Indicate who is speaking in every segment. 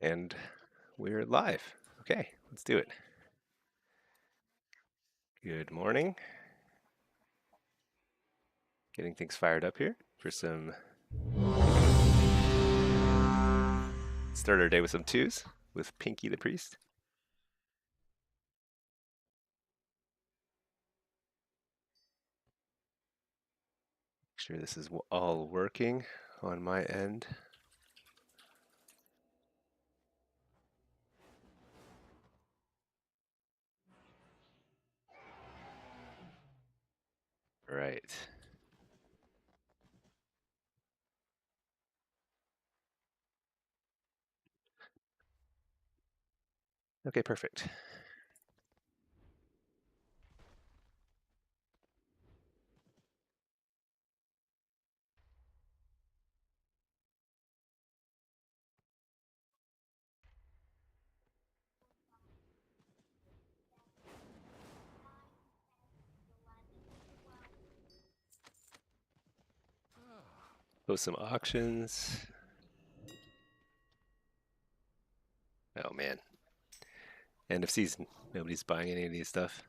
Speaker 1: And we're live. Okay, let's do it. Good morning. Getting things fired up here for some. Start our day with some twos with Pinky the Priest. Make sure this is all working on my end. Right. Okay, perfect. Post some auctions. Oh man. End of season. Nobody's buying any of these stuff.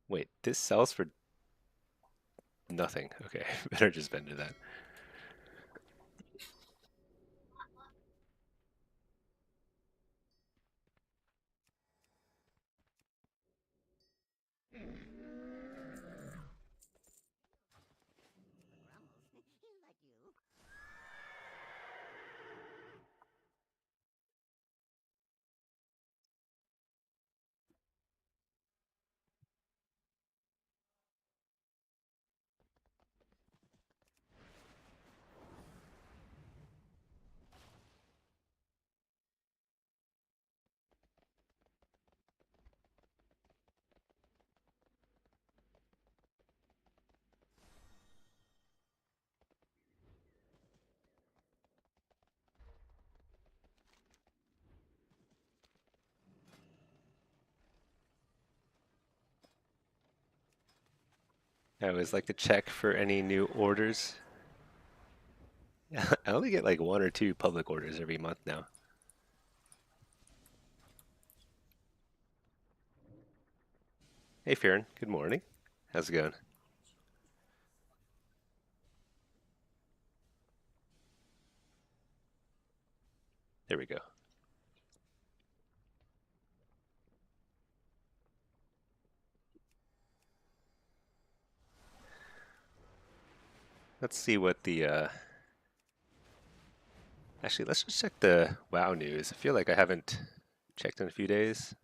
Speaker 1: Wait, this sells for nothing. Okay, better just vendor that. I always like to check for any new orders. I only get like one or two public orders every month now. Hey, Farron. Good morning. How's it going? There we go. Let's see what the actually, let's just check the WoW news. I feel like I haven't checked in a few days.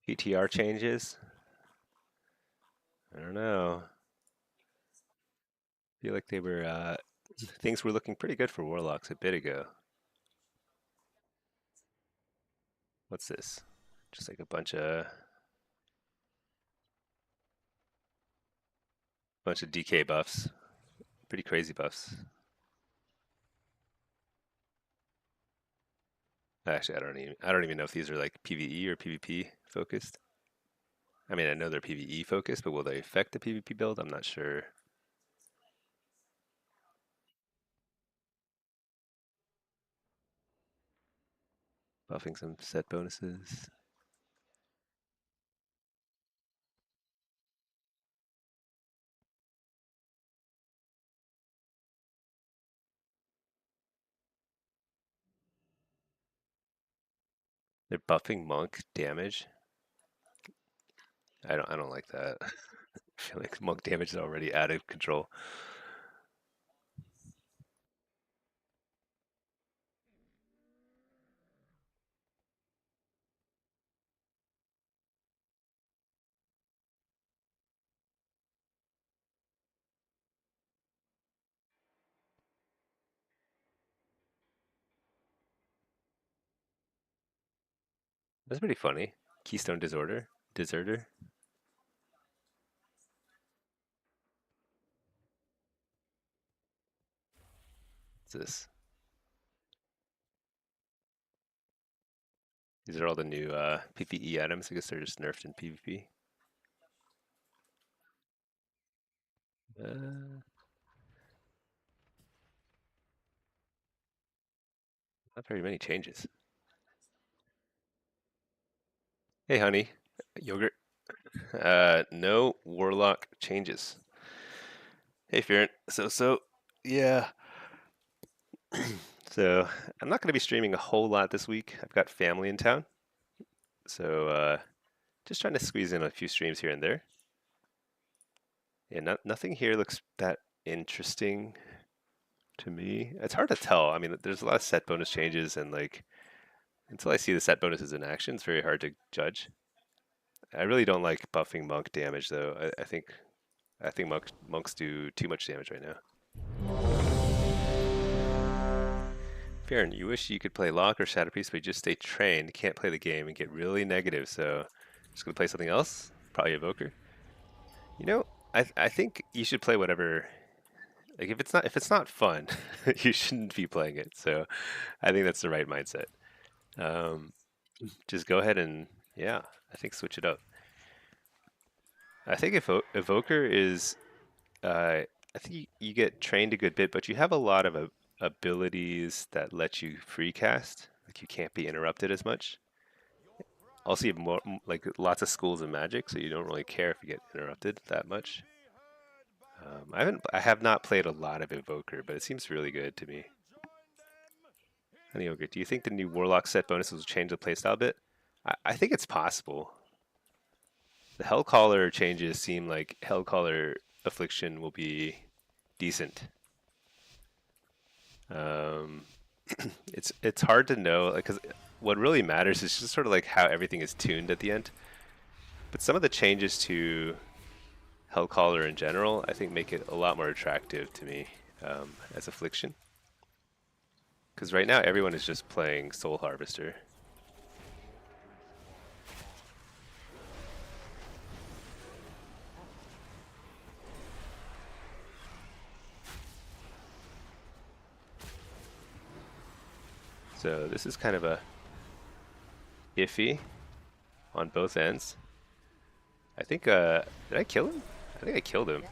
Speaker 1: PTR changes. I don't know. I feel like they were things were looking pretty good for Warlocks a bit ago. What's this? Just like a bunch of DK buffs. Pretty crazy buffs. Actually, I don't even know if these are like PvE or PvP focused. I mean, I know they're PvE focused, but will they affect the PvP build? I'm not sure. Buffing some set bonuses. They're buffing monk damage. I don't like that. I feel like monk damage is already out of control. That's pretty funny. Keystone Disorder. Deserter. What's this? These are all the new PvE items. I guess they're just nerfed in PvP. Uh, not very many changes. Hey, honey, yogurt. No Warlock changes. Hey, Fearon. Yeah. So I'm not going to be streaming a whole lot this week. I've got family in town, so just trying to squeeze in a few streams here and there. Yeah, nothing here looks that interesting to me. It's hard to tell. I mean, there's a lot of set bonus changes, and like until I see the set bonuses in action, it's very hard to judge. I really don't like buffing monk damage though. I think monks do too much damage right now. Farron, you wish you could play Lock or Shatterpiece, but you just stay trained. You can't play the game and get really negative. So, just gonna play something else. Probably Evoker. You know, I think you should play whatever. Like if it's not fun, you shouldn't be playing it. So, I think that's the right mindset. Um, just go ahead and yeah, I think switch it up. I think Evoker is I think you get trained a good bit, but you have a lot of abilities that let you free cast. Like you can't be interrupted as much. Also, you have more like lots of schools of magic, so you don't really care if you get interrupted that much. I have not played a lot of Invoker, but it seems really good to me. Honey Ogre, do you think the new Warlock set bonuses will change the playstyle a bit? I think it's possible. The Hellcaller changes seem like Hellcaller Affliction will be decent. Um, it's hard to know because what really matters is just sort of like how everything is tuned at the end. But some of the changes to Hellcaller in general, I think, make it a lot more attractive to me as Affliction. Because right now everyone is just playing Soul Harvester. So this is kind of a iffy on both ends. I think, did I kill him? I think I killed him.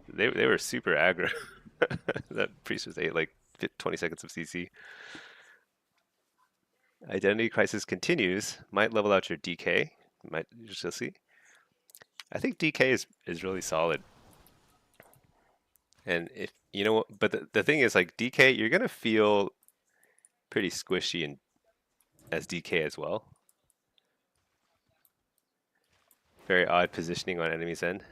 Speaker 1: They were super aggro. That priest was 8 like 20 seconds of CC. Identity Crisis continues. Might level out your DK. Might you'll see. I think DK is really solid. And if you know, but the thing is, like DK, you're gonna feel pretty squishy and as DK as well. Very odd positioning on enemy's end.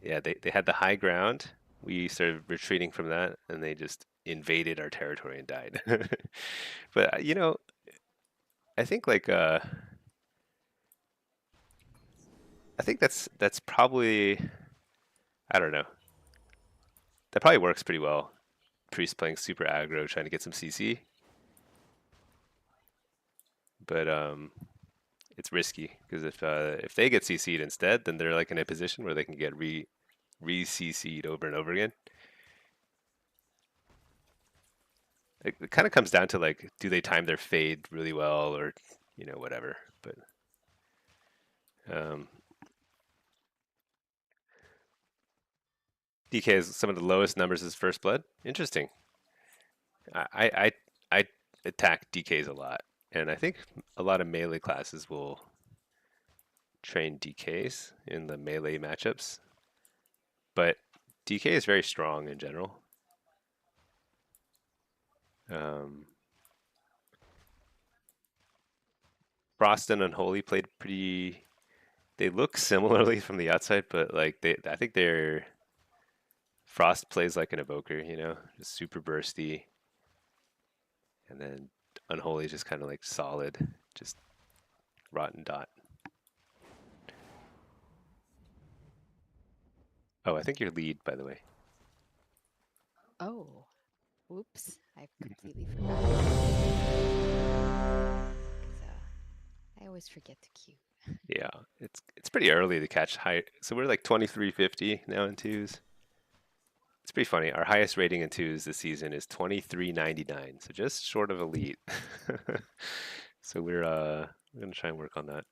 Speaker 1: Yeah, they had the high ground. We started retreating from that, and they just invaded our territory and died. But you know, I think like I think that's probably I don't know. That probably works pretty well. Priest playing super aggro, trying to get some CC, but it's risky because if they get CC'd instead, then they're like in a position where they can get re CC'd over and over again. It kind of comes down to like, do they time their fade really well, or you know whatever. But DK has some of the lowest numbers as first blood. Interesting. I attack DKs a lot, and I think a lot of melee classes will train DKs in the melee matchups, but DK is very strong in general. Frost and Unholy played pretty. They look similarly from the outside, but like I think they're Frost plays like an evoker, you know, just super bursty, and then Unholy just kind of like solid, just rotten dot. Oh, I think you're lead, by the way.
Speaker 2: Oh, whoops! I completely forgot. 'Cause, I always forget to queue.
Speaker 1: Yeah, it's pretty early to catch high. So we're like 2350 now in twos. It's pretty funny. Our highest rating in twos this season is 2399, so just short of elite. So we're gonna try and work on that.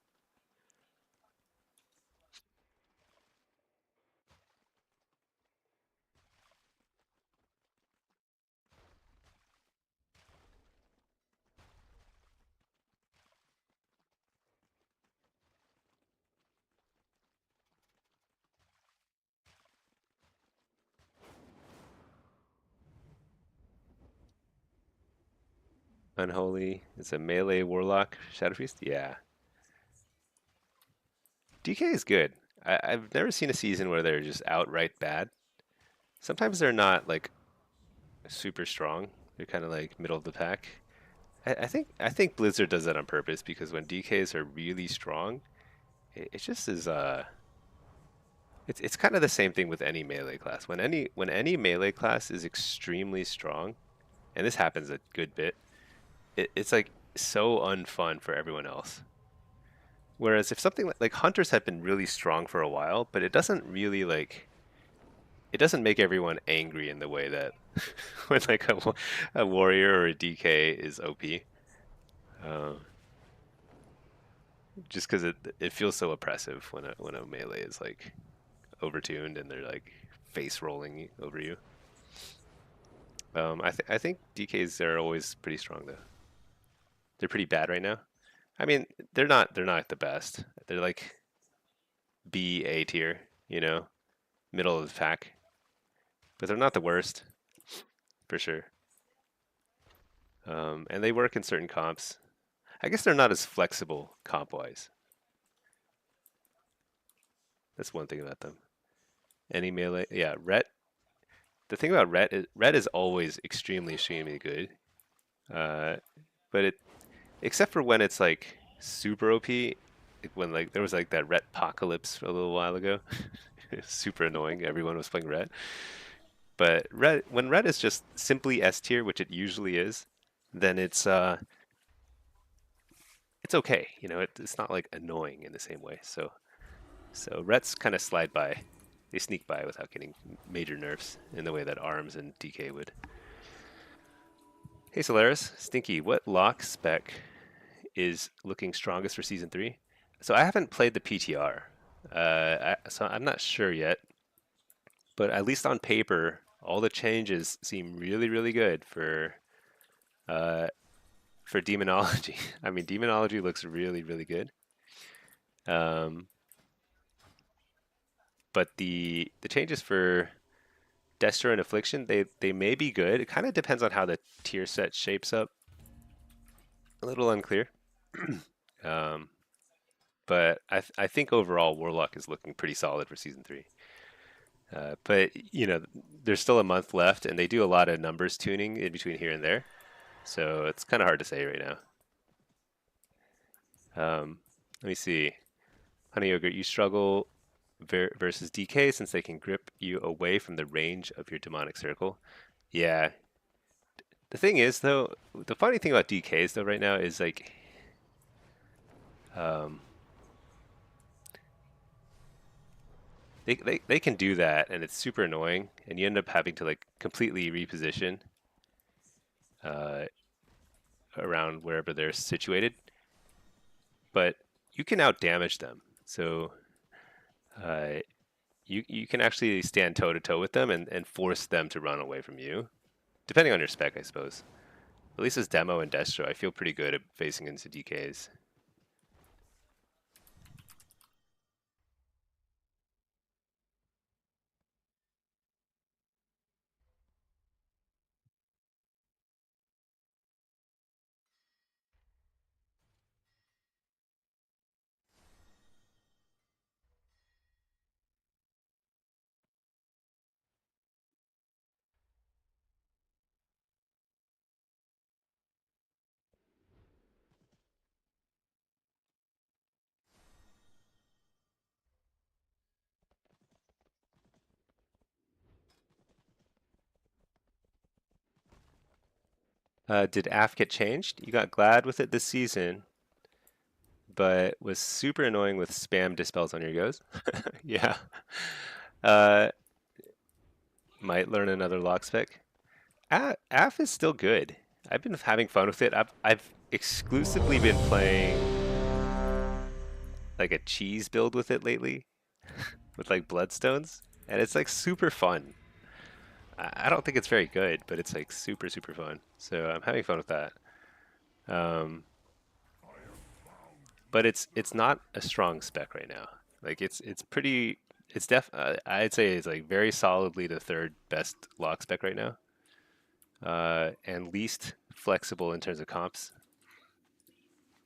Speaker 1: Unholy. It's a melee warlock shadow priest. Yeah, DK is good. I've never seen a season where they're just outright bad. Sometimes they're not like super strong. They're kind of like middle of the pack. I think Blizzard does that on purpose because when DKs are really strong, it just is it's kind of the same thing with any melee class. When any melee class is extremely strong, and this happens a good bit, it's like so unfun for everyone else. Whereas if something like hunters have been really strong for a while, but it doesn't really like it doesn't make everyone angry in the way that when like a warrior or a DK is OP. Uh, just because it feels so oppressive when a melee is like overtuned and they're like face rolling over you. I think DKs are always pretty strong though. They're pretty bad right now. I mean, they're not the best. They're like B A tier, middle of the pack, but they're not the worst for sure. And they work in certain comps. I guess they're not as flexible comp wise. That's one thing about them. Any melee, yeah. Ret. The thing about Ret is always extremely extremely good. Uh, but it except for when it's like super OP, like when like there was like that Ret apocalypse a little while ago. It's super annoying. Everyone was playing Ret. But when Ret is just simply S tier, which it usually is, then it's okay. It's not like annoying in the same way. So Rets kind of slide by. They sneak by without getting major nerfs in the way that ARMS and DK would. Hey Solaris, Stinky, what lock spec is looking strongest for Season 3? So I haven't played the PTR, so I'm not sure yet. But at least on paper, all the changes seem really, really good uh, for demonology. I mean, demonology looks really, really good. Um, but the changes for Destro and Affliction, they may be good. It kind of depends on how the tier set shapes up. A little unclear. um, but I think overall Warlock is looking pretty solid for Season 3. But there's still a month left, and they do a lot of numbers tuning in between here and there, so it's kind of hard to say right now. Let me see. Honey Yogurt, you struggle versus DK since they can grip you away from the range of your demonic circle. Yeah. The thing is, though, the funny thing about DKs though right now is like, um, they can do that, and it's super annoying, and you end up having to like completely reposition uh, around wherever they're situated. But you can out damage them, so uh, you can actually stand toe to toe with them and force them to run away from you, depending on your spec, I suppose. At least as Demo and Destro, I feel pretty good at facing into DKs. Did AF get changed? You got glad with it this season, but was super annoying with spam dispels on your goes. Yeah. Uh, might learn another lock spec. AF is still good. I've been having fun with it. I've exclusively been playing like a cheese build with it lately, with like bloodstones, and it's like super fun. I don't think it's very good, but it's like super fun. So I'm having fun with that. Um, but it's not a strong spec right now. Like it's pretty. It's I'd say it's like very solidly the third best lock spec right now, and least flexible in terms of comps.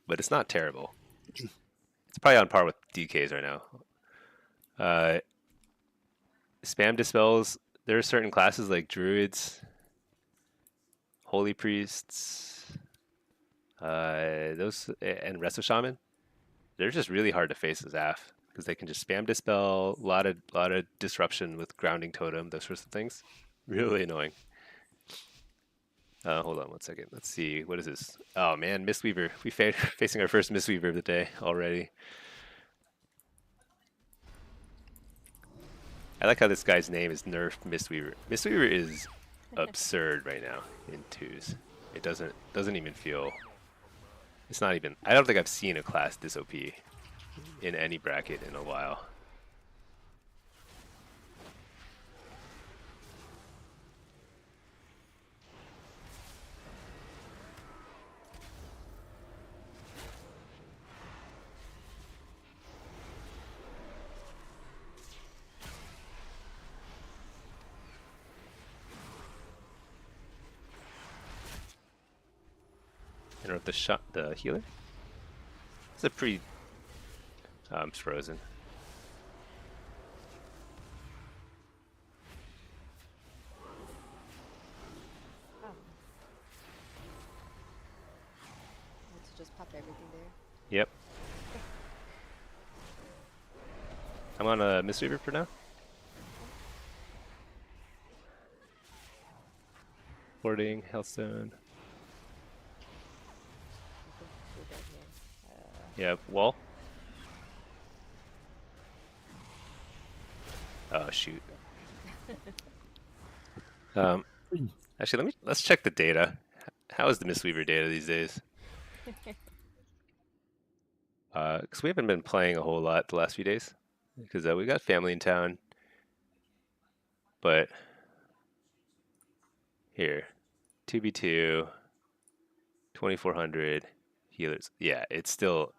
Speaker 1: But it's not terrible. It's probably on par with DKs right now. Uh, Spam dispels. There are certain classes like druids, holy priests, those, and resto shaman. They're just really hard to face as AF because they can just spam dispel, a lot of disruption with grounding totem, those sorts of things. Really annoying. Hold on one second. Let's see. What is this? Oh man, Mistweaver. Facing our first Mistweaver of the day already. I like how this guy's name is Nerf Mistweaver. Mistweaver is absurd right now in twos. It doesn't even feel. It's not even. I don't think I've seen a class this OP in any bracket in a while. Interrupt the healer. It's a pretty. Oh, I'm frozen.
Speaker 2: Oh, want to just pop everything there?
Speaker 1: Yep. I'm on a Mistweaver for now. Boarding, Healthstone.
Speaker 2: I think we're done here.
Speaker 1: Yeah, wall. Oh shoot. Um, actually, let's check the data. How is the Mistweaver data these days? Because we haven't been playing a whole lot the last few days. Because we got family in town. But here, 2v2, 2400 healers. Yeah, it's still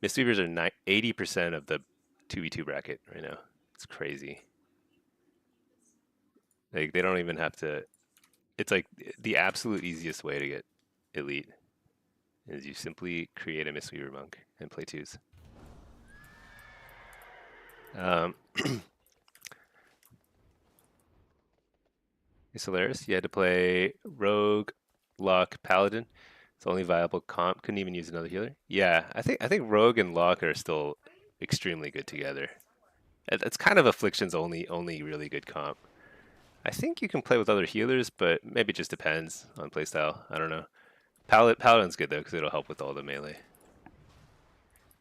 Speaker 1: Mistweavers are 80% of the 2v2 bracket right now. It's crazy. Like they don't even have to. It's like the absolute easiest way to get elite is you simply create a Mistweaver monk and play twos. Um, it's hilarious. You had to play rogue, luck, paladin. It's the only viable comp. Couldn't even use another healer. Yeah, I think rogue and luck are still extremely good together. It's kind of affliction's only really good comp. I think you can play with other healers, but maybe it just depends on playstyle. I don't know. Paladin's good though because it'll help with all the melee.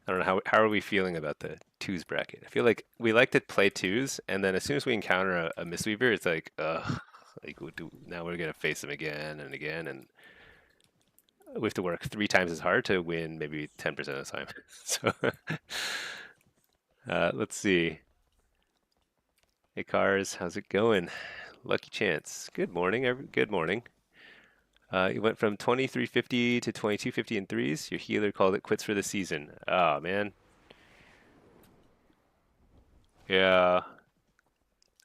Speaker 1: I don't know how are we feeling about the twos bracket. I feel like we like to play twos, and then as soon as we encounter a Mistweaver, it's like, ugh, like now we're gonna face him again and again, and we have to work 3 times as hard to win maybe 10% of the time. So let's see. Hey Cars, how's it going? Lucky Chance. Good morning. Good morning. You went from 2350 to 2250 in threes. Your healer called it quits for the season. Oh man. Yeah.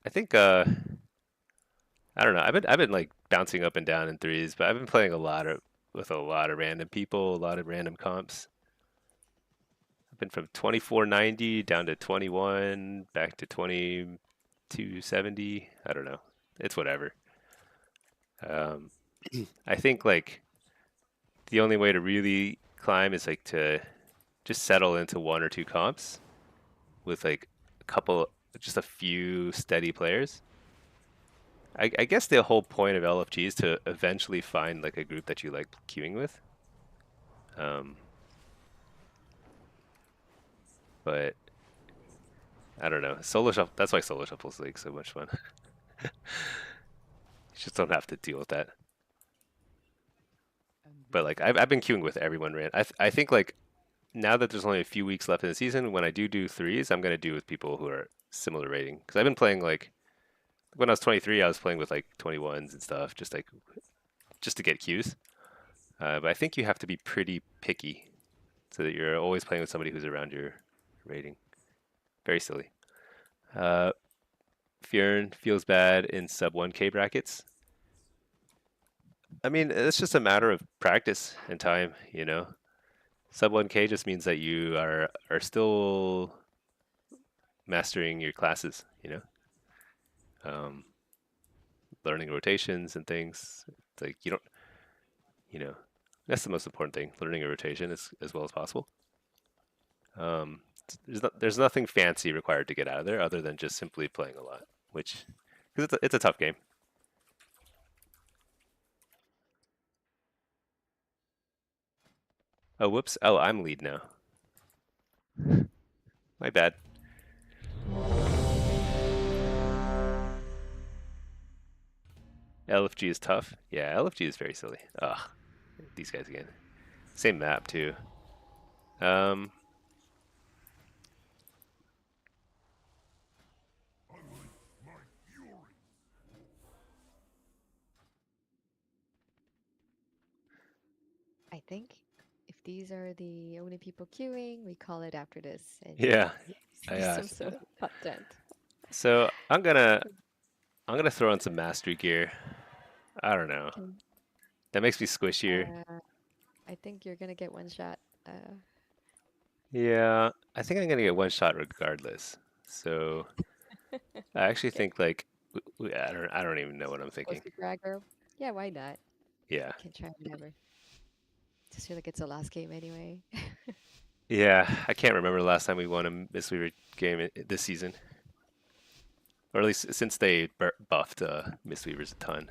Speaker 1: I think I don't know. I've been like bouncing up and down in threes, but I've been playing with a lot of random people, a lot of random comps. I've been from 2490 down to 21, back to 2270. I don't know. It's whatever. Um, I think like the only way to really climb is like to just settle into one or two comps with like just a few steady players. I guess the whole point of LFG is to eventually find like a group that you like queuing with. Um, but I don't know. Solo shuffle. That's why solo shuffle is like so much fun. just don't have to deal with that. But like
Speaker 2: Unbeatable.
Speaker 1: I've been queuing with everyone, Rand. I think like now that there's only a few weeks left in the season, when I do threes, I'm gonna do with people who are similar rating. Because I've been playing like when I was 23, I was playing with like 21s and stuff, just to get queues. But I think you have to be pretty picky so that you're always playing with somebody who's around your rating. Very silly. Uh, Fjern feels bad in sub 1K brackets. I mean, it's just a matter of practice and time, you know. Sub 1K just means that you are still mastering your classes, you know. Um, Learning rotations and things. It's like you don't, you know, that's the most important thing. Learning a rotation as well as possible. Um, there's nothing fancy required to get out of there other than just simply playing a lot, which because it's a tough game. Oh, whoops. Oh, I'm lead now. My bad. LFG is tough. Yeah, LFG is very silly. Ugh, these guys again. Same map too. Um,
Speaker 2: I think if these are the only people queuing, we call it after this and
Speaker 1: yeah,
Speaker 2: see
Speaker 1: I,
Speaker 2: some sort of content.
Speaker 1: so I'm gonna throw on some mastery gear. I don't know.
Speaker 2: Okay.
Speaker 1: That makes me squishier.
Speaker 2: Uh, I think you're gonna get one shot.
Speaker 1: Yeah, I think I'm gonna get one shot regardless. So I actually
Speaker 2: Okay.
Speaker 1: think like I don't even know what I'm thinking.
Speaker 2: Pussy bragger. Yeah, why not?
Speaker 1: Yeah,
Speaker 2: Can try whatever. Just feel like it's the last game anyway.
Speaker 1: yeah. I can't remember the last time we won a Mistweaver game this season, or at least since they buffed Mistweavers a ton.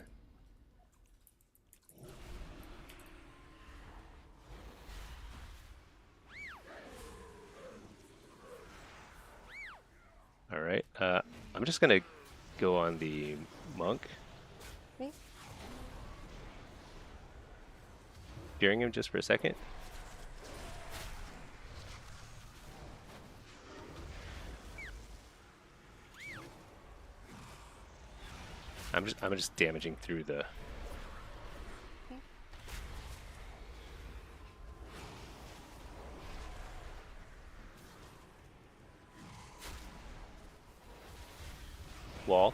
Speaker 1: All right. I'm just gonna go on the monk,
Speaker 2: Okay.
Speaker 1: fearing him just for a second. I'm just damaging through the.
Speaker 2: Okay.
Speaker 1: Wall,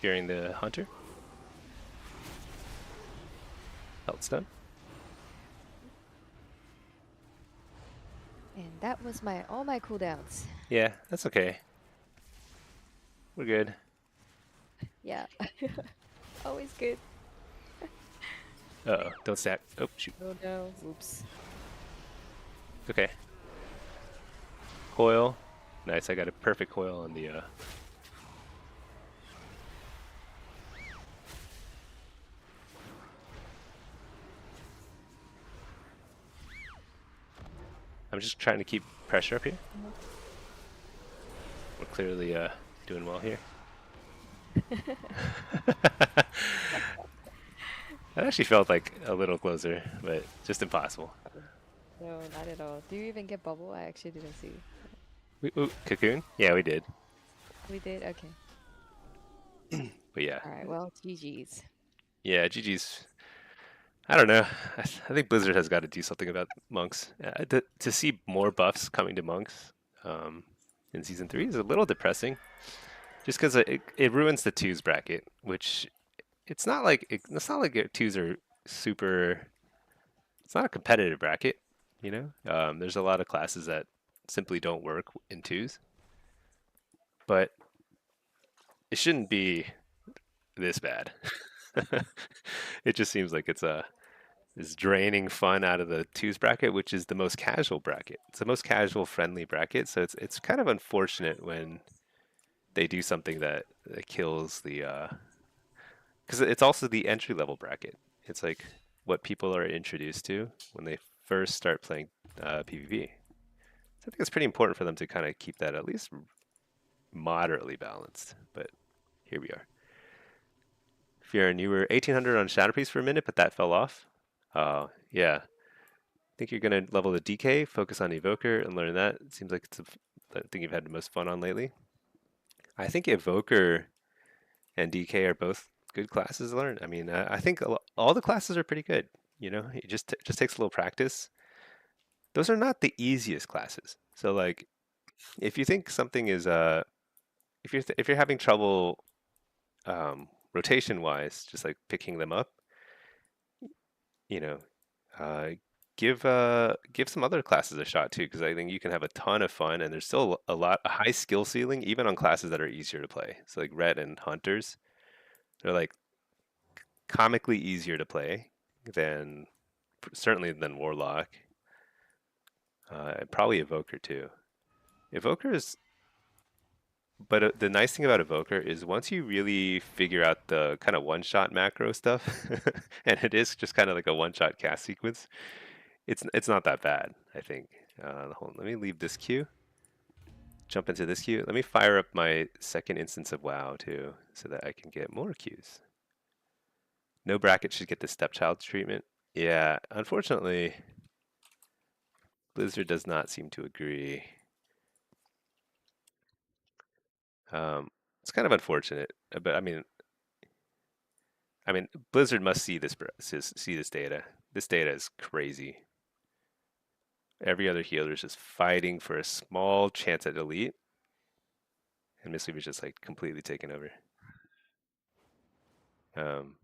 Speaker 1: fearing the hunter. Health stun.
Speaker 2: And that was my all my cooldowns.
Speaker 1: Yeah, that's okay. We're good.
Speaker 2: Yeah. Always good.
Speaker 1: Uh oh, don't stack. Oh shoot.
Speaker 2: Oh no. Oops.
Speaker 1: Okay. Coil. Nice. I got a perfect coil on the. I'm just trying to keep pressure up here. We're clearly doing well here. That actually felt like a little closer, but just impossible.
Speaker 2: No, not at all. Do you even get bubble? I actually didn't see.
Speaker 1: Ooh, cocoon? Yeah, we did.
Speaker 2: We did? Okay.
Speaker 1: But yeah,
Speaker 2: Alright, well, GG's.
Speaker 1: yeah, GG's. I don't know. I think Blizzard has got to do something about monks. To see more buffs coming to monks um, in season 3 is a little depressing. Just because it ruins the twos bracket, which it's not like twos are super. It's not a competitive bracket, you know. There's a lot of classes that simply don't work in twos, but it shouldn't be this bad. It just seems like it's draining fun out of the twos bracket, which is the most casual bracket. It's the most casual friendly bracket, so it's kind of unfortunate when they do something that kills the because it's also the entry level bracket. It's like what people are introduced to when they first start playing PvP. So I think it's pretty important for them to kind of keep that at least moderately balanced. But Here we are. Fieran, you were 1800 on Shatterpiece for a minute, but that fell off. Yeah. I think you're gonna level the DK, focus on Evoker, and learn that. It seems like it's the thing you've had the most fun on lately. I think Evoker and DK are both good classes to learn. I mean, I think all the classes are pretty good. You know, it just takes a little practice. Those are not the easiest classes. So like, if you think something is if you're having trouble rotation wise, just like picking them up, you know, uh, give some other classes a shot too, because I think you can have a ton of fun, and there's still a high skill ceiling even on classes that are easier to play. So like Ret and Hunters, they're like comically easier to play than certainly than Warlock, and probably Evoker too. Evoker is, but the nice thing about Evoker is once you really figure out the kind of one-shot macro stuff, and it is just kind of like a one-shot cast sequence, it's not that bad, I think. Hold on, let me leave this queue, jump into this queue. Let me fire up my second instance of WoW too, so that I can get more queues. No bracket should get the stepchild treatment. Yeah, unfortunately, Blizzard does not seem to agree. Um, it's kind of unfortunate, but I mean, Blizzard must see see this data. This data is crazy. Every other healer is just fighting for a small chance at elite, and Mistweaver's just like completely taken over. Um,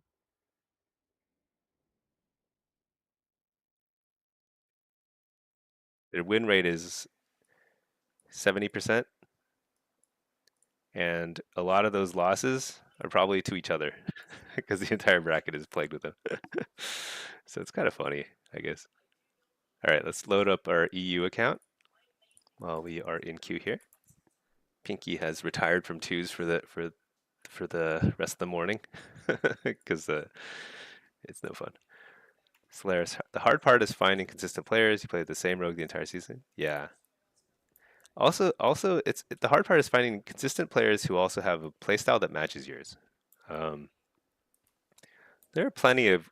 Speaker 1: their win rate is 70%, and a lot of those losses are probably to each other because the entire bracket is plagued with them. So it's kind of funny, I guess. All right, let's load up our EU account while we are in queue here. Pinky has retired from twos for the rest of the morning because it's no fun. Solaris, the hard part is finding consistent players. You play the same rogue the entire season. Yeah. Also, it's the hard part is finding consistent players who also have a playstyle that matches yours. Um, there are plenty of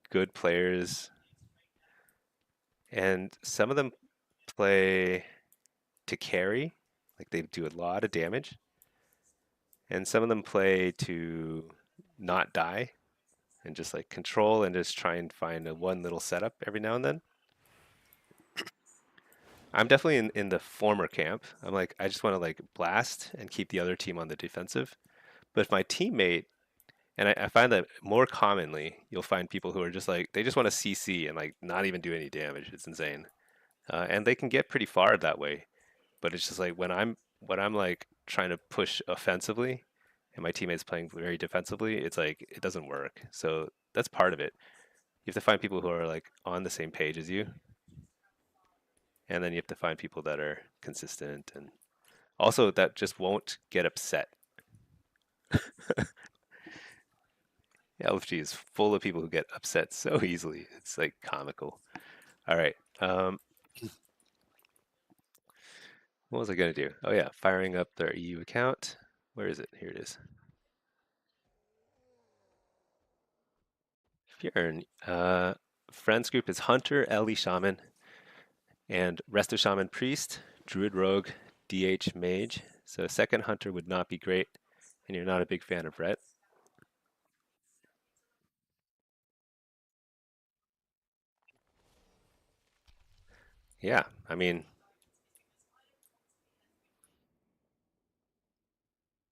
Speaker 1: good players, and some of them play to carry, like they do a lot of damage, and some of them play to not die and just like control and just try and find a one little setup every now and then. I'm definitely in the former camp. I'm like, I just want to like blast and keep the other team on the defensive. But if my teammate, and I find that more commonly, you'll find people who are just like, they just want to CC and like not even do any damage. It's insane. And they can get pretty far that way. But it's just like when I'm like trying to push offensively and my teammate's playing very defensively, it's like it doesn't work. So that's part of it. You have to find people who are like on the same page as you, and then you have to find people that are consistent and also that just won't get upset. LFG is full of people who get upset so easily. It's like comical. All right. What was I going to do? Oh, yeah. Firing up their EU account. Where is it? Here it is. Fjern. Friends group is Hunter, Ellie Shaman, and Resto Shaman Priest, Druid Rogue, DH Mage. So second Hunter would not be great, and you're not a big fan of Ret. Yeah, I mean,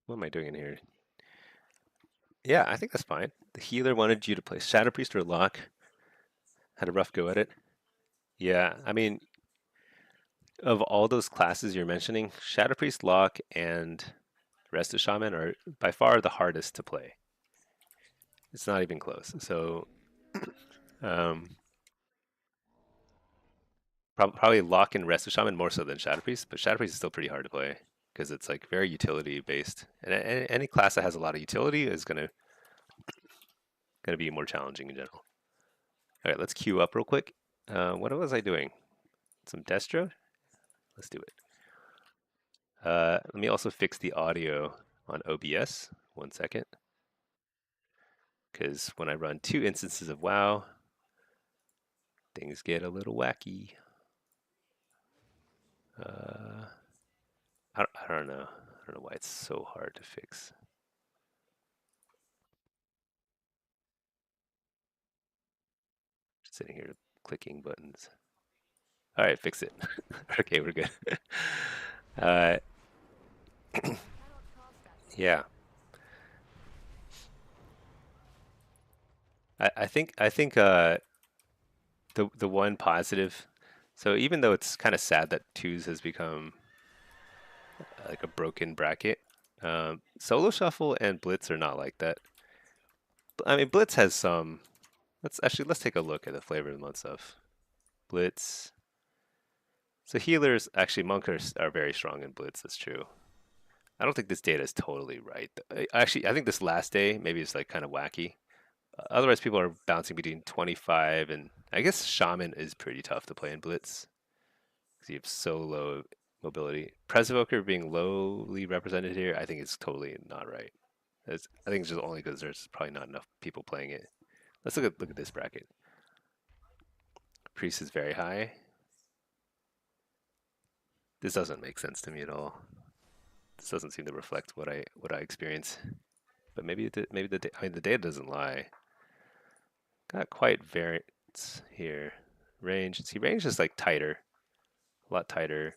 Speaker 1: what am I doing in here? Yeah, I think that's fine. The healer wanted you to play Shadow Priest or Lock. Had a rough go at it. Yeah, I mean, of all those classes you're mentioning, Shadow Priest, Lock, and Resto Shaman are by far the hardest to play. It's not even close. So, um, probably Lock and Resto Shaman more so than Shadow Priest, but Shadow Priest is still pretty hard to play because it's like very utility based, and any class that has a lot of utility is gonna be more challenging in general. All right, let's queue up real quick. What was I doing? Some Destro? Let's do it. Let me also fix the audio on OBS 1 second. Because when I run 2 instances of WoW, things get a little wacky. Uh, I don't know. I don't know why it's so hard to fix. Just sitting here clicking buttons. All right, fix it. Okay, we're good. uh, yeah, I think the one positive. So even though it's kind of sad that twos has become like a broken bracket, solo shuffle and blitz are not like that. I mean, blitz has some. Let's take a look at the flavor of the month stuff. Blitz. So healers actually monkers are very strong in blitz. That's true. I don't think this data is totally right. Actually, I think this last day maybe is like kind of wacky. Otherwise, people are bouncing between 25 and I guess shaman is pretty tough to play in blitz because you have so low mobility. Presvoker being lowly represented here, I think it's totally not right. I think it's just only because there's probably not enough people playing it. Let's look at this bracket. Priest is very high. This doesn't make sense to me at all. This doesn't seem to reflect what I experience. But maybe I mean the data doesn't lie. Got quite variance here. Range. See, range is like tighter, a lot tighter.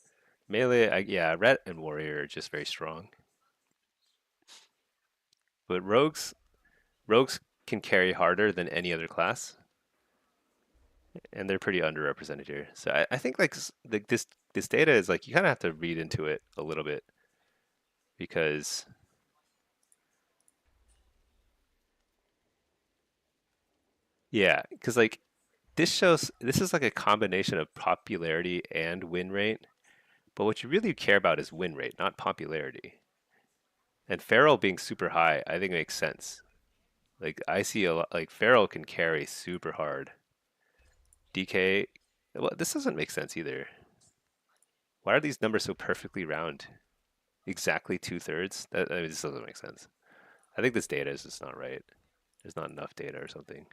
Speaker 1: Melee, yeah, ret and warrior are just very strong. But rogues can carry harder than any other class, and they're pretty underrepresented here. So I think like this data is like you kind of have to read into it a little bit because yeah, because like this is like a combination of popularity and win rate. But what you really care about is win rate, not popularity. And Feral being super high, I think makes sense. Like I see a lot, like Feral can carry super hard. DK, well, this doesn't make sense either. Why are these numbers so perfectly round? Exactly 2/3? I mean, this doesn't make sense. I think this data is just not right. There's not enough data or something.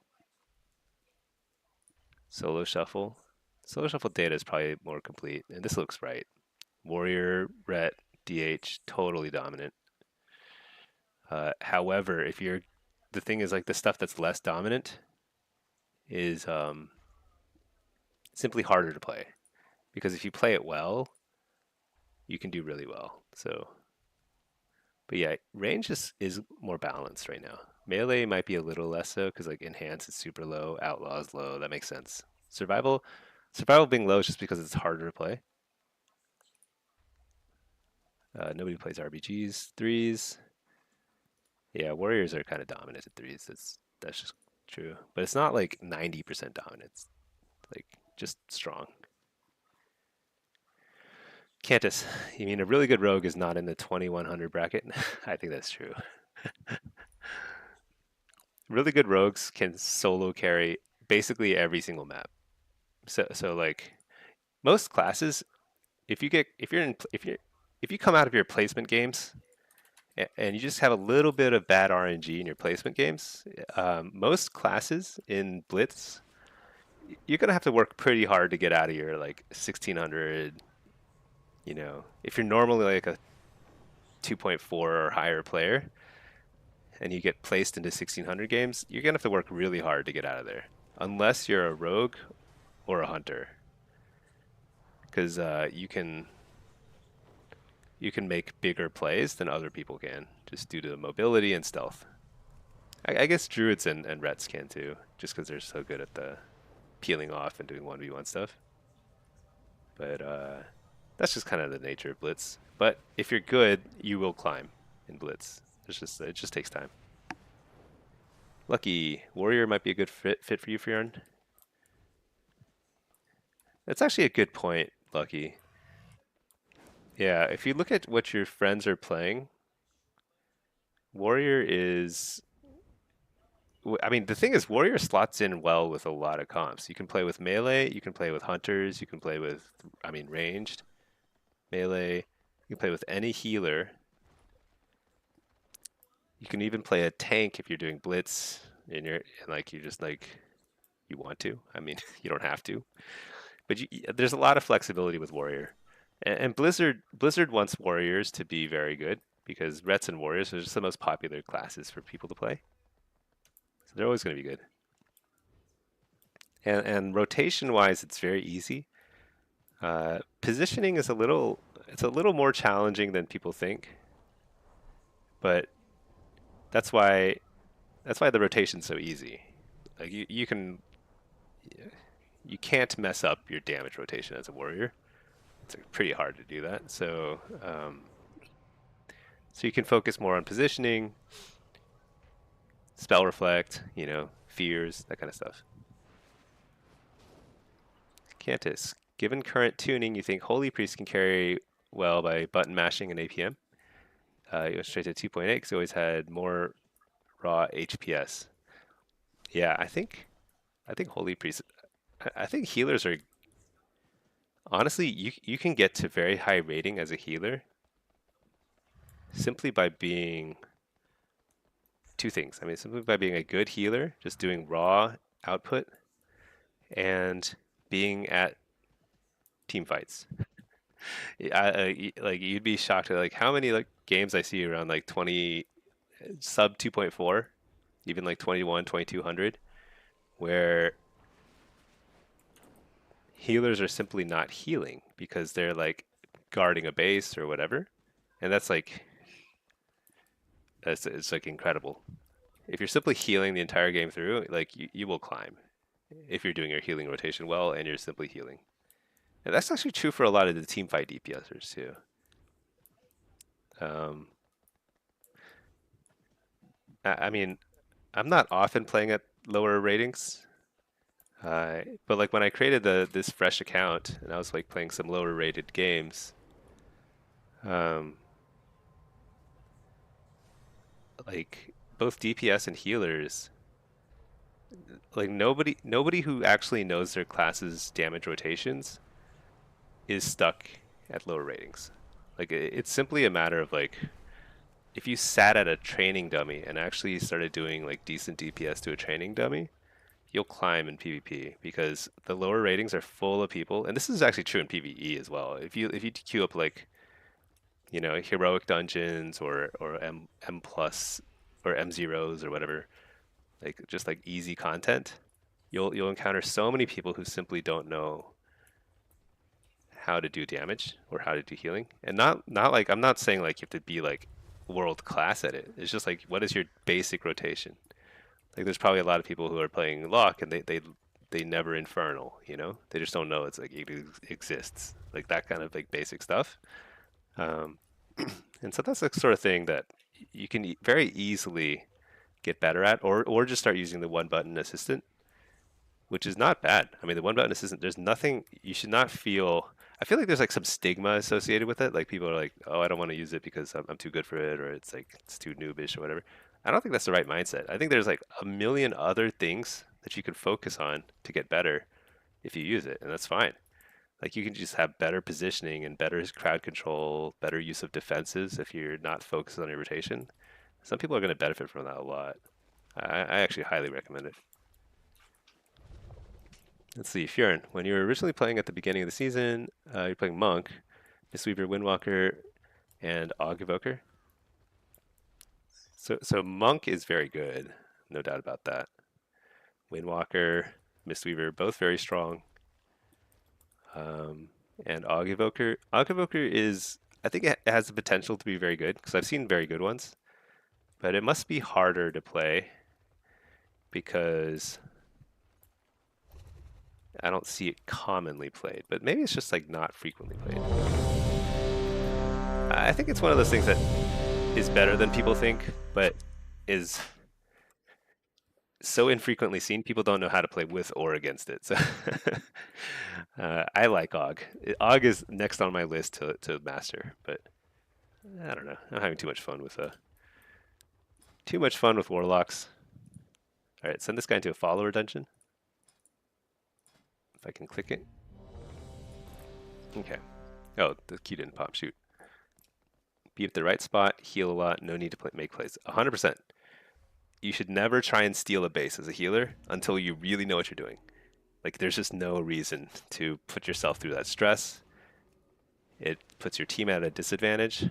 Speaker 1: Solo shuffle. Solo shuffle data is probably more complete, and this looks right. Warrior, Ret, DH, totally dominant. However, if you're the thing is like the stuff that's less dominant is simply harder to play because if you play it well, you can do really well. So, but yeah, range is more balanced right now. Melee might be a little less so because like enhance is super low, outlaw is low. That makes sense. Survival being low is just because it's harder to play. Nobody plays RBGs. Threes, yeah, warriors are kind of dominant at threes. That's just true, but it's not like 90% dominant. It's like just strong. Cantus, you mean a really good rogue is not in the 2100 bracket? I think that's true. Really good rogues can solo carry basically every single map. So like most classes, if you come out of your placement games and you just have a little bit of bad RNG in your placement games, most classes in Blitz, you're gonna have to work pretty hard to get out of your like 1600. If you're normally like a 2.4 or higher player, and you get placed into 1600 games, you're gonna have to work really hard to get out of there, unless you're a rogue or a hunter, because you can make bigger plays than other people can, just due to mobility and stealth. I guess druids and rets can too, just because they're so good at the peeling off and doing 1v1 stuff. But that's just kind of the nature of blitz. But if you're good, you will climb in blitz. It just takes time. Lucky warrior might be a good fit for you, Fionn. That's actually a good point, Lucky. Yeah, if you look at what your friends are playing, Warrior is. I mean, the thing is, Warrior slots in well with a lot of comps. You can play with melee, you can play with hunters, you can play with, I mean, ranged, melee. You can play with any healer. You can even play a tank if you're doing blitz and like you just like you want to. I mean, you don't have to, but there's a lot of flexibility with warrior. And Blizzard wants warriors to be very good because Rets and warriors are just the most popular classes for people to play. So they're always going to be good. And rotation wise, it's very easy. Positioning is it's a little more challenging than people think, but that's why the rotation's so easy. Like you can't mess up your damage rotation as a warrior. It's like pretty hard to do that. So you can focus more on positioning, spell reflect, fears, that kind of stuff. Cantus. Given current tuning, you think Holy Priest can carry well by button mashing and APM? It went straight to 2.8 because it always had more raw HPS. Yeah, I think Holy Priest. I think healers are honestly you can get to very high rating as a healer simply by being two things. I mean, simply by being a good healer, just doing raw output, and being at team fights. Like you'd be shocked at like how many like games I see around like 20 sub 2.4, even like 21, 2200, where healers are simply not healing because they're like guarding a base or whatever, and that's it's like incredible. If you're simply healing the entire game through, like you will climb if you're doing your healing rotation well and you're simply healing. And that's actually true for a lot of the team fight DPSers too. Um, I mean, I'm not often playing at lower ratings, but like when I created this fresh account and I was like playing some lower rated games, um, like both DPS and healers, like nobody who actually knows their class's damage rotations is stuck at lower ratings. Like it's simply a matter of like if you sat at a training dummy and actually started doing like decent DPS to a training dummy, you'll climb in PvP because the lower ratings are full of people, and this is actually true in PvE as well. If you queue up like heroic dungeons or M plus or M zeros or whatever, like just like easy content, you'll encounter so many people who simply don't know how to do damage or how to do healing, and not like I'm not saying like you have to be like world class at it. It's just like what is your basic rotation? Like there's probably a lot of people who are playing Lock and they never infernal, they just don't know it's like it exists, like that kind of like basic stuff. Um, and so that's the sort of thing that you can very easily get better at, or just start using the one button assistant, which is not bad. I mean, the one button assistant, there's nothing you should not feel. I feel like there's like some stigma associated with it. Like people are like, oh, I don't want to use it because I'm too good for it, or it's like it's too noobish or whatever. I don't think that's the right mindset. I think there's like a million other things that you can focus on to get better if you use it, and that's fine. Like you can just have better positioning and better crowd control, better use of defenses if you're not focused on your rotation. Some people are going to benefit from that a lot. I actually highly recommend it. Let's see, Fiorin, when you were originally playing at the beginning of the season, you're playing Monk, Mistweaver, Windwalker, and Ogvoker. So Monk is very good, no doubt about that. Windwalker, Mistweaver, both very strong. Um, and Ogvoker is, I think it has the potential to be very good because I've seen very good ones, but it must be harder to play because I don't see it commonly played, but maybe it's just like not frequently played. I think it's one of those things that is better than people think, but is so infrequently seen, people don't know how to play with or against it. So I like Og. Og is next on my list to master, but I don't know. I'm having too much fun with warlocks. All right, send this guy into a follower dungeon. If I can click it. Okay. Oh, the key didn't pop. Shoot. Be at the right spot, heal a lot, no need to make plays. 100%. You should never try and steal a base as a healer until you really know what you're doing. Like, there's just no reason to put yourself through that stress. It puts your team at a disadvantage.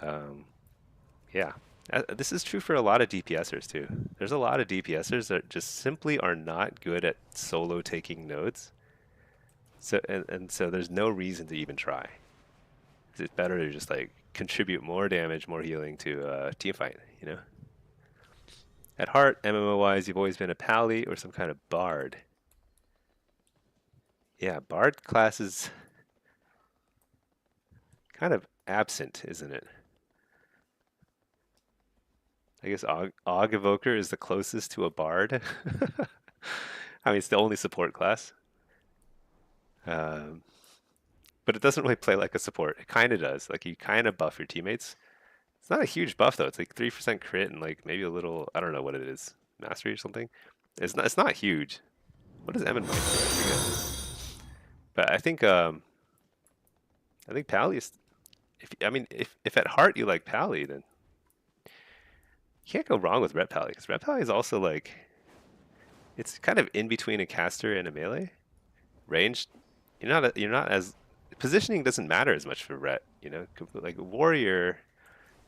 Speaker 1: Um, yeah. This is true for a lot of DPSers too. There's a lot of DPSers that just simply are not good at solo taking nodes. So and so there's no reason to even try. It's better to just like contribute more damage, more healing to a team fight, you know? At heart, MMO wise, you've always been a pally or some kind of bard. Yeah, bard class is kind of absent, isn't it? I guess Og Evoker is the closest to a bard. I mean, it's the only support class. Um, but it doesn't really play like a support. It kind of does. Like, you kind of buff your teammates. It's not a huge buff, though. It's like 3% crit and like maybe a little, I don't know what it is, mastery or something. It's not huge. What does Emin Might do? I forget. But I think Pally is, if at heart you like Pally, then you can't go wrong with Ret Pally, because Ret Pally is also like, it's kind of in between a caster and a melee. Ranged, you're not as, positioning doesn't matter as much for Ret, you know? Like Warrior,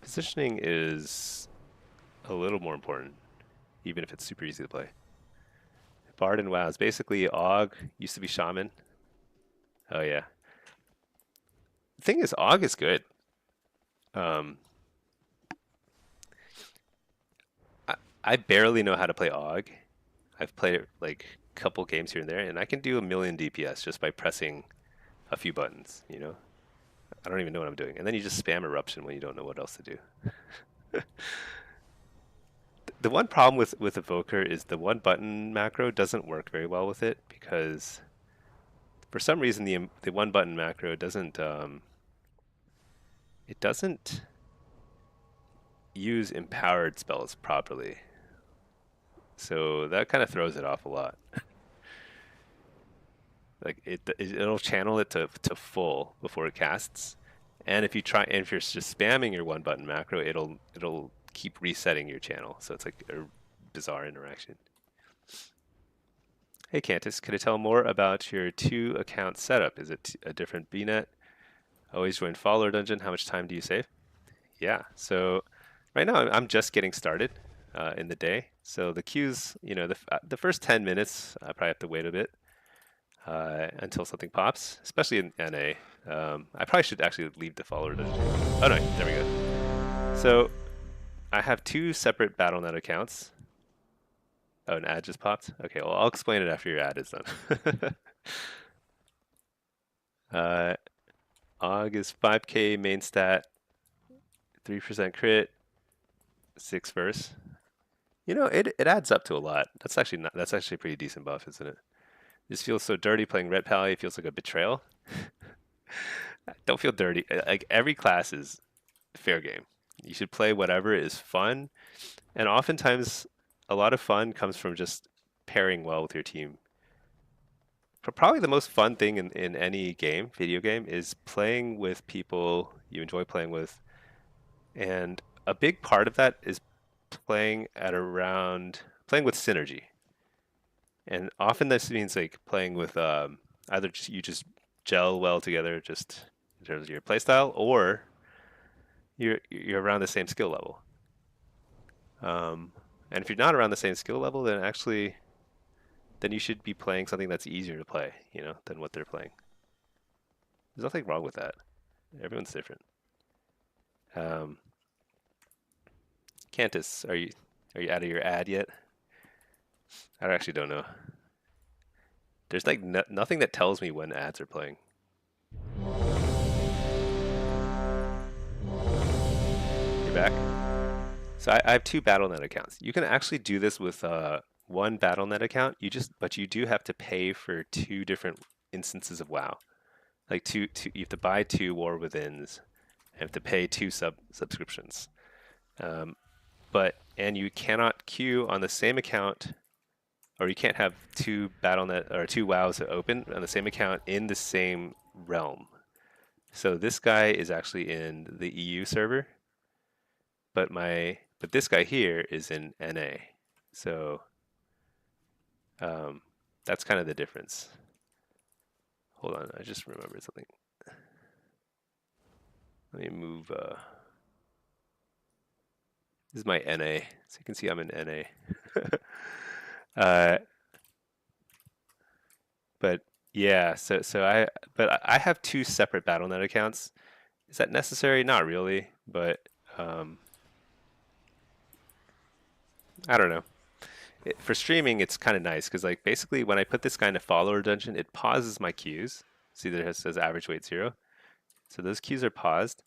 Speaker 1: positioning is a little more important, even if it's super easy to play. Bard and WoW is basically Og, used to be Shaman. Oh yeah. The thing is, Og is good. Um, I barely know how to play Og. I've played it like a couple games here and there, and I can do a million DPS just by pressing a few buttons, you know? I don't even know what I'm doing. And then you just spam Eruption when you don't know what else to do. The one problem with Evoker is the one button macro doesn't work very well with it, because for some reason the one button macro doesn't use empowered spells properly. So that kind of throws it off a lot. Like it'll channel it to full before it casts. And if you're just spamming your one button macro, it'll keep resetting your channel. So it's like a bizarre interaction. Hey Cantus, could I tell more about your 2 account setup? Is it a different BNet? Always join Follower Dungeon. How much time do you save? Yeah, so right now I'm just getting started in the day. So the queues, the first 10 minutes, I probably have to wait a bit until something pops, especially in NA. I probably should actually leave the Follower Dungeon. Oh no, there we go. So I have 2 separate BattleNet accounts. Oh, an ad just popped? Okay, well, I'll explain it after your ad is done. Og is 5k main stat, 3% crit, 6 verse. It adds up to a lot. That's actually a pretty decent buff, isn't it? This feels so dirty playing Red Pally. It feels like a betrayal. Don't feel dirty. Like, every class is fair game. You should play whatever is fun. And oftentimes, a lot of fun comes from just pairing well with your team. Probably the most fun thing in any video game, is playing with people you enjoy playing with. And a big part of that is playing with synergy. And often this means like playing with either you just gel well together just in terms of your playstyle, or you're around the same skill level. And if you're not around the same skill level, then you should be playing something that's easier to play, than what they're playing. There's nothing wrong with that. Everyone's different. Cantus, are you out of your ad yet? I actually don't know. There's like nothing that tells me when ads are playing. You're back? So I have 2 BattleNet accounts. You can actually do this with one BattleNet account. But you do have to pay for 2 different instances of WoW. Like you have to buy 2 War Withins, and have to pay 2 subscriptions. And you cannot queue on the same account, or you can't have 2 BattleNet or 2 WoWs open on the same account in the same realm. So this guy is actually in the EU server, but this guy here is in NA. So um, that's kind of the difference. Hold on, I just remembered something. Let me move. This is my NA, so you can see I'm in NA. uh, but yeah, but I have two separate BattleNet accounts. Is that necessary? Not really, but um, I don't know. For streaming, it's kind of nice because like basically when I put this guy in a follower dungeon, it pauses my queues. See that it says average weight 0. So those queues are paused.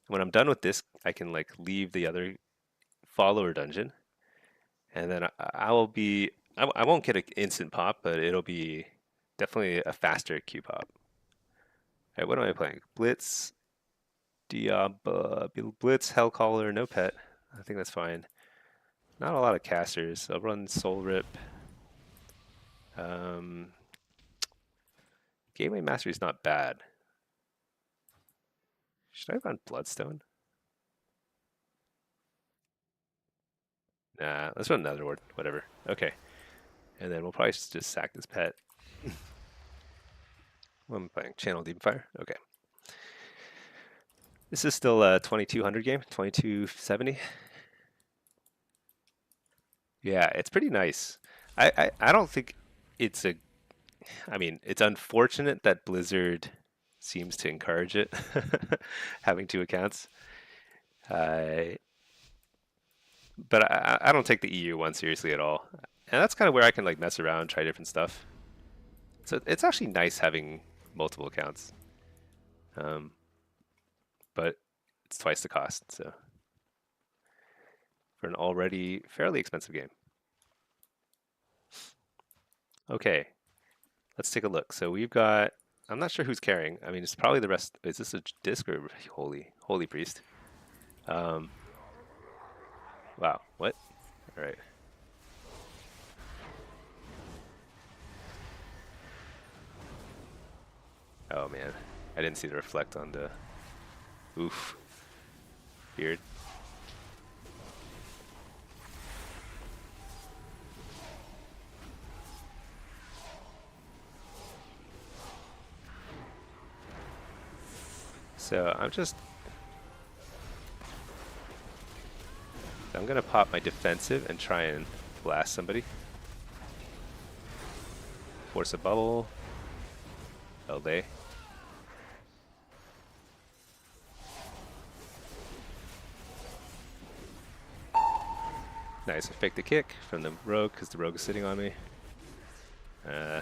Speaker 1: When I'm done with this, I can like leave the other follower dungeon, and then I will be I won't get an instant pop, but it'll be definitely a faster queue pop. All right, what am I playing? Blitz, Blitz, Hellcaller, no pet. I think that's fine. Not a lot of casters. I'll run Soul Rip. Um, Gateway Mastery is not bad. Should I run Bloodstone? Nah, let's run Netherward. Whatever. Okay. And then we'll probably just sack this pet. What am I playing? Channel Demon Fire? Okay. This is still a 2200 game, 2270. Yeah, it's pretty nice. I don't think it's a. I mean, it's unfortunate that Blizzard seems to encourage it, having two accounts. Uh, but I don't take the EU one seriously at all. And that's kind of where I can like mess around, try different stuff. So it's actually nice having multiple accounts. Um, but it's twice the cost, so for an already fairly expensive game. Okay, let's take a look. So we've got. I'm not sure who's carrying. I mean, it's probably the rest. Is this a disc or holy priest? Um, wow. What? All right. Oh man, I didn't see the reflect on the. Oof. Beard. So I'm gonna pop my defensive and try and blast somebody. Force a bubble. LD. Nice. I faked the kick from the rogue because the rogue is sitting on me. Uh,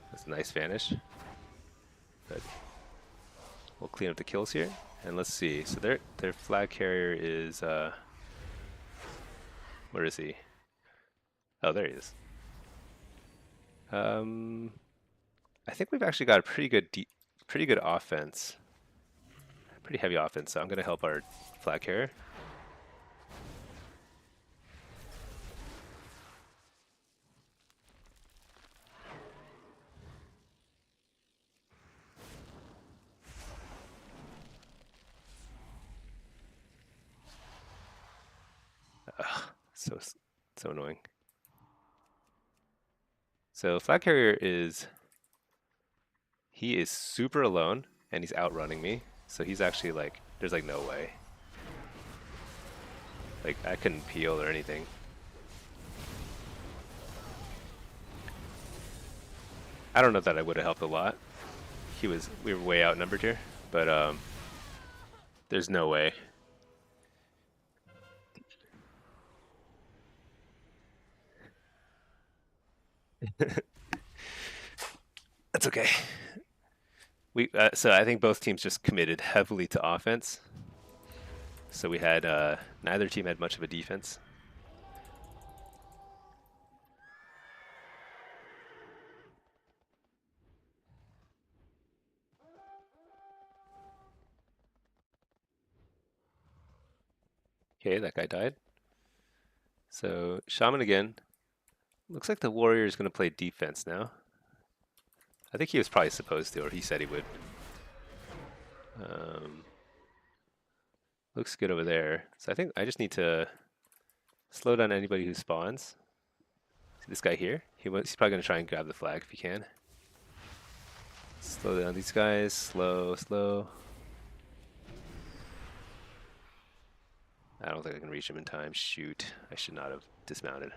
Speaker 1: that's a nice vanish. But we'll clean up the kills here. And let's see. So their flag carrier is where is he? Oh, there he is. Um, I think we've actually got a pretty good offense. Pretty heavy offense. So I'm gonna help our flag carrier. Ugh, so annoying. So flag carrier he is super alone and he's outrunning me. So he's actually like there's like no way. Like I couldn't peel or anything. I don't know that I would have helped a lot. We were way outnumbered here, but there's no way. That's okay. So I think both teams just committed heavily to offense. So we had neither team had much of a defense. Okay, that guy died. So Shaman again. Looks like the warrior is going to play defense now. I think he was probably supposed to, or he said he would. Um, Looks good over there. So I think I just need to slow down anybody who spawns. See this guy here? He's probably going to try and grab the flag if he can. Slow down these guys. Slow, slow. I don't think I can reach him in time. Shoot. I should not have dismounted.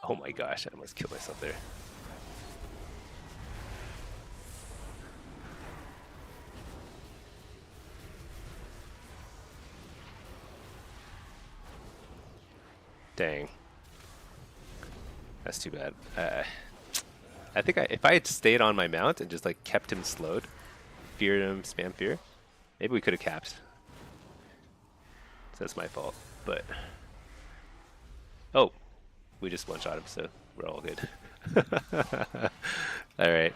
Speaker 1: Oh my gosh, I almost killed myself there. Dang. That's too bad. I think if I had stayed on my mount and just like kept him slowed, feared him, spam fear, maybe we could have capped. So that's my fault. But oh, we just one shot him, so we're all good. All right,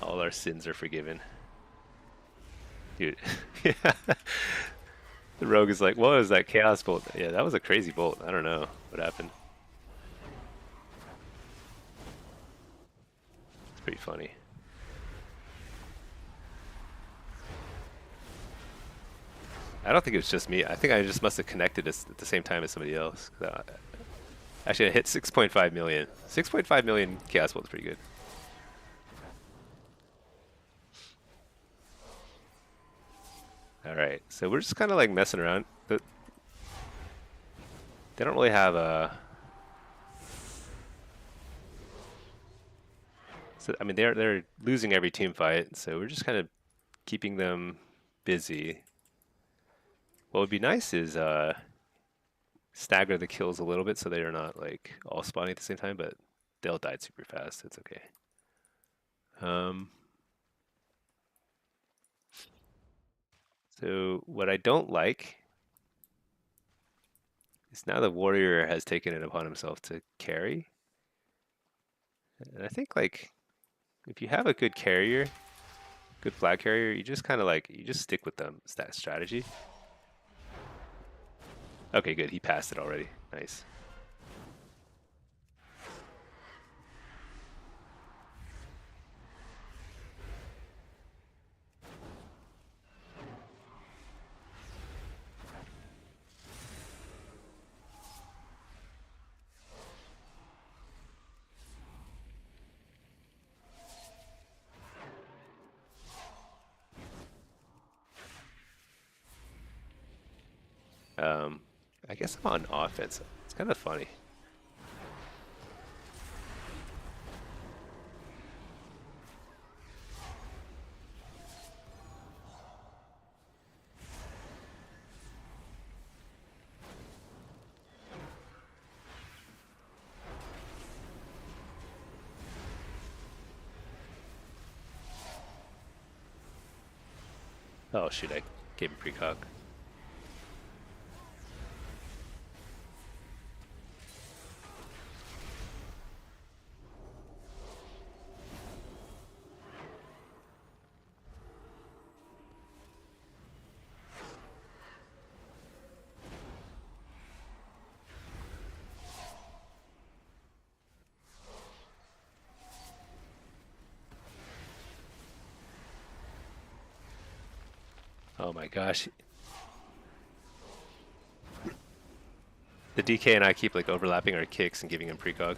Speaker 1: all our sins are forgiven, dude. Yeah. The rogue is like, what was that chaos bolt? Yeah, that was a crazy bolt. I don't know what happened. It's pretty funny. I don't think it was just me. I think I just must have connected us at the same time as somebody else. Actually, I hit 6.5 million. 6.5 million chaos bolt is pretty good. All right, so we're just kind of like messing around. They don't really have a. So I mean, they're losing every team fight, so we're just kind of keeping them busy. What would be nice is stagger the kills a little bit so they're not like all spawning at the same time, but they'll die super fast. It's okay. Um, so what I don't like is now the warrior has taken it upon himself to carry, and I think like if you have a good carrier, good flag carrier, you just kind of like you just stick with them. It's that strategy. Okay, good. He passed it already. Nice. Um, I guess I'm on offense. It's kind of funny. Oh shoot, I gave him precog. Oh my gosh. The DK and I keep like overlapping our kicks and giving him precog.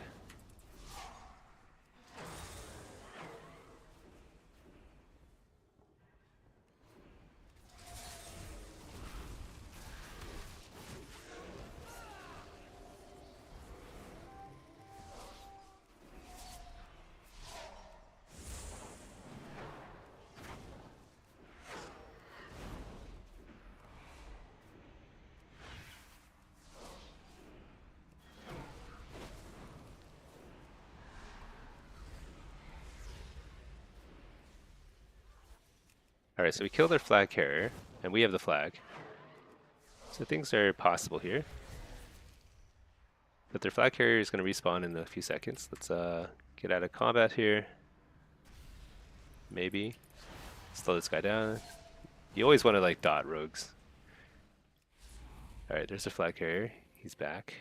Speaker 1: All right, so we killed their flag carrier, and we have the flag. So things are possible here. But their flag carrier is going to respawn in a few seconds. Let's get out of combat here. Maybe. Slow this guy down. You always want to like dot rogues. Alright, there's a flag carrier. He's back.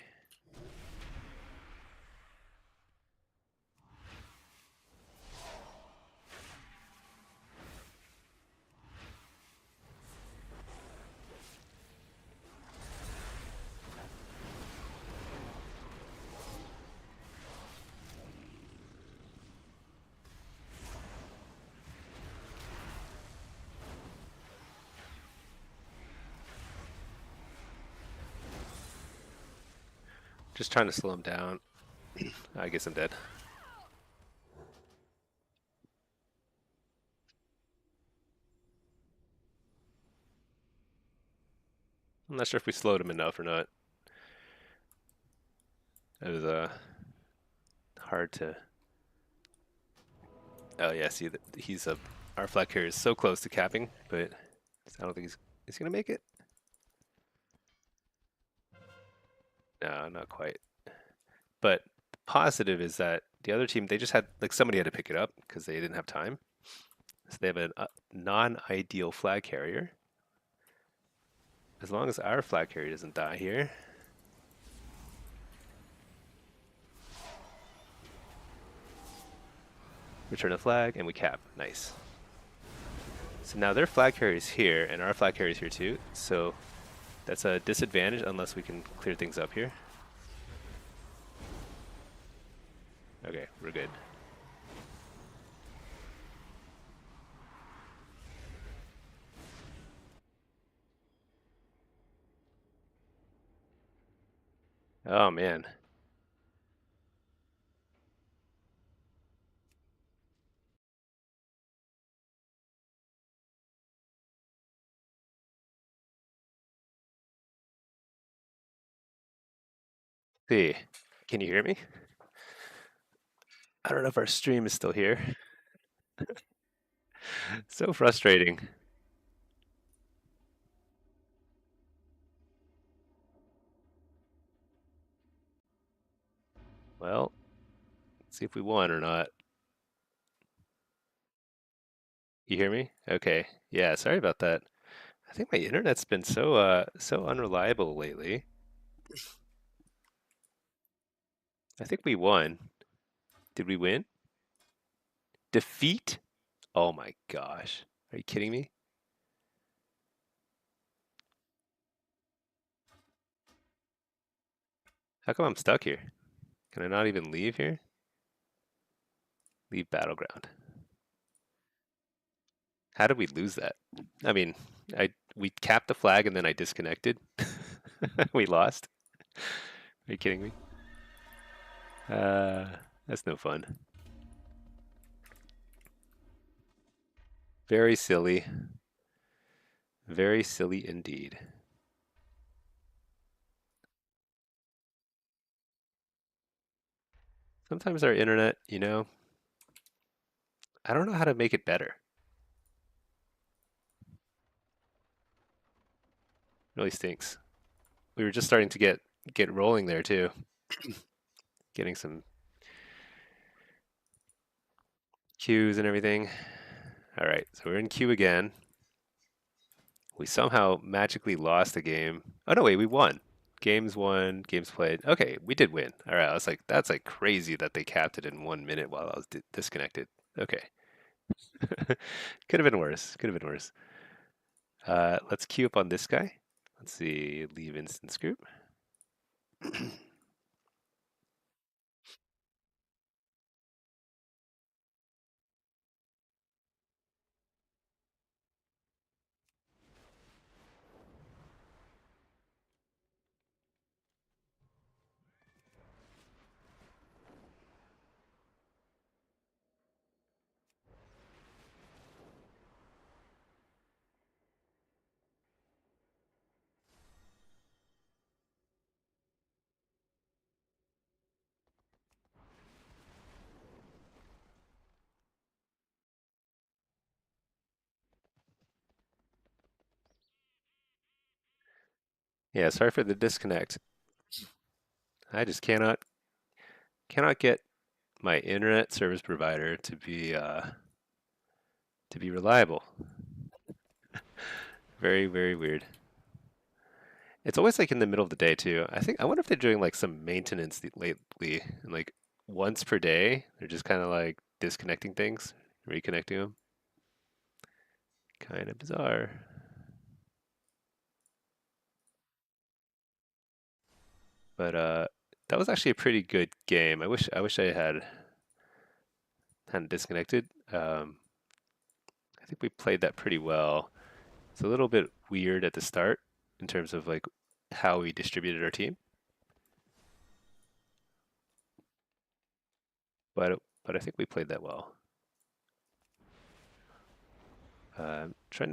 Speaker 1: Just trying to slow him down. I guess I'm dead. I'm not sure if we slowed him enough or not. It was hard to. Oh yeah, see that he's a. Our flag carrier is so close to capping, but I don't think he's gonna make it. No, not quite. But positive is that the other team they just had like somebody had to pick it up because they didn't have time. So they have a non-ideal flag carrier. As long as our flag carrier doesn't die here. Return a flag and we cap. Nice. So now their flag carrier is here and our flag carrier is here too. So that's a disadvantage unless we can clear things up here. Okay, we're good. Oh man. See, can you hear me? I don't know if our stream is still here. So frustrating. Well, let's see if we won or not. You hear me? Okay. Yeah, sorry about that. I think my internet's been so unreliable lately. I think we won. Did we win? Defeat? Oh my gosh. Are you kidding me? How come I'm stuck here? Can I not even leave here? Leave Battleground. How did we lose that? I mean, I we capped the flag and then I disconnected. We lost. Are you kidding me? Uh, that's no fun. Very silly. Very silly indeed. Sometimes our internet, I don't know how to make it better. It really stinks. We were just starting to get rolling there too. Getting some queues and everything. All right, so we're in queue again. We somehow magically lost a game. Oh no, wait, we won. Games won, games played. Okay, we did win. All right, I was like, that's like crazy that they capped it in 1 minute while I was disconnected. Okay, could have been worse. Could have been worse. Let's queue up on this guy. Let's see, leave instance group. Yeah, sorry for the disconnect. I just cannot get my internet service provider to be reliable. Very, very weird. It's always like in the middle of the day too. I wonder if they're doing like some maintenance lately, and like once per day, they're just kind of like disconnecting things, reconnecting them. Kind of bizarre. But that was actually a pretty good game. I wish I hadn't disconnected. I think we played that pretty well. It's a little bit weird at the start in terms of like how we distributed our team, but I think we played that well. Trying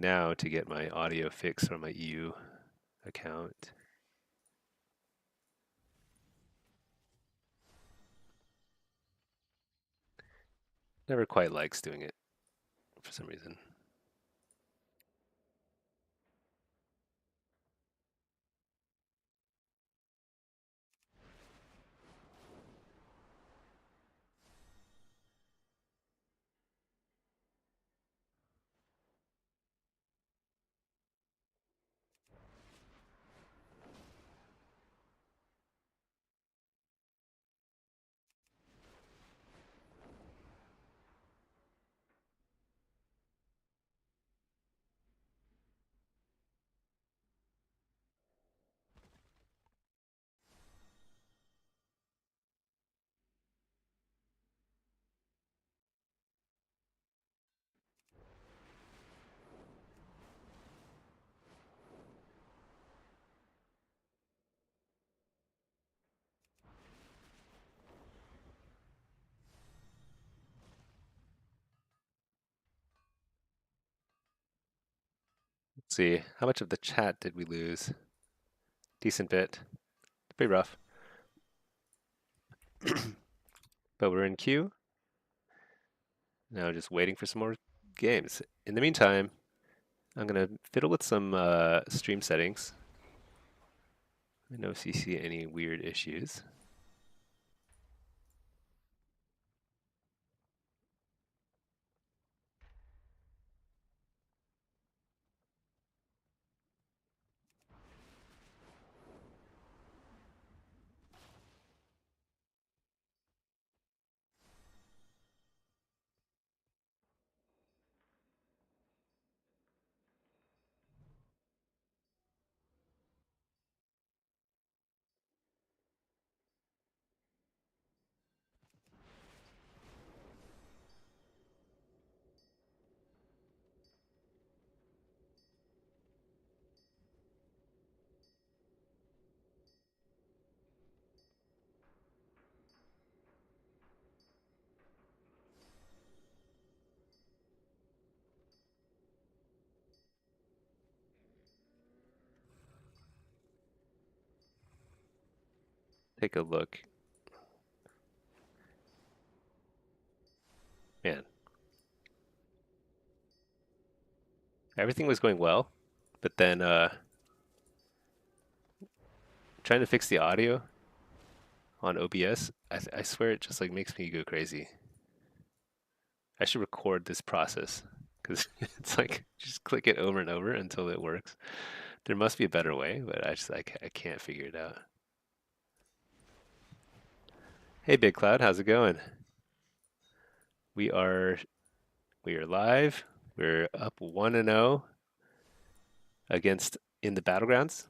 Speaker 1: now to get my audio fixed on my EU account. Never quite likes doing it for some reason. Let's see, how much of the chat did we lose? Decent bit. Pretty rough. But we're in queue. Now just waiting for some more games. In the meantime, I'm gonna fiddle with some stream settings. Let me know if you see any weird issues. Take a look. Man, everything was going well, but then trying to fix the audio on OBS, I swear it just like makes me go crazy. I should record this process because it's like just click it over and over until it works. There must be a better way, but I can't figure it out. Hey Big Cloud, how's it going? We are we are live. We're up 1-0 against in the battlegrounds,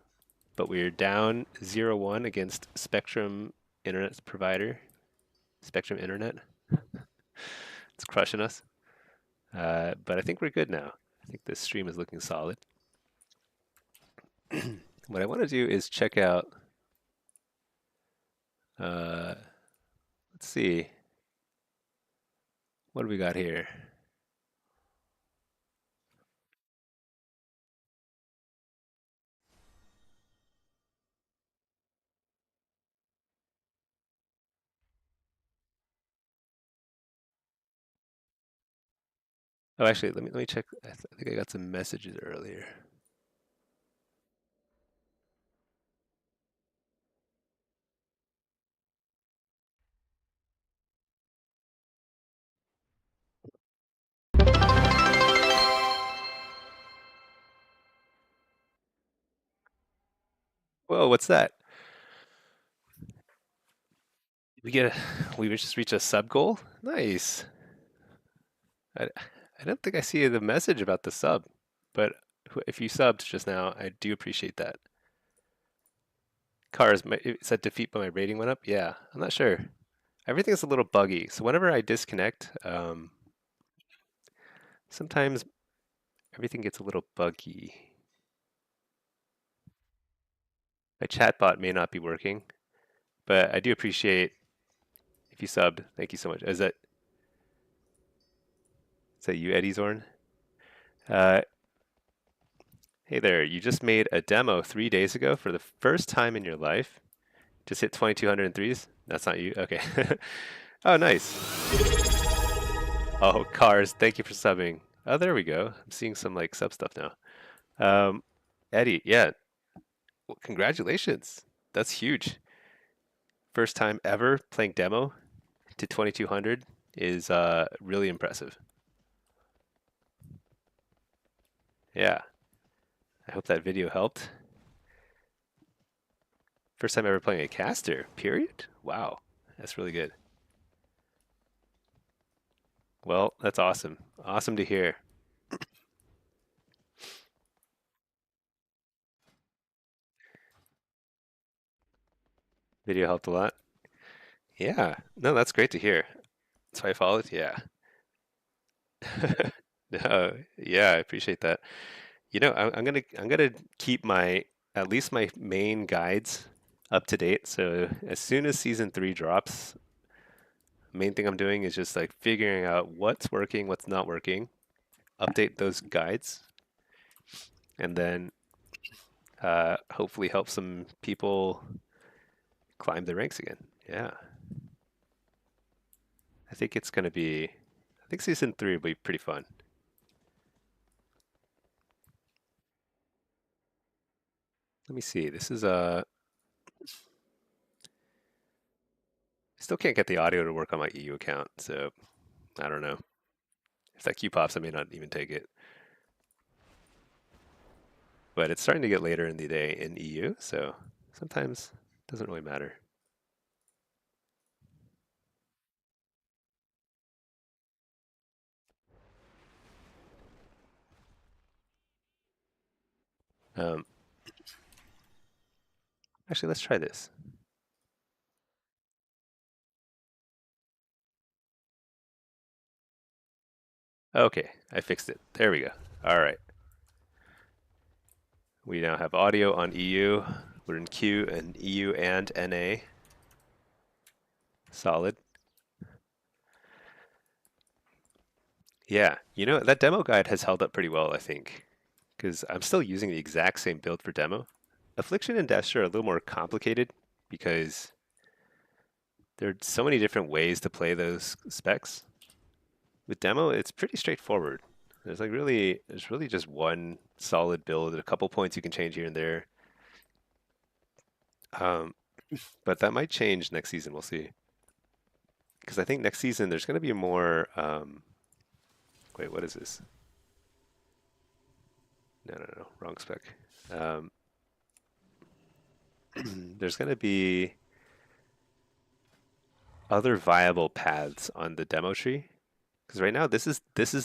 Speaker 1: but we're down 0-1 against Spectrum Internet provider. Spectrum Internet. It's crushing us. But I think we're good now. I think this stream is looking solid. What I want to do is check out. Uh, let's see. What do we got here? Oh, actually, let me check. I think I got some messages earlier. Whoa, what's that? We get we just reached a sub goal. Nice. I, I don't think I see the message about the sub, but if you subbed just now, I do appreciate that. Cars, it said defeat, but my rating went up. Yeah, I'm not sure. Everything's a little buggy, so whenever I disconnect, sometimes everything gets a little buggy. My chatbot may not be working, but I do appreciate if you subbed. Thank you so much. Is that you, Eddie Zorn? Uh, hey there, you just made a demo 3 days ago for the first time in your life. Just hit 2200 in threes? That's not you? Okay. Oh, nice. Oh, cars, thank you for subbing. Oh, there we go. I'm seeing some like sub stuff now. Um, Eddie, yeah, well, congratulations. That's huge. First time ever playing demo to 2200 is really impressive. Yeah, I hope that video helped. First time ever playing a caster, period? Wow, that's really good. Well, that's awesome. Awesome to hear. Video helped a lot. Yeah, no, that's great to hear. That's why I followed. Yeah. No, yeah, I appreciate that. I'm gonna keep my at least my main guides up to date. So as soon as season three drops, main thing I'm doing is just like figuring out what's working, what's not working, update those guides, and then hopefully help some people climb the ranks again. Yeah, I think it's gonna be. I think season three will be pretty fun. Let me see. This is still can't get the audio to work on my EU account, so I don't know. If that queue pops, I may not even take it. But it's starting to get later in the day in EU, so sometimes it doesn't really matter. Um, Actually, let's try this. Okay, I fixed it. There we go. All right. We now have audio on EU. We're in queue and EU and NA. Solid. Yeah, that demo guide has held up pretty well, I think, because I'm still using the exact same build for demo. Affliction and Dash are a little more complicated because there are so many different ways to play those specs. With demo, it's pretty straightforward. There's really just one solid build, a couple points you can change here and there. Um, but that might change next season. We'll see. Because I think next season there's going to be more. Wait, what is this? No, no, no, wrong spec. Um, there's going to be other viable paths on the demo tree. Because right now this is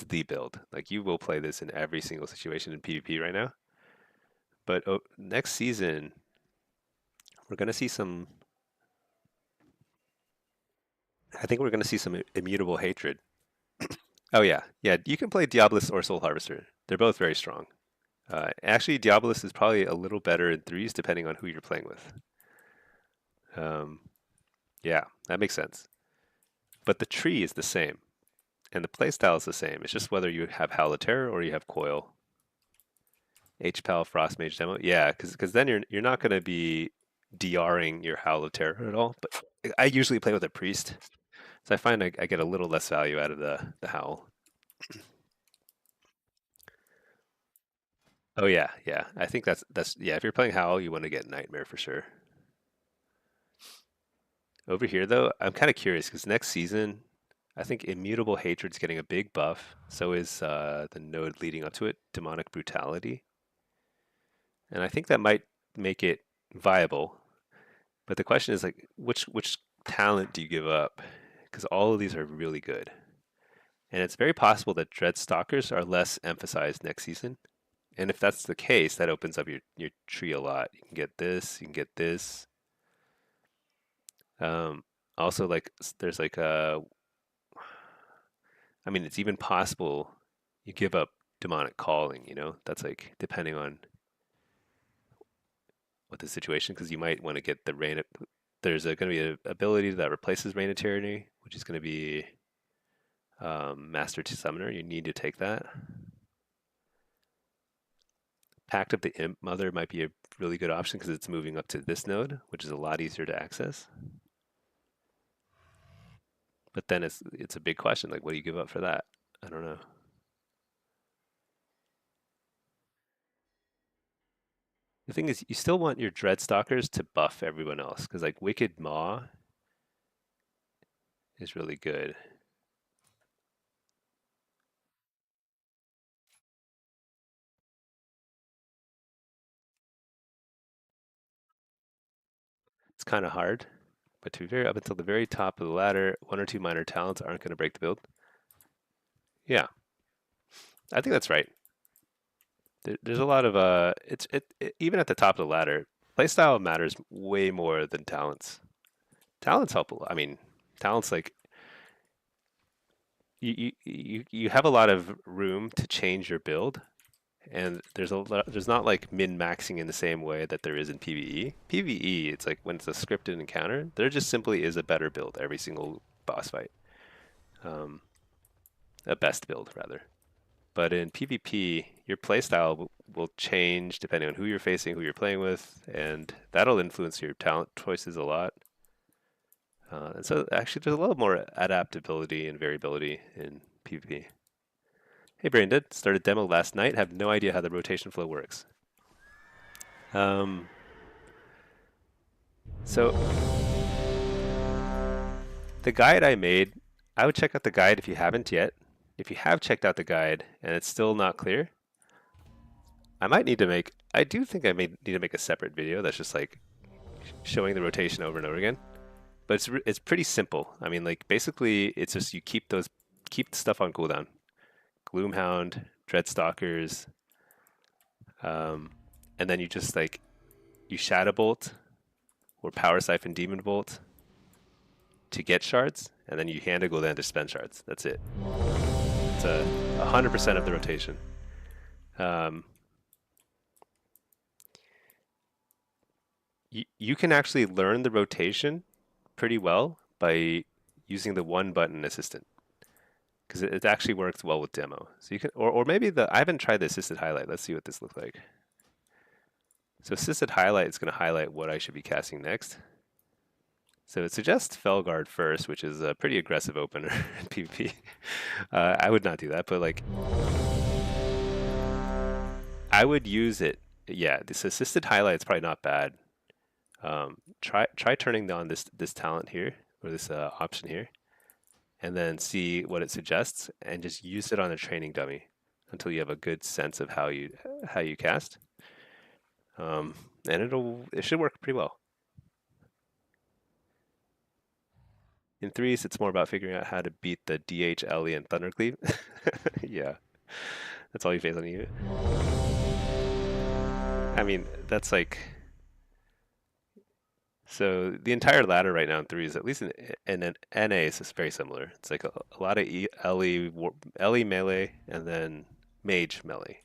Speaker 1: the build. Like you will play this in every single situation in PvP right now. But next season we're going to see some. I think we're going to see some immutable hatred. Oh yeah, yeah. You can play Diabolist or Soul Harvester. They're both very strong. Actually, Diabolist is probably a little better in threes depending on who you're playing with. Um, yeah, that makes sense. But the tree is the same, and the playstyle is the same. It's just whether you have Howl of Terror or you have Coil. H-Pal Frost Mage demo. Yeah, because then you're not going to be DRing your Howl of Terror at all. But I usually play with a priest, so I find I get a little less value out of the Howl. Oh yeah, yeah. I think that's yeah. If you're playing Howl, you want to get Nightmare for sure. Over here though, I'm kind of curious because next season, I think Immutable Hatred's getting a big buff. So is the node leading up to it, Demonic Brutality, and I think that might make it. viable. But the question is like, which talent do you give up? Because all of these are really good, and it's very possible that Dread Stalkers are less emphasized next season. And if that's the case, that opens up your tree a lot. You can get this, you can get this. Um, Also, like there's like I mean, it's even possible you give up demonic calling. You know, that's like depending on what the situation, because you might want to get the rain. There's going to be an ability that replaces Reign of Tyranny, which is going to be Master to Summoner. You need to take that. Pact of the Imp Mother might be a really good option because it's moving up to this node, which is a lot easier to access. But then it's a big question. Like, what do you give up for that? I don't know. The thing is, you still want your Dreadstalkers to buff everyone else because like Wicked Maw is really good. It's kind of hard, but to be fair, up until the very top of the ladder, one or two minor talents aren't going to break the build. Yeah, I think that's right. There's a lot of even at the top of the ladder, playstyle matters way more than talents. Talents help a lot. I mean, talents like you have a lot of room to change your build, and there's not like min maxing in the same way that there is in PvE. PvE, it's like when it's a scripted encounter, there just simply is a better build every single boss fight, um, a best build rather. But in PvP, your playstyle will change depending on who you're facing, who you're playing with, and that'll influence your talent choices a lot. And so actually, there's a little more adaptability and variability in PvP. Hey, Brandon, started demo last night. Have no idea how the rotation flow works. Um, so the guide I made, I would check out the guide if you haven't yet. If you have checked out the guide and it's still not clear, I might need to make. I do think I may need to make a separate video that's just like showing the rotation over and over again. But it's pretty simple. I mean, like basically, it's just you keep the stuff on cooldown. Gloomhound, Dreadstalkers, um, and then you just like you Shadow Bolt or Power Siphon Demon Bolt to get shards, and then you hand a Gul'dan to spend shards. That's it. It's 100% of the rotation. Um, you can actually learn the rotation pretty well by using the one button assistant because it actually works well with demo. So you can, or maybe I haven't tried the assisted highlight. Let's see what this looks like. So assisted highlight is going to highlight what I should be casting next. So it suggests Felguard first, which is a pretty aggressive opener in PvP. I would not do that, but like I would use it. Yeah, this assisted highlight is probably not bad. Try turning on this talent here or this option here, and then see what it suggests, and just use it on a training dummy until you have a good sense of how you cast. And it should work pretty well. In threes, it's more about figuring out how to beat the DH, LE, and Thundercleave. Yeah, that's all you face on you. I mean, that's like so the entire ladder right now in threes, at least in an NA, is just very similar. It's like a lot of LE melee and then mage melee.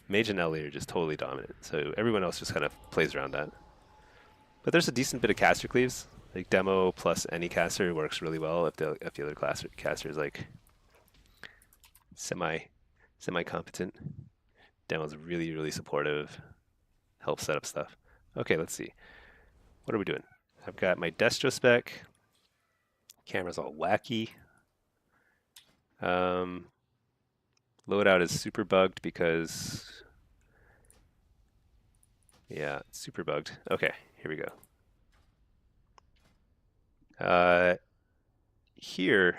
Speaker 1: Mage and LE are just totally dominant, so everyone else just kind of plays around that. But there's a decent bit of caster cleaves. Like demo plus any caster works really well if the other caster is like semi competent. Demo's really supportive, helps set up stuff. Okay, let's see. What are we doing? I've got my Destro spec. Camera's all wacky. Um, Loadout is super bugged because yeah, it's super bugged. Okay, here we go. Here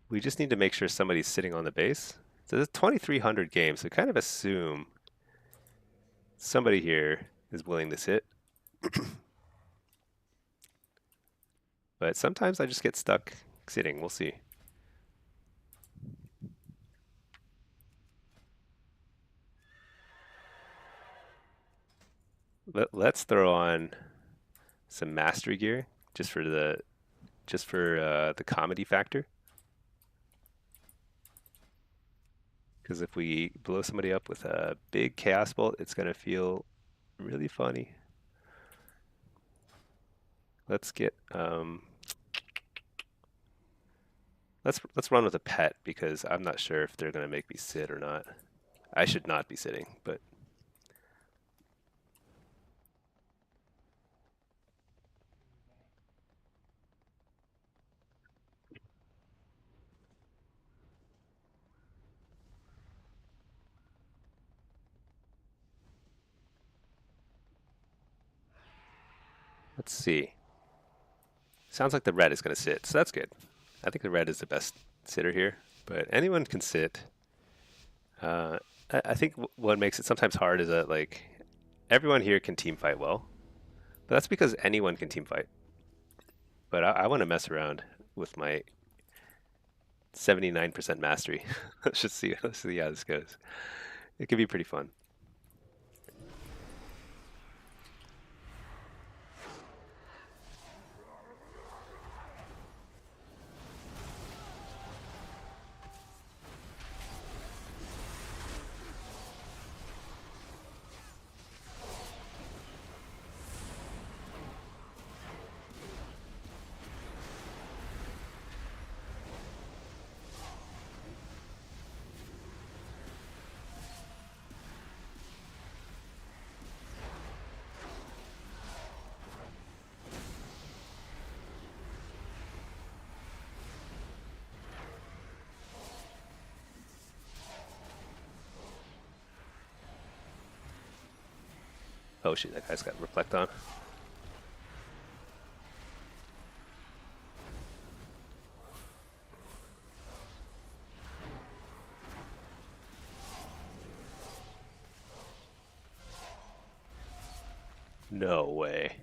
Speaker 1: we just need to make sure somebody's sitting on the base. So there's 2,300 games, so kind of assume somebody here is willing to sit, but sometimes I just get stuck sitting. We'll see. Let's throw on some mastery gear just for the comedy factor. Because if we blow somebody up with a big chaos bolt, it's gonna feel really funny. Let's get let's run with a pet because I'm not sure if they're gonna make me sit or not. I should not be sitting, but let's see. Sounds like the red is gonna sit, so that's good. I think the red is the best sitter here, but anyone can sit. Uh, I think what makes it sometimes hard is that like everyone here can team fight well, but that's because anyone can team fight. But I want to mess around with my 79% mastery. Let's just see. Let's see how this goes. It could be pretty fun. Oh shoot, that guy's got reflect on. No way.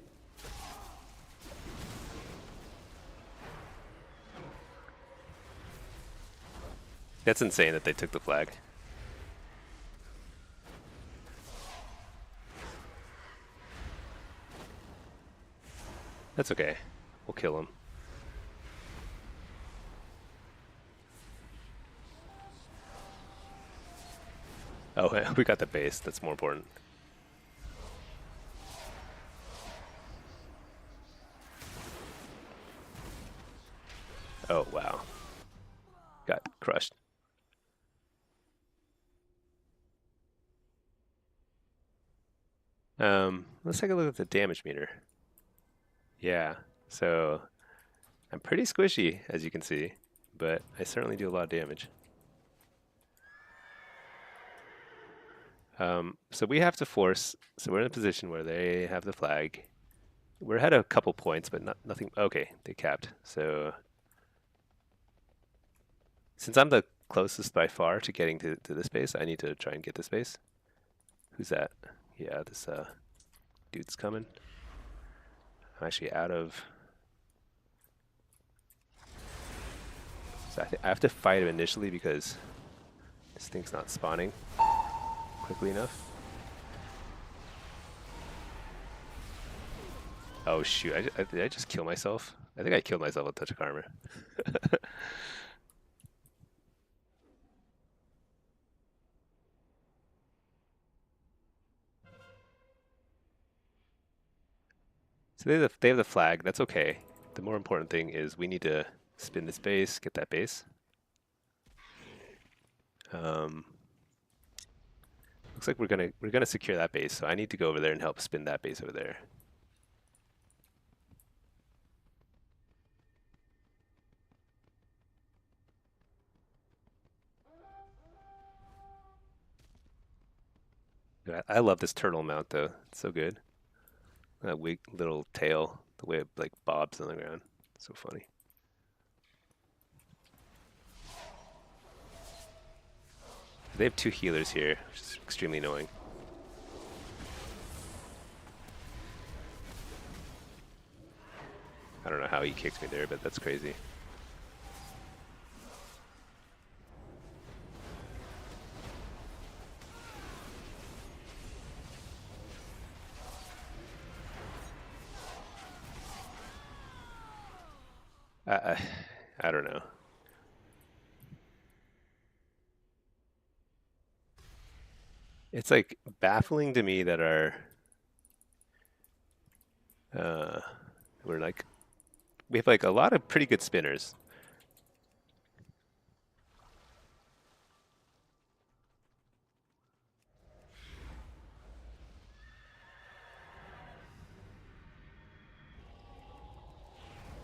Speaker 1: That's insane that they took the flag. That's okay. We'll kill him. Oh, we got the base. That's more important. Oh, wow. Got crushed. Let's take a look at the damage meter. Yeah, so I'm pretty squishy, as you can see, but I certainly do a lot of damage. So we have to force, so we're in a position where they have the flag. We're ahead a couple points, but nothing. Okay, they capped. So since I'm the closest by far to getting to this base, I need to try and get this base. Who's that? Yeah, this dude's coming. I'm actually out of. So I have to fight him initially because this thing's not spawning quickly enough. Oh shoot, did I just kill myself? I think I killed myself with touch of armor. So they have the flag, that's okay. The more important thing is we need to spin this base, get that base. Looks like we're gonna secure that base, so I need to go over there and help spin that base over there. I love this turtle mount though. It's so good. That weak little tail, the way it like bobs on the ground. So funny. They have two healers here, which is extremely annoying. he kicked me there, but that's crazy. I, I don't know. It's like baffling to me that uh, we're like we have like a lot of pretty good spinners.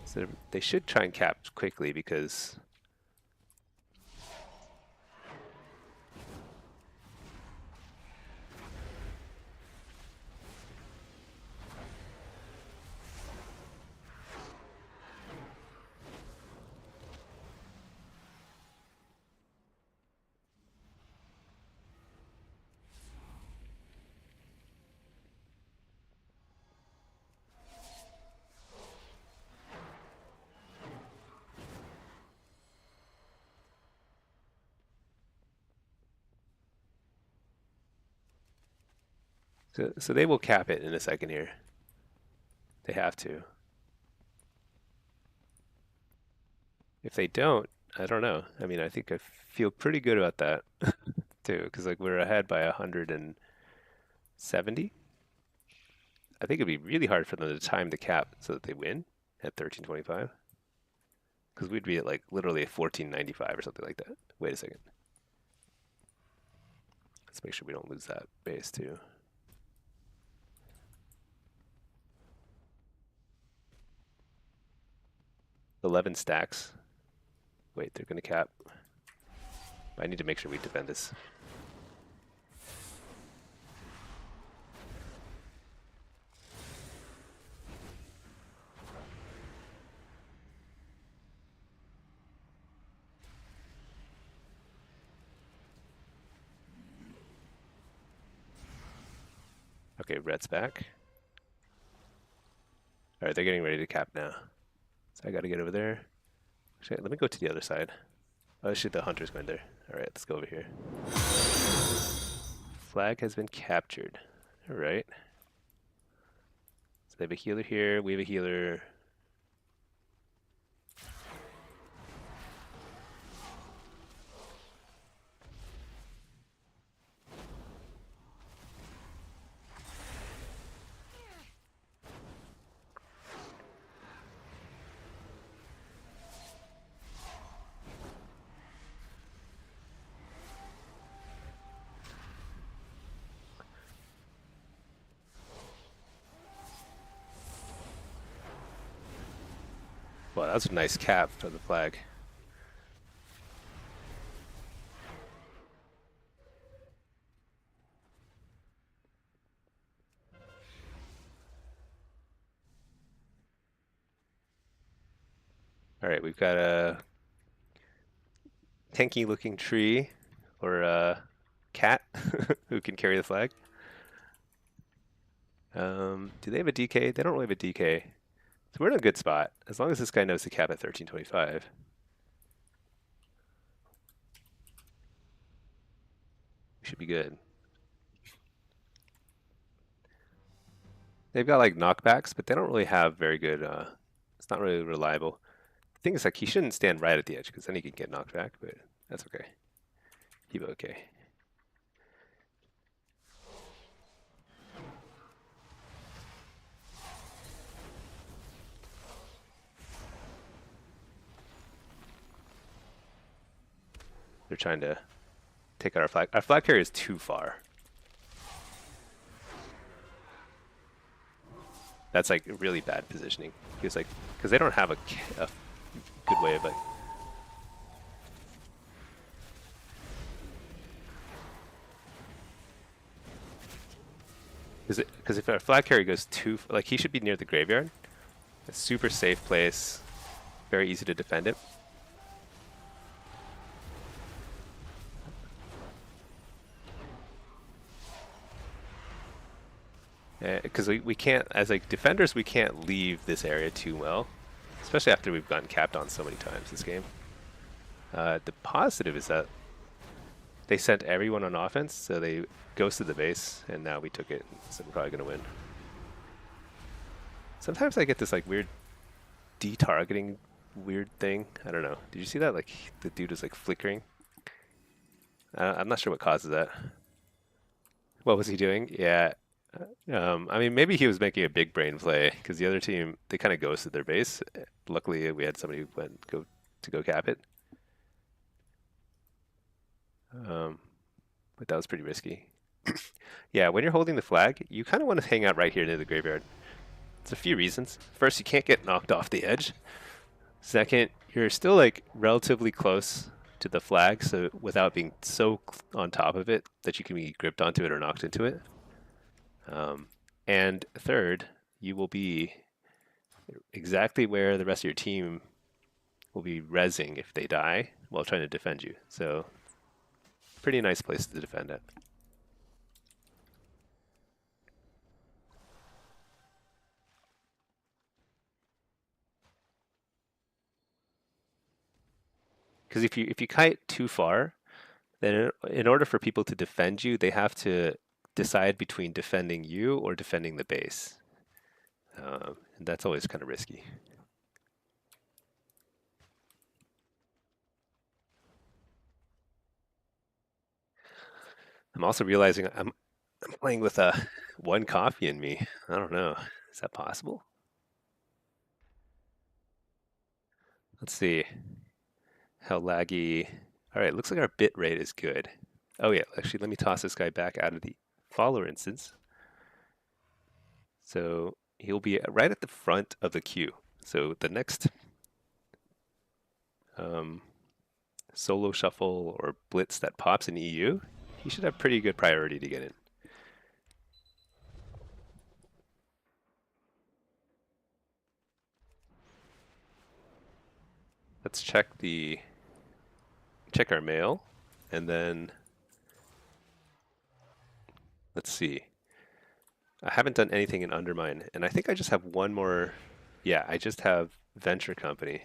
Speaker 1: So they should try and cap quickly because so they will cap it in a second here. They have to. If they don't, I don't know. I mean, I think I feel pretty good about that too, because like we're ahead by 170. I think it'd be really hard for them to time the cap so that they win at 1325. Because we'd be at like literally 1495 or something like that. Wait a second. Let's make sure we don't lose that base too. 11 stacks. Wait, they're going to cap. But I need to make sure we defend this. Okay, red's back. All right, they're getting ready to cap now. So I got to get over there. Actually, let me go to the other side. Oh, shit, the hunter's going there. All right, let's go over here. Flag has been captured. All right. So they have a healer here. We have a healer. Well, that was a nice cap for the flag. All right, we've got a tanky looking tree or a cat who can carry the flag. Do they have a DK? They don't really have a DK. So we're in a good spot. As long as this guy knows the cap at 1325. We should be good. They've got like knockbacks, but they don't really have very good, it's not really reliable. The thing is like he shouldn't stand right at the edge because then he can get knocked back, but that's okay. He'll be okay. They're trying to take out our flag. Our flag carrier is too far. That's like really bad positioning. Because like, because they don't have a good way of like. Because if our flag carrier goes too, like he should be near the graveyard. A super safe place, very easy to defend it. Because we can't, as like defenders, we can't leave this area too well. So especially after we've gotten capped on so many times this game. The positive is that they sent everyone on offense, so they ghosted the base, and now we took it, so we're probably going to win. Sometimes I get this like weird de-targeting weird thing. I don't know. Did you see that? Like the dude was like flickering. I'm not sure what causes that. What was he doing? Yeah. I mean, maybe he was making a big brain play because the other team they kind of ghosted their base. Luckily, we had somebody who went go cap it. Um, but that was pretty risky. Yeah, when you're holding the flag, you kind of want to hang out right here near the graveyard. It's a few reasons. First, you can't get knocked off the edge. Second, you're still like relatively close to the flag, so without being so on top of it that you can be gripped onto it or knocked into it. And third, you will be exactly where the rest of your team will be rezzing if they die while trying to defend you. So, pretty nice place to defend at. Because if you kite too far, then in order for people to defend you, they have to decide between defending you or defending the base. And that's always kind of risky. I'm also realizing I'm playing with one coffee in me. I don't know. Is that possible? Let's see. How laggy. All right, looks like our bit rate is good. Oh yeah, actually let me toss this guy back out of the follower instance. So he'll be right at the front of the queue. So the next um, solo shuffle or blitz that pops in EU, he should have pretty good priority to get in. Let's check our mail, and then let's see. I haven't done anything in Undermine, and I think I just have one more. Yeah, I just have Venture Company.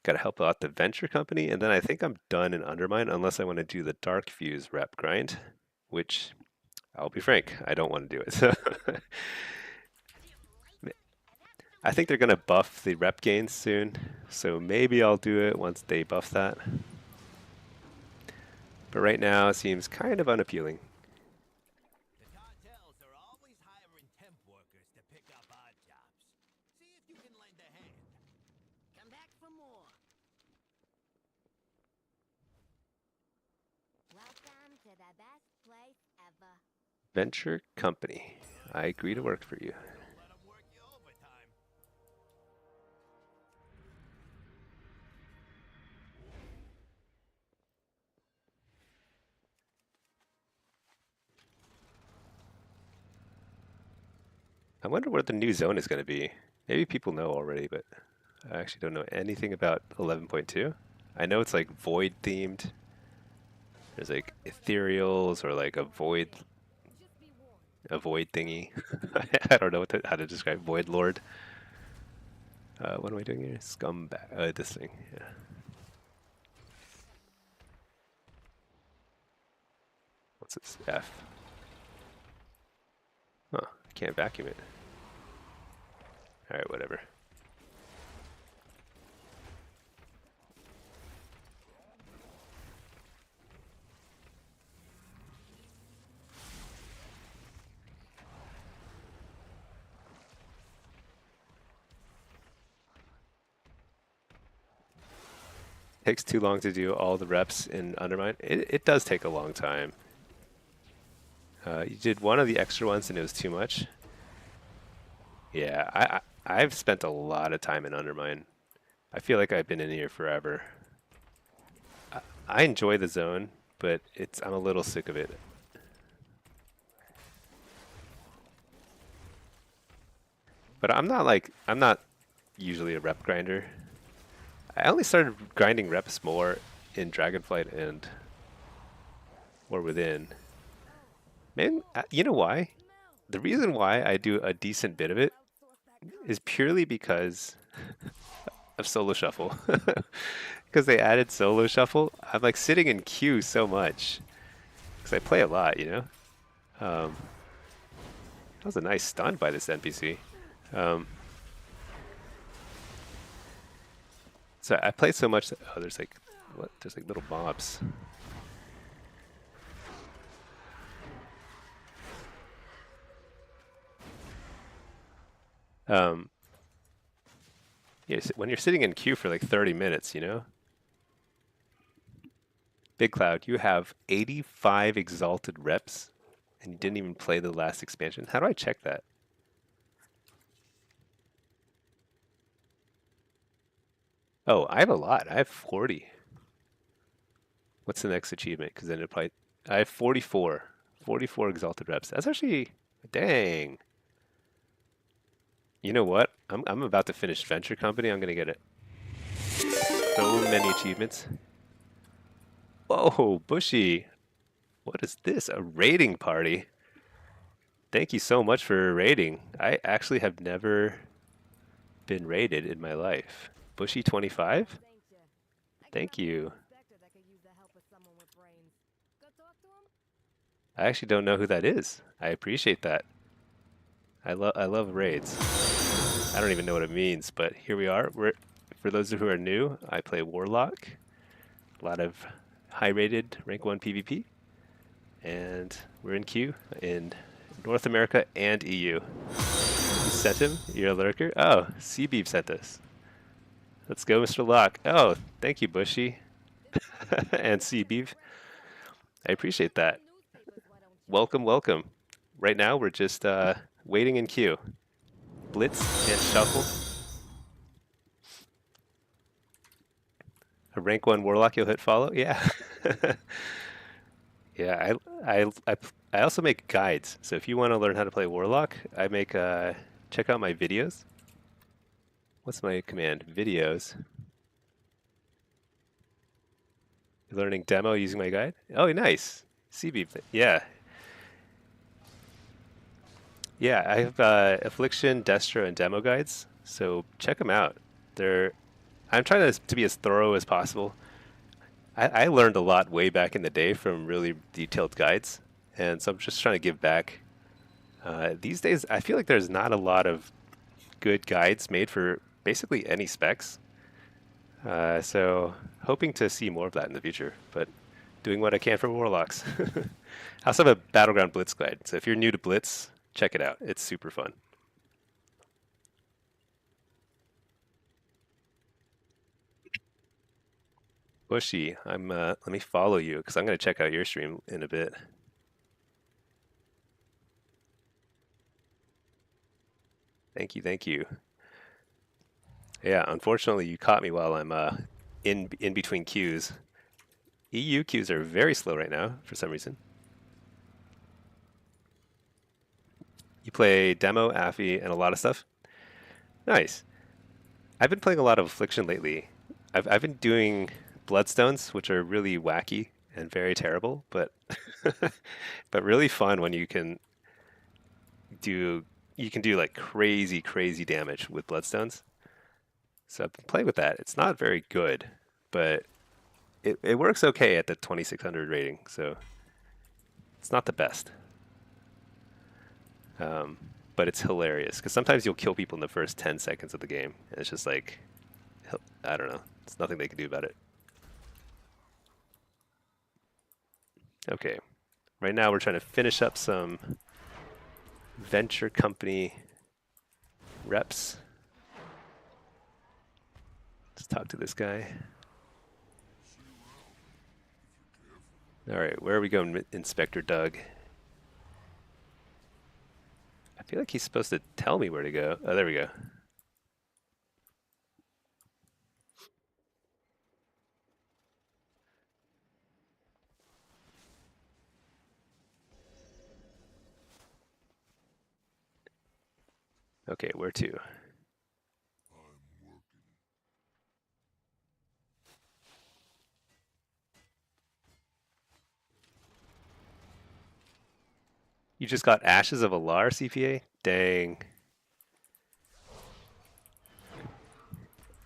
Speaker 1: Got to help out the Venture Company, and then I think I'm done in Undermine unless I want to do the Dark Fuse rep grind, which I'll be frank, I don't want to do it. So I think they're going to buff the rep gains soon, so maybe I'll do it once they buff that. But right now it seems kind of unappealing.
Speaker 3: The cartels are always hiring temp workers to pick up odd jobs. See if you can lend a hand. Come back for more.
Speaker 4: Welcome to the best place ever.
Speaker 1: Venture Company. I agree to work for you.
Speaker 3: Don't let them work you overtime.
Speaker 1: I wonder what the new zone is going to be. Maybe people know already, but I actually don't know anything about 11.2. I know it's like void themed. There's like ethereals or like a void thingy. I don't know how to describe Void Lord. What am I doing here? Scumbag. This thing. Yeah. What's this? F. Huh. Can't vacuum it. Alright, whatever. Takes too long to do all the reps in Undermine. It does take a long time. You did one of the extra ones and it was too much. Yeah, I've spent a lot of time in Undermine. I feel like I've been in here forever. I enjoy the zone, but I'm a little sick of it. But I'm not usually a rep grinder. I only started grinding reps more in Dragonflight and War Within. Man, you know why? The reason why I do a decent bit of it is purely because of solo shuffle. Because they added solo shuffle, I'm like sitting in queue so much. Because I play a lot, you know? That was a nice stun by this NPC. Um, so I played so much that, oh, there's like, what? There's like little mobs. Um, yeah, when you're sitting in queue for like 30 minutes, you know? Big Cloud, you have 85 exalted reps, and you didn't even play the last expansion. How do I check that? Oh, I have a lot. I have 40. What's the next achievement? Because then it probably, I have 44. 44 exalted reps. That's actually, dang. You know what? I'm about to finish Venture Company. I'm gonna get it. So many achievements. Whoa, Bushy. What is this? A raiding party? Thank you so much for raiding. I actually have never been raided in my life. Bushy 25? Thank you. I actually don't know who that is. I appreciate that. I love raids. I don't even know what it means, but here we are. For those who are new, I play Warlock. A lot of high-rated rank 1 PvP. And we're in queue in North America and EU. You sent him? You're a lurker? Oh, Seabeef sent us. Let's go, Mr. Locke. Oh, thank you, Bushy. And Seabeef. I appreciate that. Welcome, welcome. Right now, we're just waiting in queue. Blitz and shuffle. A rank 1 Warlock you'll hit follow? Yeah. Yeah, I also make guides. So if you want to learn how to play Warlock, I make check out my videos. What's my command? Videos. Learning demo using my guide. Oh, nice. CB. Yeah. Yeah, I have affliction, destro, and demo guides. So check them out. I'm trying to be as thorough as possible. I learned a lot way back in the day from really detailed guides, and so I'm just trying to give back. These days, I feel like there's not a lot of good guides made for basically any specs. So hoping to see more of that in the future, but doing what I can for Warlocks. I also have a Battleground Blitz guide, so if you're new to Blitz, check it out. It's super fun. Bushy, let me follow you because I'm going to check out your stream in a bit. Thank you, thank you. Yeah, unfortunately, you caught me while I'm in between queues. EU queues are very slow right now for some reason. You play demo, Affy, and a lot of stuff. Nice. I've been playing a lot of Affliction lately. I've been doing Bloodstones, which are really wacky and very terrible, but but really fun when you can do like crazy damage with Bloodstones. So I've been playing with that. It's not very good, but it works okay at the 2600 rating, so it's not the best. But it's hilarious because sometimes you'll kill people in the first 10 seconds of the game, and it's just like, I don't know. There's nothing they can do about it. Okay, right now we're trying to finish up some venture company reps. Let's talk to this guy. All right, where are we going, Inspector Doug? I feel like he's supposed to tell me where to go. Oh, there we go. Okay, where to? You just got Ashes of Alar CPA? Dang.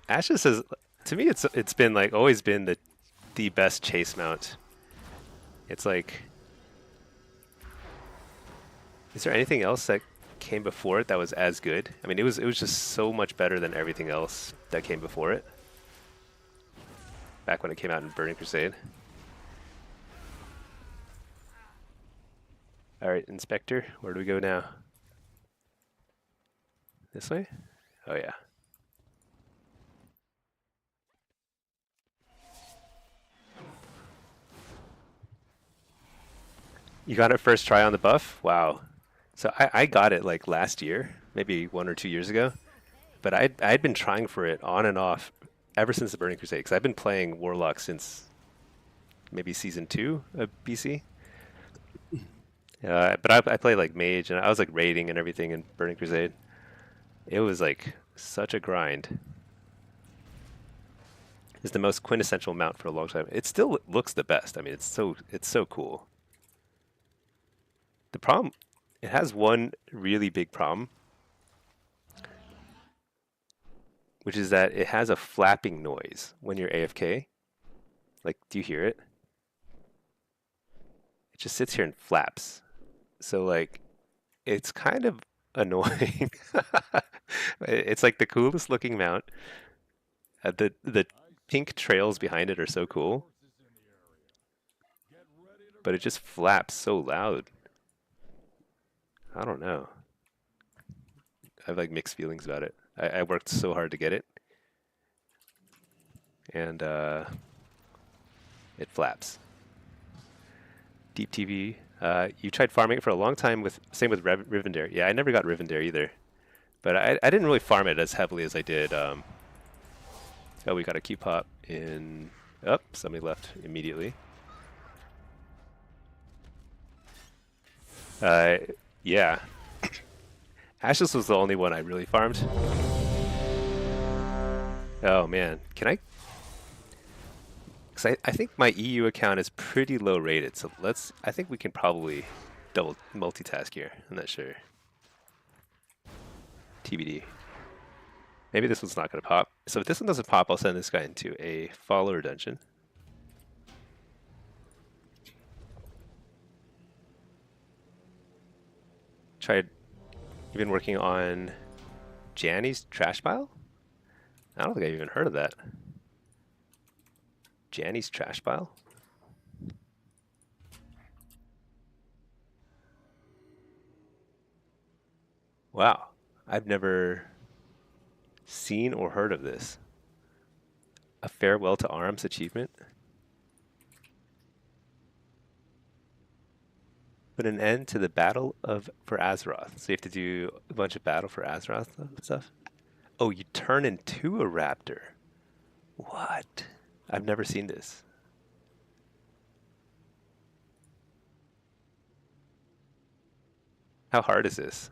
Speaker 1: Ashes has, to me, it's been like always been the best chase mount. It's like, is there anything else that came before it that was as good? I mean, it was just so much better than everything else that came before it. Back when it came out in Burning Crusade. All right, Inspector, where do we go now? This way? Oh yeah. You got it first try on the buff? Wow. So I got it like last year, maybe 1 or 2 years ago. But I'd been trying for it on and off ever since the Burning Crusade, because I've been playing Warlock since maybe season 2 of BC. But I played like Mage, and I was like raiding and everything in Burning Crusade. It was like such a grind. It's the most quintessential mount for a long time. It still looks the best. I mean, it's so cool. The problem, it has one really big problem, which is that it has a flapping noise when you're AFK. Like, do you hear it? It just sits here and flaps. So like, it's kind of annoying. It's like the coolest looking mount. The pink trails behind it are so cool, but it just flaps so loud. I don't know. I have like mixed feelings about it. I worked so hard to get it, and it flaps. Deep TV. You tried farming it for a long time with same with Rivendare. Yeah, I never got Rivendare either, but I didn't really farm it as heavily as I did. Oh, we got a Q pop in. Oh, somebody left immediately. Yeah. Ashes was the only one I really farmed. Oh man, can I? Because I think my EU account is pretty low rated, so I think we can probably double multitask here. I'm not sure. TBD. Maybe this one's not going to pop. So if this one doesn't pop, I'll send this guy into a follower dungeon. Tried even working on Janny's trash pile? I don't think I've even heard of that. Janny's trash pile? Wow, I've never seen or heard of this. A farewell to arms achievement? Put an end to the battle for Azeroth. So you have to do a bunch of battle for Azeroth stuff. Oh, you turn into a raptor. What? I've never seen this. How hard is this?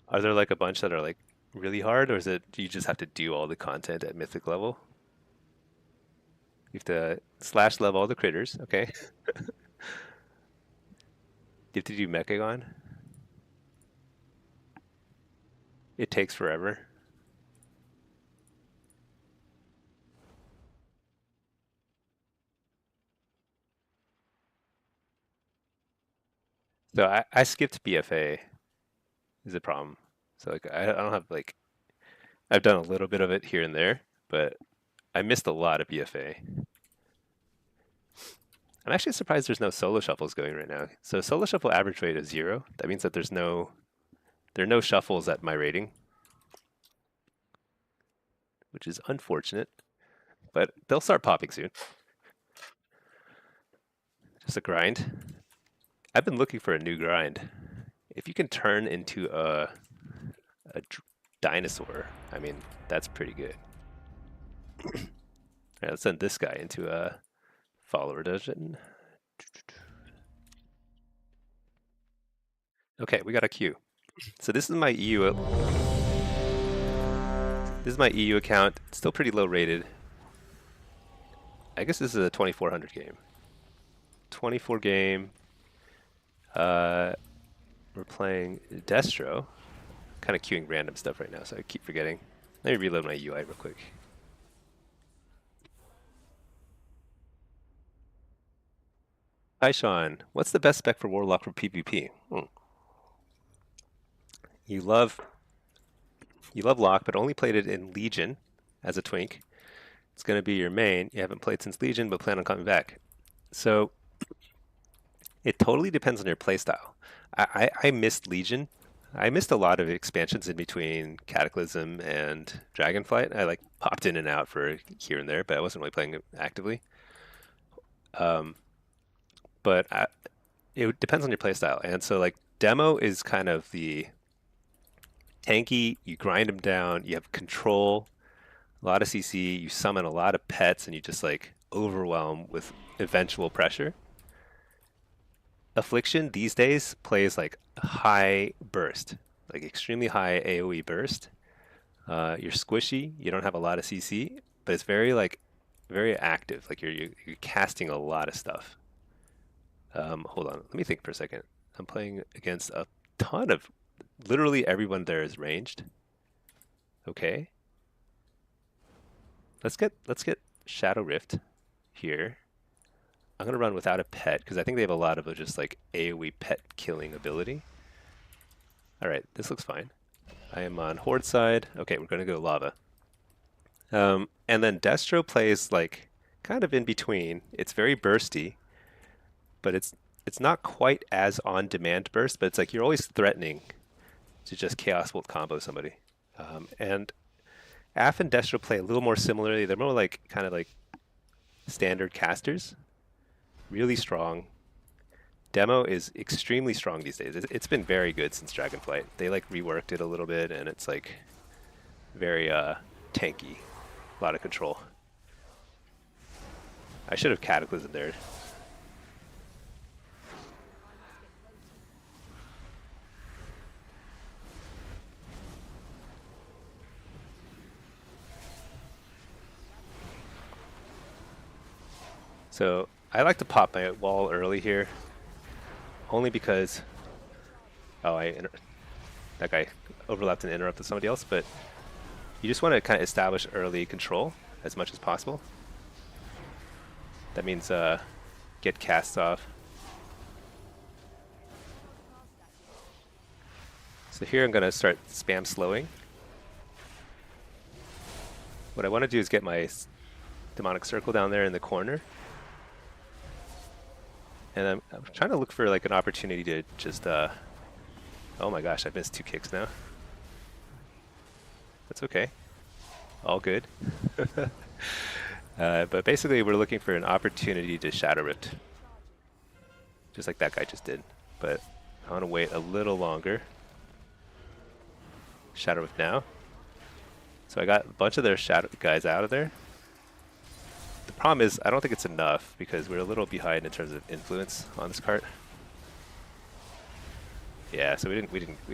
Speaker 1: Are there like a bunch that are like really hard, or is it you just have to do all the content at mythic level? You have to slash love all the critters, okay? You have to do Mechagon. It takes forever. So I skipped BFA is a problem. So like I don't have like I've done a little bit of it here and there, but I missed a lot of BFA. I'm actually surprised there's no solo shuffles going right now. So solo shuffle average rate is 0. That means that there are no shuffles at my rating, which is unfortunate. But they'll start popping soon. Just a grind. I've been looking for a new grind. If you can turn into a dinosaur, I mean, that's pretty good. All right, let's send this guy into a follower dungeon. Okay, we got a queue. So this is my EU. This is my EU account. It's still pretty low rated. I guess this is a 2400 game. 24 game. We're playing Destro. kind of queuing random stuff right now, so I keep forgetting. Let me reload my UI real quick. Hi Sean, what's the best spec for Warlock for PvP? You love Lock, but only played it in Legion as a twink. It's going to be your main. You haven't played since Legion, but plan on coming back. So it totally depends on your playstyle. I missed Legion. I missed a lot of expansions in between Cataclysm and Dragonflight. I like popped in and out for here and there, but I wasn't really playing it actively. But it depends on your playstyle. And so like demo is kind of the tanky. You grind them down. You have control, a lot of CC. You summon a lot of pets, and you just like overwhelm with eventual pressure. Affliction these days plays like high burst, like extremely high AoE burst. You're squishy. You don't have a lot of CC, but it's very active. Like you're casting a lot of stuff. Hold on, let me think for a second. I'm playing against a ton of, literally everyone there is ranged. Okay. Let's get Shadow Rift here. I'm gonna run without a pet because I think they have a lot of just like AoE pet killing ability. All right, this looks fine. I am on Horde side. Okay, we're gonna go Lava. And then Destro plays like kind of in between. It's very bursty, but it's not quite as on-demand burst. But it's like you're always threatening to just Chaos Bolt combo somebody. And Aff and Destro play a little more similarly. They're more like kind of like standard casters. Really strong. Demo is extremely strong these days. It's been very good since Dragonflight. They like reworked it a little bit, and it's like very tanky. A lot of control. I should have Cataclysm there. So I like to pop my wall early here, only because that guy overlapped and interrupted somebody else, but you just want to kind of establish early control as much as possible. That means get casts off. So here I'm going to start spam slowing. What I want to do is get my demonic circle down there in the corner. And I'm trying to look for like an opportunity to just, oh my gosh, I missed 2 kicks now. That's okay. All good. But basically we're looking for an opportunity to Shadow Rift. Just like that guy just did. But I want to wait a little longer. Shadow Rift now. So I got a bunch of their Shadow guys out of there. The problem is I don't think it's enough because we're a little behind in terms of influence on this cart. Yeah, so we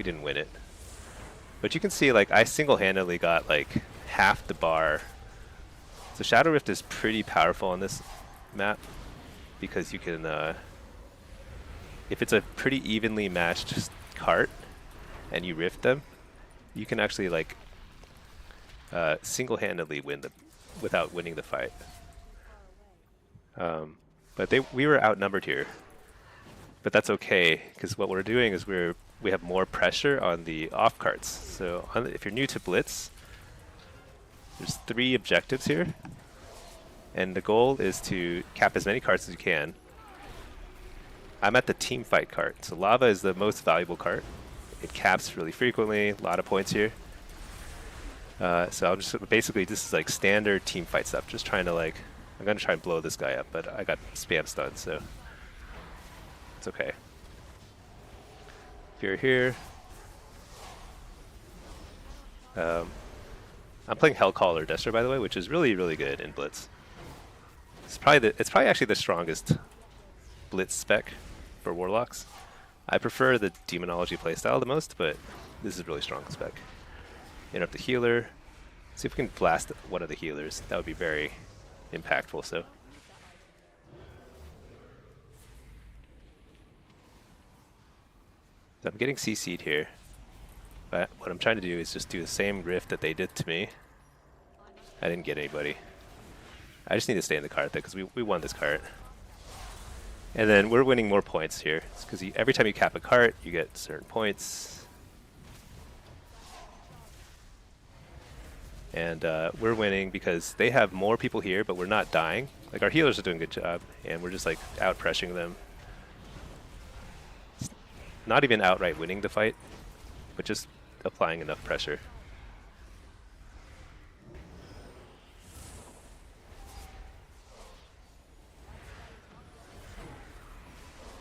Speaker 1: didn't win it. But you can see like I single-handedly got like half the bar. So Shadow Rift is pretty powerful on this map because you can if it's a pretty evenly matched cart and you rift them, you can actually like single-handedly win them without winning the fight. But we were outnumbered here, but that's okay because what we're doing is we have more pressure on the off carts. So if you're new to Blitz, there's 3 objectives here, and the goal is to cap as many carts as you can. I'm at the team fight cart, so Lava is the most valuable cart. It caps really frequently, a lot of points here. So I'm just basically this is like standard team fight stuff. Just trying to like. I'm going to try and blow this guy up, but I got spam stunned, so it's okay. If you're here, I'm playing Hellcaller Destro, by the way, which is really, really good in Blitz. It's probably actually the strongest Blitz spec for Warlocks. I prefer the Demonology playstyle the most, but this is really strong spec. Interrupt the healer. See if we can blast one of the healers. That would be very impactful. So I'm getting CC'd here. But what I'm trying to do is just do the same rift that they did to me. I didn't get anybody. I just need to stay in the cart though, because we won this cart. And then we're winning more points here. It's because every time you cap a cart, you get certain points. And we're winning because they have more people here, but we're not dying. Like, our healers are doing a good job, and we're just like out pressuring them. It's not even outright winning the fight, but just applying enough pressure.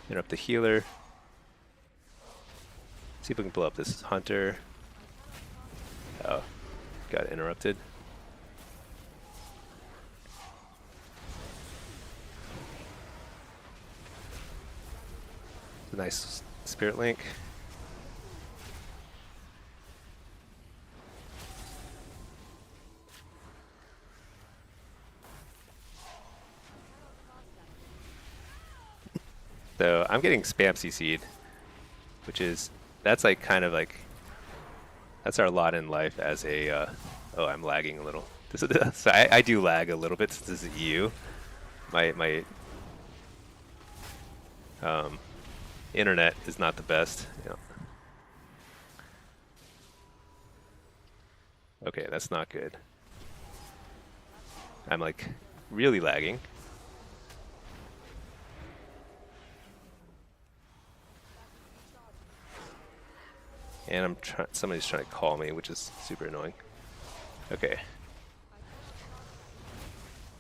Speaker 1: Interrupt the healer. See if we can blow up this hunter. Oh, got interrupted. A nice spirit link. So I'm getting spam CC'd, which is, that's like kind of like, that's our lot in life as a, oh, I'm lagging a little. This is, so I do lag a little bit since this is EU. My internet is not the best. Yeah. Okay, that's not good. I'm like really lagging. And I'm trying. Somebody's trying to call me, which is super annoying. Okay.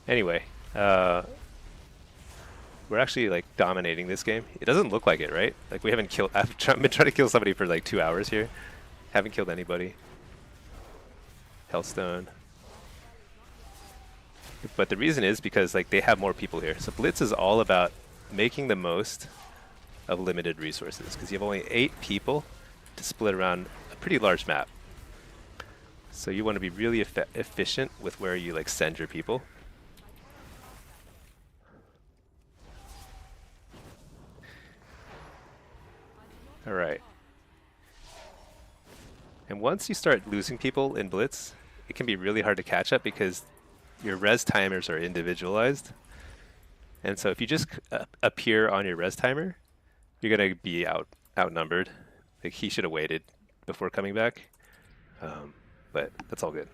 Speaker 1: Anyway, we're actually like dominating this game. It doesn't look like it, right? Like we haven't killed. I've been trying to kill somebody for like 2 hours here. Haven't killed anybody. Hellstone. But the reason is because like they have more people here. So Blitz is all about making the most of limited resources because you have only 8 people to split around a pretty large map. So you want to be really efficient with where you like send your people. All right. And once you start losing people in Blitz, it can be really hard to catch up because your res timers are individualized. And so if you just appear on your res timer, you're going to be outnumbered. Like he should have waited before coming back. But that's all good.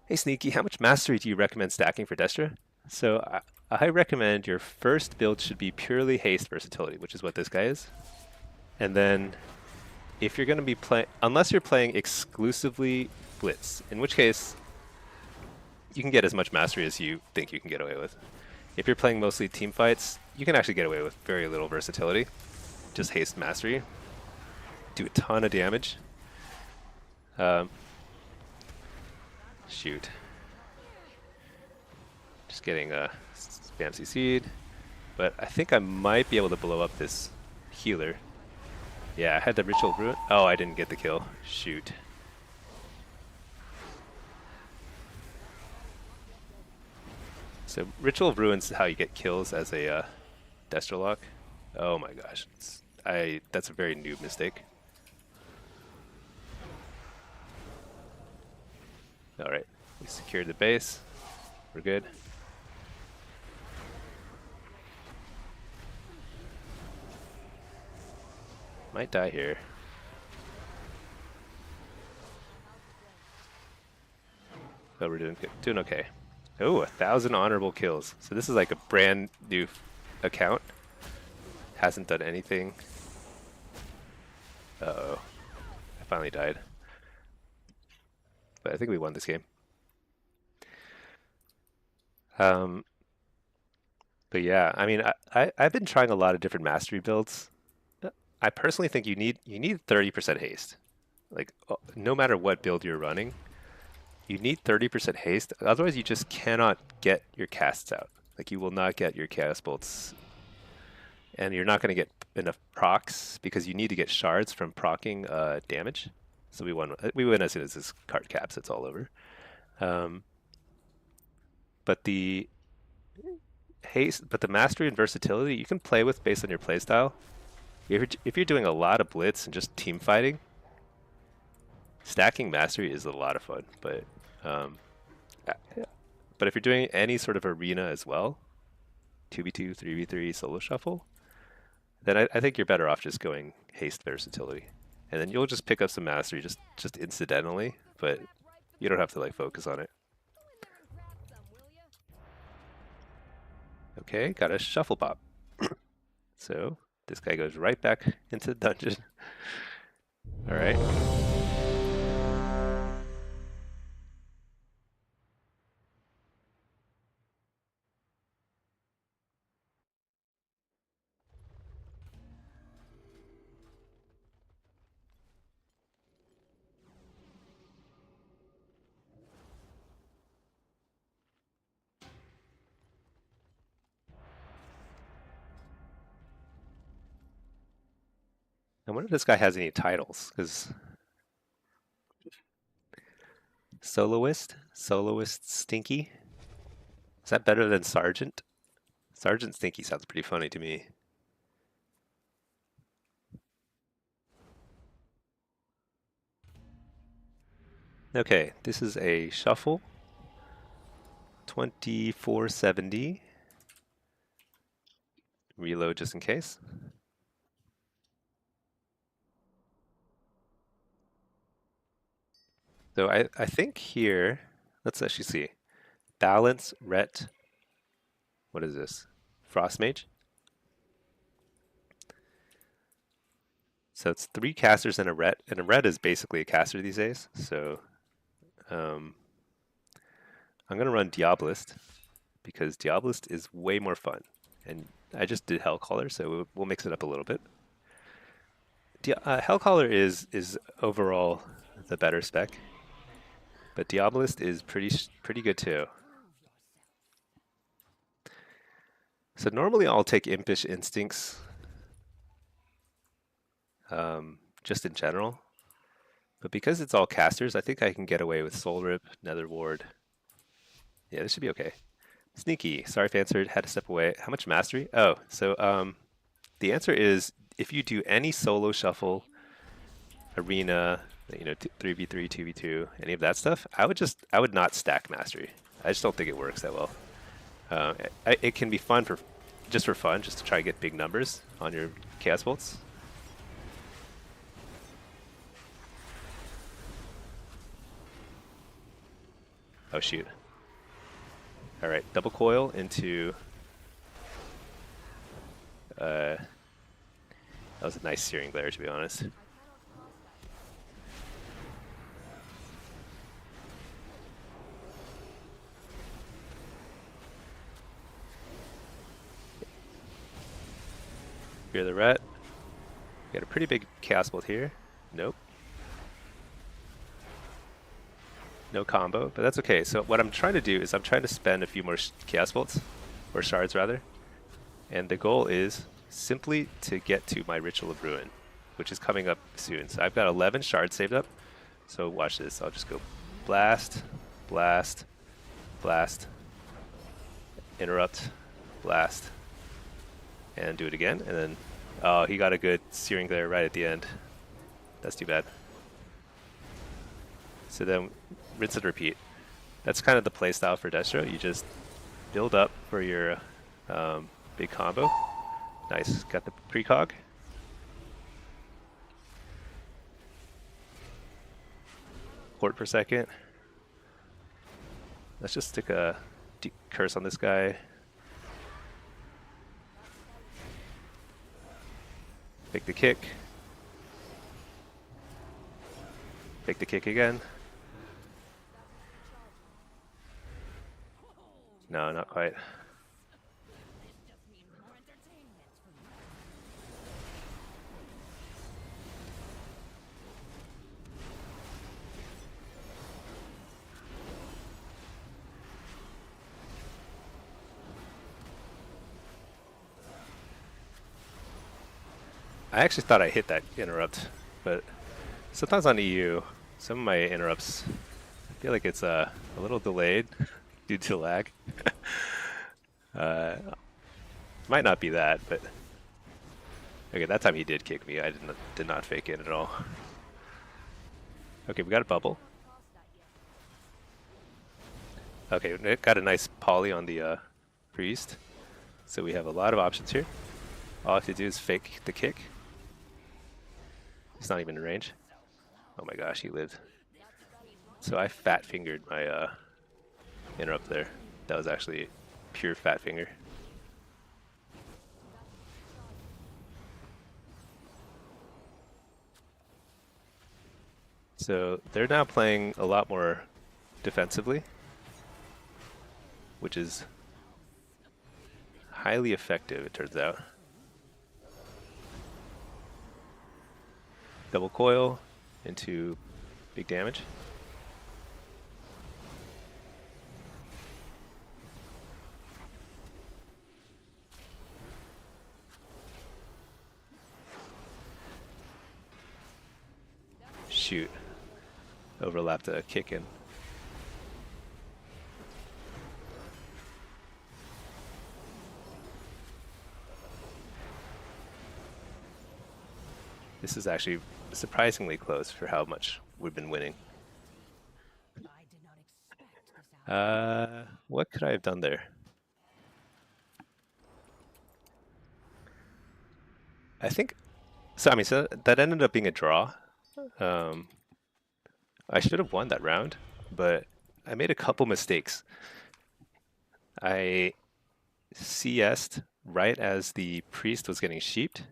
Speaker 1: Hey Sneaky, how much mastery do you recommend stacking for Destra? So I recommend your first build should be purely haste versatility, which is what this guy is. And then if you're going to be playing, unless you're playing exclusively Blitz, in which case you can get as much mastery as you think you can get away with. If you're playing mostly team fights, you can actually get away with very little versatility. Just haste mastery. Do a ton of damage. Shoot. Just getting a spam CC'd. But I think I might be able to blow up this healer. Yeah, I had the Ritual Ruin. Oh, I didn't get the kill. Shoot. So Ritual of Ruins is how you get kills as a Destra lock. Oh my gosh. That's a very noob mistake. Alright, we secured the base. We're good. Might die here. But we're doing okay. Oh, 1,000 honorable kills. So this is like a brand new account. Hasn't done anything. Uh-oh. I finally died. But I think we won this game. But yeah, I mean, I've been trying a lot of different mastery builds. I personally think you need 30% haste. Like, no matter what build you're running, you need 30% haste. Otherwise, you just cannot get your casts out. Like, you will not get your chaos bolts, and you're not going to get enough procs because you need to get shards from procking damage. So we win as soon as this card caps. It's all over. But the haste, but the mastery and versatility you can play with based on your playstyle. if you're doing a lot of blitz and just team fighting, stacking mastery is a lot of fun. Um, but if you're doing any sort of arena as well, 2v2, 3v3 solo shuffle, then I think you're better off just going haste versatility, and then you'll just pick up some mastery just incidentally, but you don't have to like focus on it. Okay, got a shuffle pop. So this guy goes right back into the dungeon. All right. I wonder if this guy has any titles, because soloist Stinky. Is that better than Sergeant? Sergeant Stinky sounds pretty funny to me. Okay, this is a shuffle. 2470. Reload just in case. So I think here, let's actually see. Balance, Ret. What is this? Frost Mage. So it's 3 casters and a Ret is basically a caster these days. So I'm going to run Diabolist because Diabolist is way more fun. And I just did Hellcaller, so we'll mix it up a little bit. Hellcaller is overall the better spec, but Diabolist is pretty good too. So normally I'll take Impish Instincts just in general, but because it's all casters, I think I can get away with Soul Rip, Nether Ward. Yeah, this should be okay. Sneaky. Sorry if I answered. Had to step away. How much mastery? Oh, so the answer is if you do any solo shuffle, arena, 3v3, 2v2, any of that stuff, I would not stack mastery. I just don't think it works that well. It can be fun for fun, just to try to get big numbers on your Chaos Bolts. Oh shoot. Alright, double coil into that was a nice searing glare, to be honest. Fear the Ret. Got a pretty big Chaos Bolt here. Nope. No combo, but that's okay. So what I'm trying to do is I'm trying to spend a few more Chaos Bolts, or shards rather, and the goal is simply to get to my Ritual of Ruin, which is coming up soon. So I've got 11 shards saved up, so watch this. I'll just go blast, blast, blast, interrupt, blast, and do it again, and then, oh, he got a good searing glare right at the end. That's too bad. So then, rinse and repeat. That's kind of the playstyle for Destro. You just build up for your big combo. Nice, got the precog. Port per second. Let's just stick a curse on this guy. Make the kick. Make the kick again. No, not quite. I actually thought I hit that interrupt, but sometimes on EU, some of my interrupts, I feel like it's a little delayed due to lag. Might not be that, but Okay, that time he did kick me. I did not fake it at all. Okay, we got a bubble. Okay, we got a nice poly on the priest. So we have a lot of options here. All I have to do is fake the kick. He's not even in range. Oh my gosh, he lived. So I fat fingered my interrupt there. That was actually pure fat finger. So they're now playing a lot more defensively, which is highly effective, it turns out. Double coil into big damage. Shoot. Overlapped a kick in. This is actually surprisingly close for how much we've been winning. What could I have done there? I think so. I mean, so that ended up being a draw. I should have won that round, but I made a couple mistakes. I CS'd right as the priest was getting sheeped,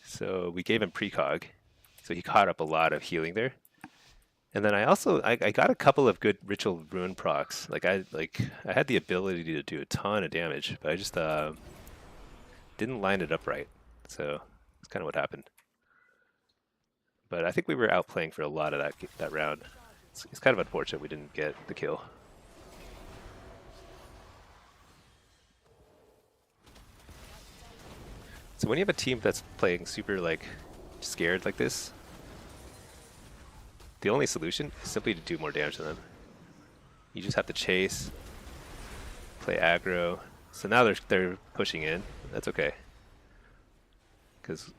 Speaker 1: so we gave him precog, so he caught up a lot of healing there. And then I got a couple of good ritual rune procs. I had the ability to do a ton of damage, but I just didn't line it up right. So that's kind of what happened. But I think we were outplaying for a lot of that round. It's kind of unfortunate we didn't get the kill. So when you have a team that's playing super scared like this, the only solution is simply to do more damage to them. You just have to chase, play aggro. So now they're pushing in. That's okay. Because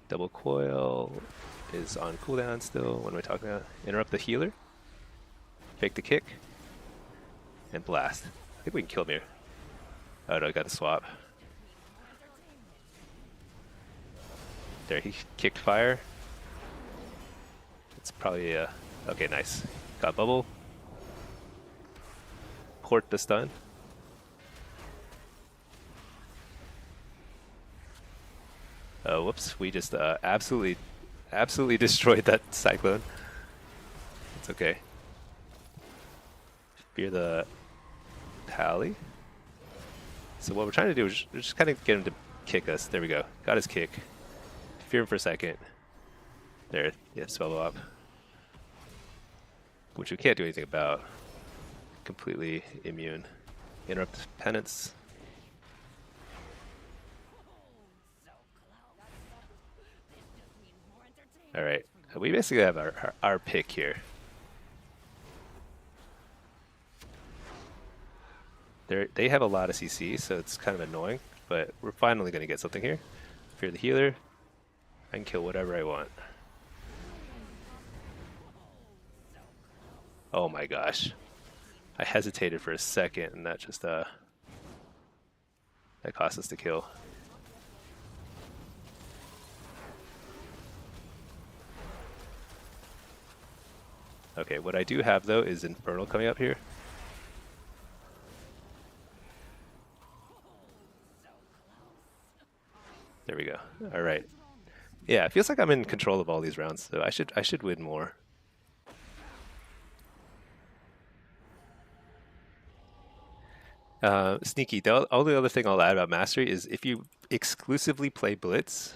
Speaker 1: double coil is on cooldown still. What am I talking about? Interrupt the healer, fake the kick, and blast. I think we can kill him here. Oh no, I got the swap. There, he kicked fire. It's probably okay, nice. Got bubble. Port the stun. Oh, whoops! We just absolutely destroyed that cyclone. It's okay. Fear the pally. So what we're trying to do is just kind of get him to kick us. There we go. Got his kick. Fear him for a second. There, yeah, swallow up. Which we can't do anything about. Completely immune. Interrupt penance. Alright, we basically have our pick here. They have a lot of CC, so it's kind of annoying, but we're finally going to get something here. Fear the healer. I can kill whatever I want. Oh my gosh. I hesitated for a second, and that just that cost us the kill. Okay, what I do have though is Infernal coming up here. There we go. All right. Yeah, it feels like I'm in control of all these rounds, so I should win more. Sneaky. The only other thing I'll add about Mastery is if you exclusively play Blitz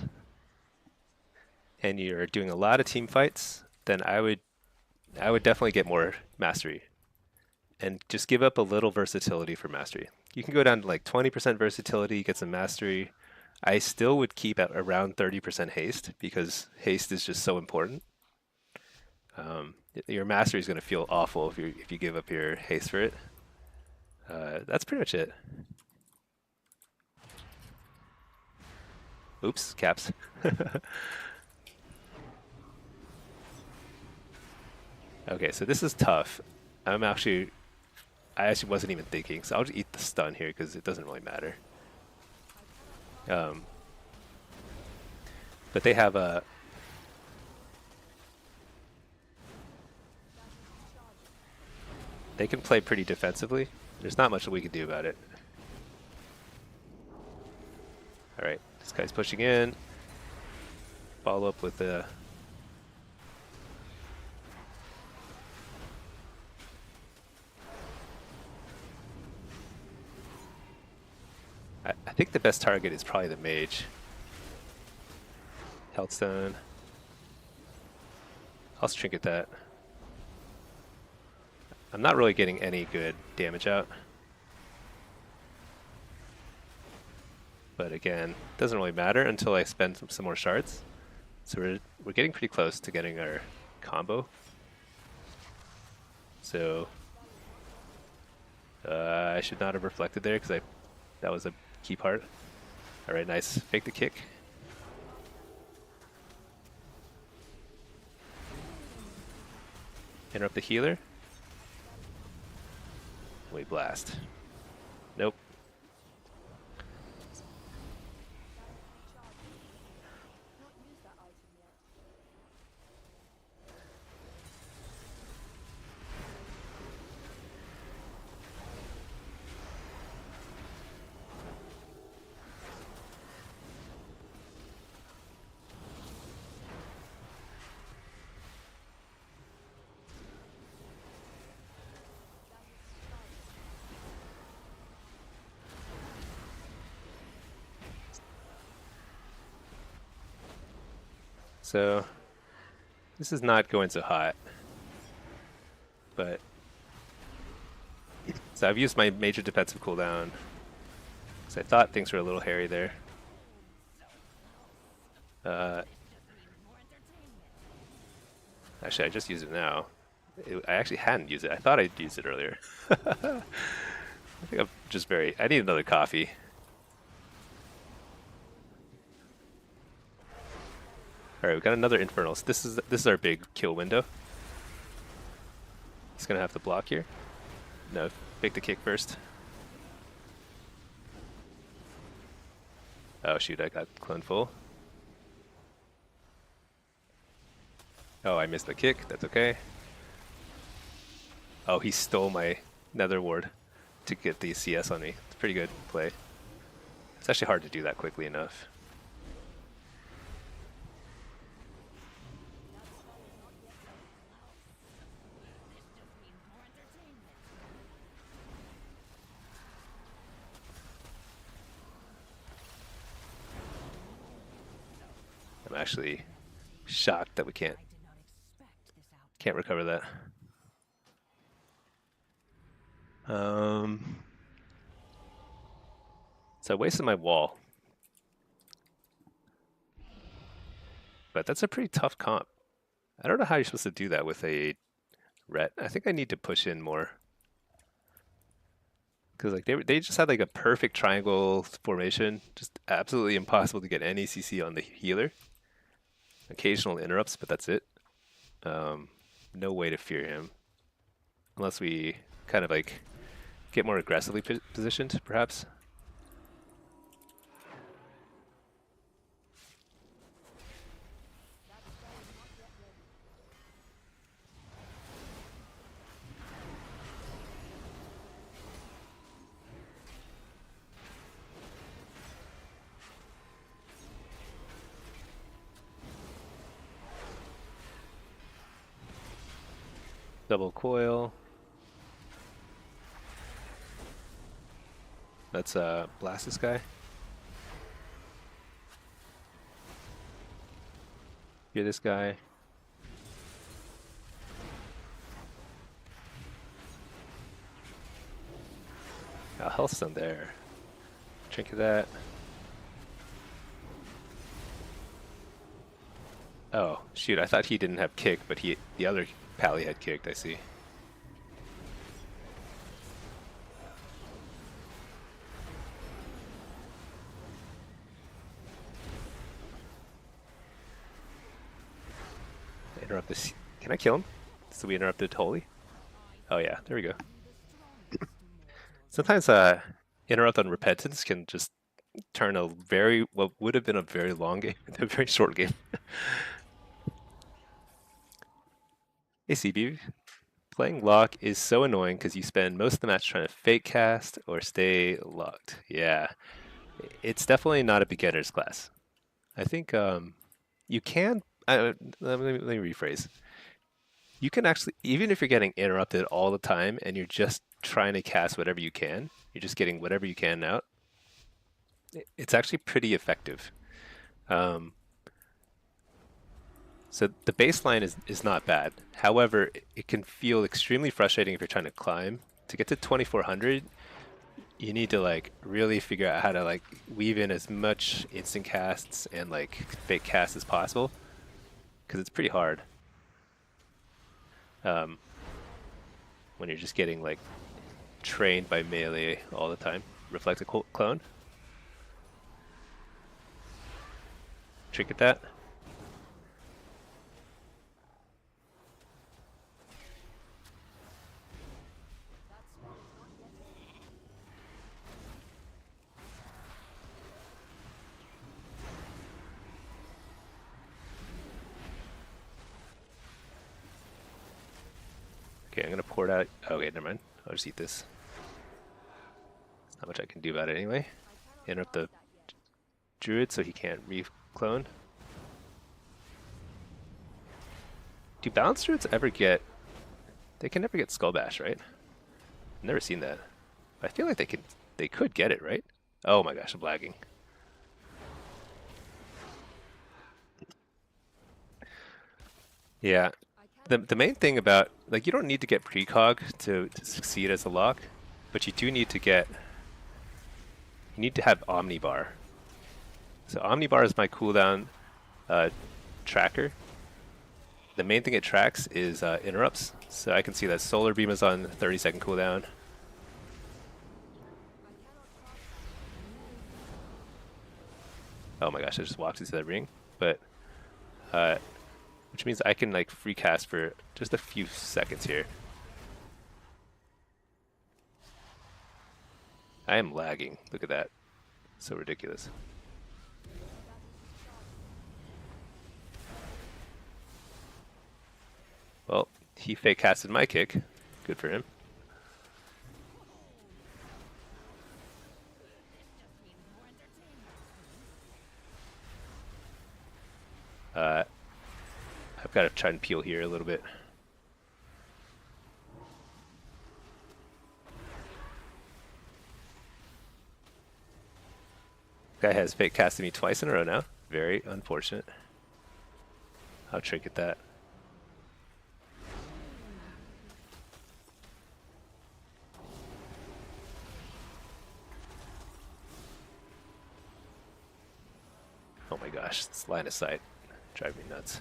Speaker 1: and you're doing a lot of team fights, then I would definitely get more Mastery and just give up a little versatility for Mastery. You can go down to like 20% versatility, get some Mastery. I still would keep at around 30% haste because haste is just so important. Your mastery is going to feel awful if you give up your haste for it. That's pretty much it. Oops, caps. Okay, so this is tough. I actually wasn't even thinking, so I'll just eat the stun here because it doesn't really matter. But they have a... They can play pretty defensively. There's not much that we can do about it. Alright, this guy's pushing in. Follow up with the... I think the best target is probably the mage. Health stone. I'll trinket that. I'm not really getting any good damage out. But again, doesn't really matter until I spend some more shards. So we're getting pretty close to getting our combo. So I should not have reflected there because that was a key part. All right, nice. Fake the kick. Interrupt the healer. Wait, blast. Nope. So this is not going so hot, but so I've used my major defensive cooldown because I thought things were a little hairy there. Actually, I just used it now. I actually hadn't used it. I thought I'd used it earlier. I think I'm just I need another coffee. All right, we've got another Infernal. So this is our big kill window. He's gonna have to block here. No, make the kick first. Oh shoot, I got clone full. Oh, I missed the kick. That's okay. Oh, he stole my Nether Ward to get the CS on me. It's a pretty good play. It's actually hard to do that quickly enough. I'm actually shocked that we can't recover that. So I wasted my wall. But that's a pretty tough comp. I don't know how you're supposed to do that with a ret. I think I need to push in more. Because like they just had like a perfect triangle formation. Just absolutely impossible to get any CC on the healer. Occasional interrupts, but that's it. No way to fear him. Unless we kind of like get more aggressively positioned, perhaps. Double coil. Let's blast this guy. Hear this guy. Oh, health's done there. Drink of that. Oh, shoot, I thought he didn't have kick, but the other Pally had kicked, I see. Interrupt this. Can I kill him? So we interrupted Holy? Oh yeah, there we go. Sometimes interrupt on repentance can just turn a what would have been a very long game into a very short game. Hey CB, playing lock is so annoying because you spend most of the match trying to fake cast or stay locked. Yeah, it's definitely not a beginner's class. I think you can. Let me rephrase. You can actually, even if you're getting interrupted all the time and you're just trying to cast whatever you can, you're just getting whatever you can out. It's actually pretty effective. So the baseline is not bad. However, it can feel extremely frustrating if you're trying to climb. To get to 2400, you need to like really figure out how to like weave in as much instant casts and like fake casts as possible, because it's pretty hard. When you're just getting like trained by melee all the time. Reflect a clone. Trinket that. Okay, I'm gonna pour it out. Okay, never mind. I'll just eat this. There's not much I can do about it anyway. Interrupt the druid so he can't re-clone. Do balanced druids ever get... They can never get Skull Bash, right? I've never seen that. I feel like they could get it, right? Oh my gosh, I'm lagging. Yeah. The main thing about, like, you don't need to get precog to succeed as a lock, but you do need to get, you need to have Omnibar. So Omnibar is my cooldown tracker. The main thing it tracks is interrupts. So I can see that Solar Beam is on 30-second cooldown. Oh my gosh, I just walked into that ring. But, which means I can like free cast for just a few seconds here. I am lagging. Look at that. So ridiculous. Well, he fake casted my kick. Good for him. I've got to try and peel here a little bit. Guy has fake casted me twice in a row now. Very unfortunate. I'll trinket that. Oh my gosh, this line of sight drive me nuts.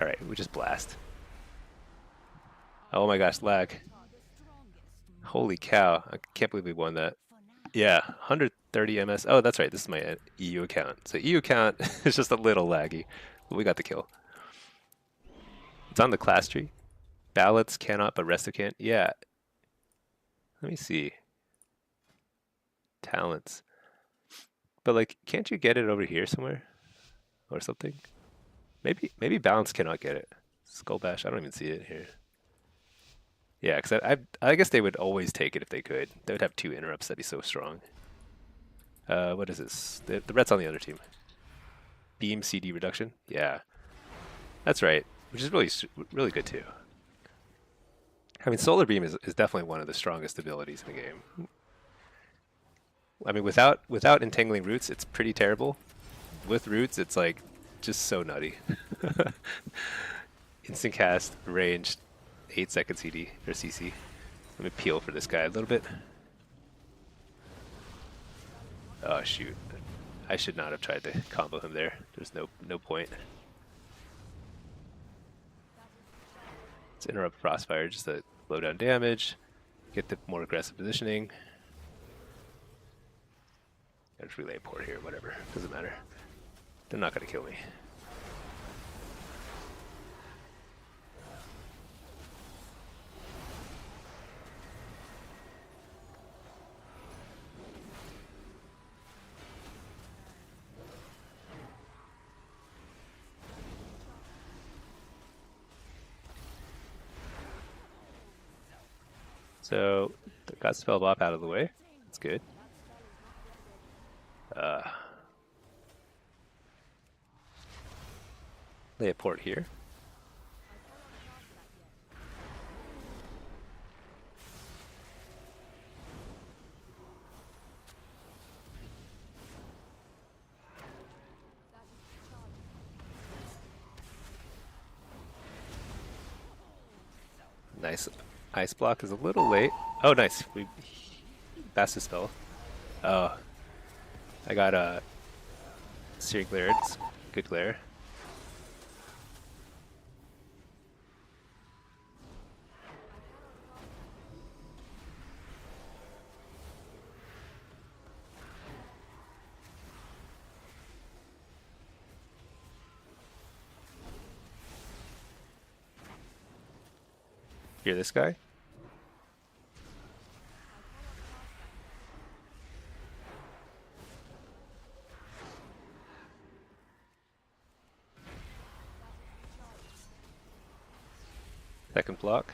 Speaker 1: Alright, we just blast. Oh my gosh, lag. Holy cow, I can't believe we won that. Yeah, 130 MS. Oh, that's right, this is my EU account. So EU account is just a little laggy, but we got the kill. It's on the class tree. Ballots cannot, but resto can. Yeah. Let me see. Talents. But like, can't you get it over here somewhere? Or something? Maybe balance cannot get it. Skull Bash, I don't even see it here. Yeah, because I guess they would always take it if they could. They would have 2 interrupts, that'd be so strong. What is this? The red's on the other team. Beam CD reduction? Yeah. That's right, which is really good too. I mean, Solar Beam is definitely one of the strongest abilities in the game. I mean, without entangling roots, it's pretty terrible. With roots, it's like just so nutty. Instant cast, ranged, 8-second CD or CC. Let me peel for this guy a little bit. Oh shoot! I should not have tried to combo him there. There's no point. Let's interrupt Frostfire just to slow down damage, get the more aggressive positioning. I just relay port here, whatever, doesn't matter. They're not gonna kill me. So, got Spell Bop out of the way. That's good. Lay a port here. Nice. Ice block is a little late. Oh, nice. We passed the spell. Oh, I got a Searing Glare. It's good glare. Hear this guy? Second block.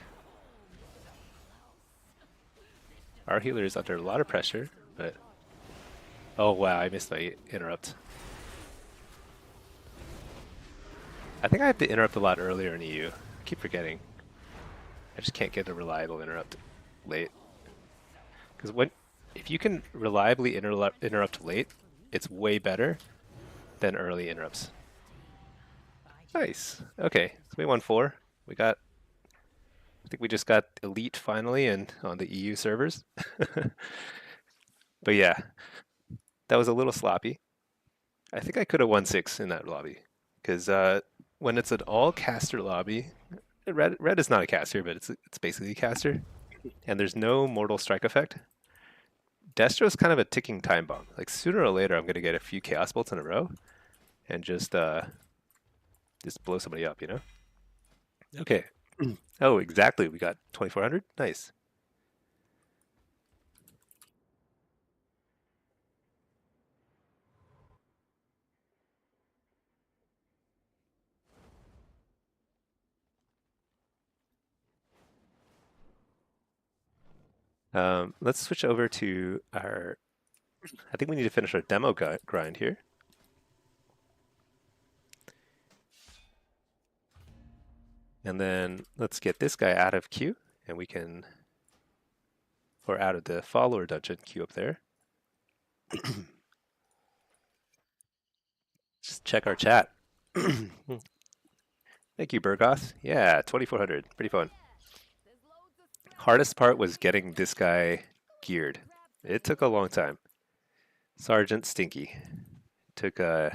Speaker 1: Our healer is under a lot of pressure, but... Oh wow, I missed my interrupt. I think I have to interrupt a lot earlier in EU. I keep forgetting. I just can't get a reliable interrupt late. Because if you can reliably interrupt late, it's way better than early interrupts. Nice. Okay, so we won 4. I think we just got Elite finally and on the EU servers. But yeah, that was a little sloppy. I think I could have won 6 in that lobby. Because when it's an all-caster lobby, red is not a caster, but it's basically a caster. And there's no mortal strike effect. Destro's kind of a ticking time bomb. Like sooner or later, I'm going to get a few Chaos Bolts in a row and just blow somebody up, you know? Okay. Oh, exactly. We got 2400. Nice. Let's switch over to our... I think we need to finish our demo grind here. And then let's get this guy out of queue, and we can... Or out of the follower dungeon, queue up there. Just check our chat. Thank you, Burgoth. Yeah, 2400. Pretty fun. Hardest part was getting this guy geared. It took a long time. Sergeant Stinky. Took a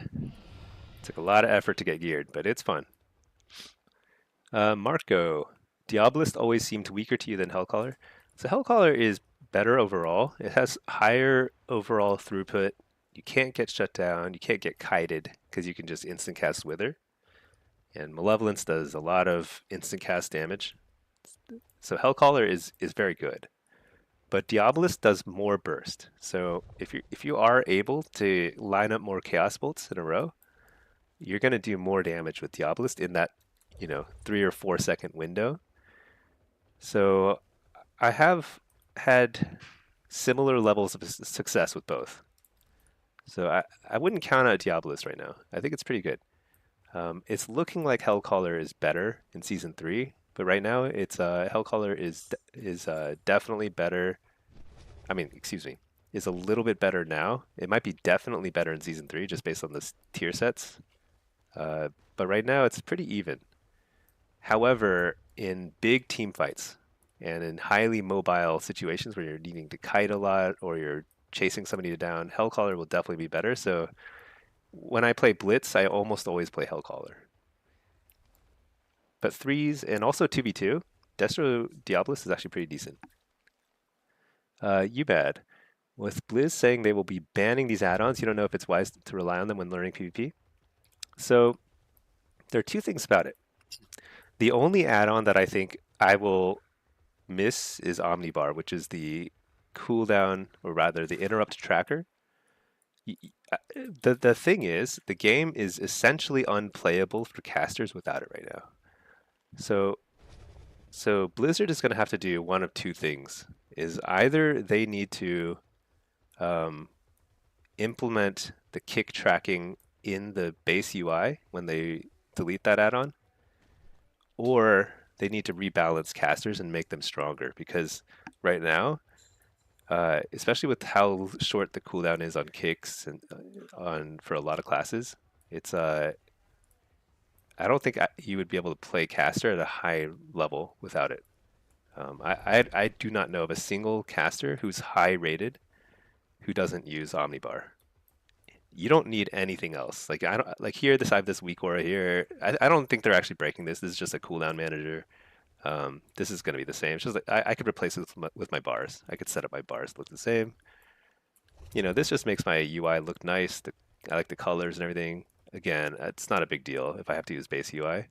Speaker 1: lot of effort to get geared, but it's fun. Marco. Diabolist always seemed weaker to you than Hellcaller. So Hellcaller is better overall. It has higher overall throughput. You can't get shut down. You can't get kited because you can just instant cast Wither. And Malevolence does a lot of instant cast damage. So Hellcaller is very good. But Diabolist does more burst. So if you are able to line up more Chaos Bolts in a row, you're going to do more damage with Diabolist in that, 3 or 4 second window. So I have had similar levels of success with both. So I wouldn't count out Diabolist right now. I think it's pretty good. It's looking like Hellcaller is better in Season 3, but right now it's Hellcaller is definitely better. I mean, excuse me, is a little bit better now. It might be definitely better in Season 3 just based on the tier sets. But right now it's pretty even. However, in big team fights and in highly mobile situations where you're needing to kite a lot or you're chasing somebody down, Hellcaller will definitely be better. So when I play Blitz, I almost always play Hellcaller. But threes and also 2v2, Destro Diabolus is actually pretty decent. You bad. With Blizz saying they will be banning these add-ons, you don't know if it's wise to rely on them when learning PvP. So there are two things about it. The only add-on that I think I will miss is Omnibar, which is the cooldown, or rather the interrupt tracker. The thing is, the game is essentially unplayable for casters without it right now. So Blizzard is going to have to do one of two things. Is either they need to implement the kick tracking in the base UI when they delete that add-on, or they need to rebalance casters and make them stronger, because right now, especially with how short the cooldown is on kicks and for a lot of classes, it's I don't think you would be able to play caster at a high level without it. I do not know of a single caster who's high rated who doesn't use Omnibar. You don't need anything else. Like I have this weak aura here. I don't think they're actually breaking this. This is just a cooldown manager. This is going to be the same. It's just like I could replace it with my bars. I could set up my bars to look the same. This just makes my UI look nice. I like the colors and everything. Again, it's not a big deal if I have to use base UI.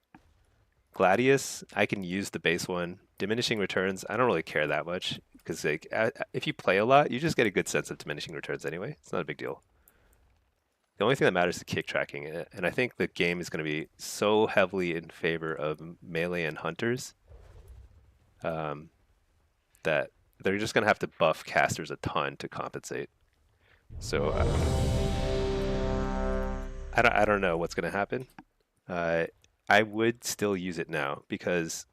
Speaker 1: Gladius, I can use the base one. Diminishing returns, I don't really care that much, because like if you play a lot, you just get a good sense of diminishing returns anyway. It's not a big deal. The only thing that matters is kick tracking, and I think the game is going to be so heavily in favor of melee and hunters that they're just going to have to buff casters a ton to compensate. So I don't know what's going to happen. I would still use it now because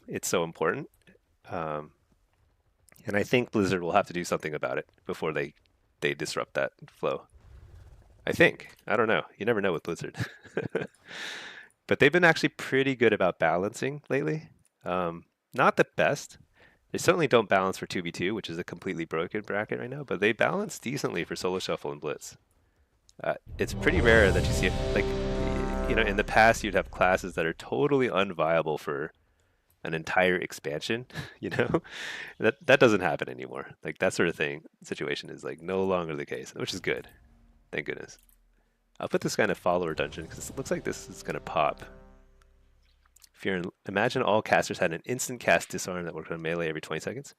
Speaker 1: it's so important. And I think Blizzard will have to do something about it before they disrupt that flow. I think. I don't know. You never know with Blizzard. But they've been actually pretty good about balancing lately. Not the best. They certainly don't balance for 2v2, which is a completely broken bracket right now, but they balance decently for Solo Shuffle and Blitz. It's pretty rare that you see it. Like, in the past, you'd have classes that are totally unviable for an entire expansion, that doesn't happen anymore. Like that sort of situation is like no longer the case, which is good. Thank goodness. I'll put this guy in a follower dungeon because it looks like this is going to pop. Imagine all casters had an instant cast disarm that worked on melee every 20 seconds.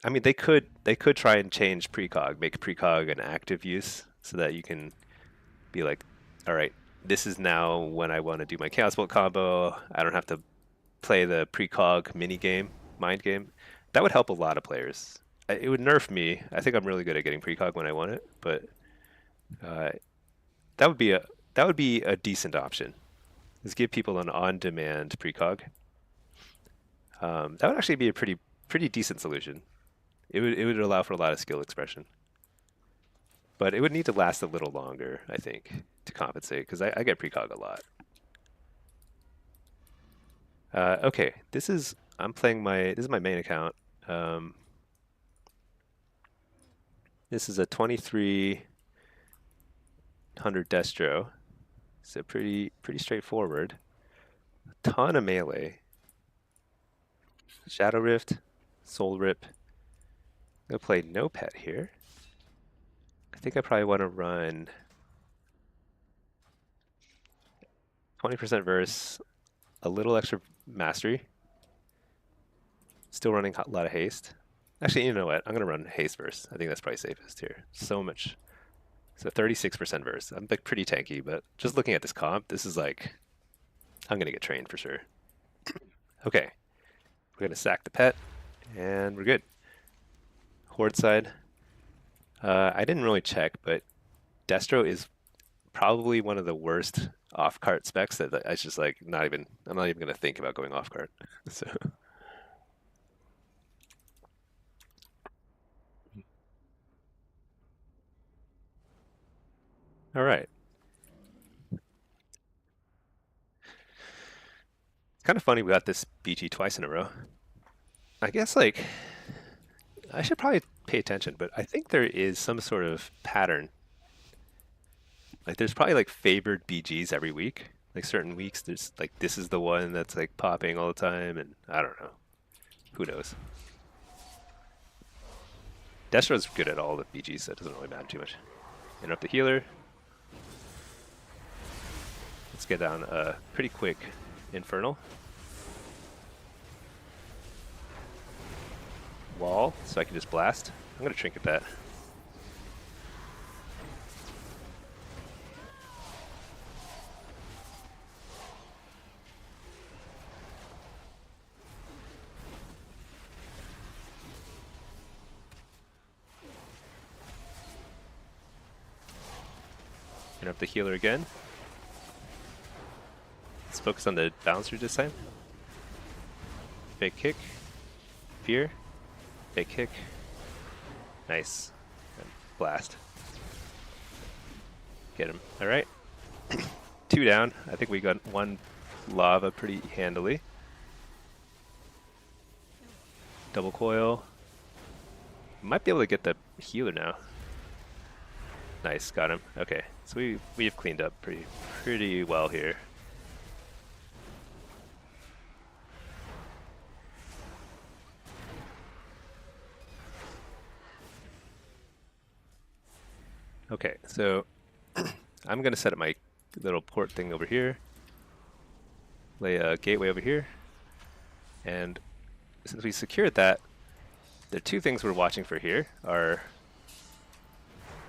Speaker 1: I mean, they could try and change precog, make precog an active use so that you can be like, all right, this is now when I want to do my Chaos Bolt combo. I don't have to play the precog mini game, mind game. That would help a lot of players. It would nerf me. I think I'm really good at getting precog when I want it, but that would be a decent option. Is give people an on-demand precog. That would actually be a pretty decent solution. It would allow for a lot of skill expression, but it would need to last a little longer, I think, to compensate, because I get precog a lot. Okay, this is my main account. This is a 2300 Destro, so pretty straightforward. A ton of melee. Shadow Rift, Soul Rip. I'm gonna play no pet here. I think I probably want to run 20% verse, a little extra mastery. Still running a lot of haste. Actually, you know what? I'm gonna run haste verse. I think that's probably safest here. So much. So 36% verse. I'm like pretty tanky, but just looking at this comp, this is like, I'm gonna get trained for sure. Okay, we're gonna sack the pet, and we're good. Horde side. I didn't really check, but Destro is probably one of the worst off-cart specs that I just like I'm not even gonna think about going off-cart. So. All right. It's kind of funny we got this BG twice in a row. I guess like I should probably pay attention, but I think there is some sort of pattern. Like there's probably like favored BGs every week. Like certain weeks there's like this is the one that's like popping all the time, and I don't know. Who knows? Destro's good at all the BGs, so it doesn't really matter too much. Interrupt the healer. Let's get down a pretty quick Infernal. Wall, so I can just blast. I'm gonna trinket that. Interrupt the healer again. Let's focus on the bouncer this time. Big kick. Fear. Big kick. Nice. And blast. Get him. Alright. 2 down. I think we got 1 lava pretty handily. Double coil. Might be able to get the healer now. Nice, got him. Okay, so we've cleaned up pretty well here. Okay, so I'm gonna set up my little port thing over here. Lay a gateway over here. And since we secured that, the 2 things we're watching for here are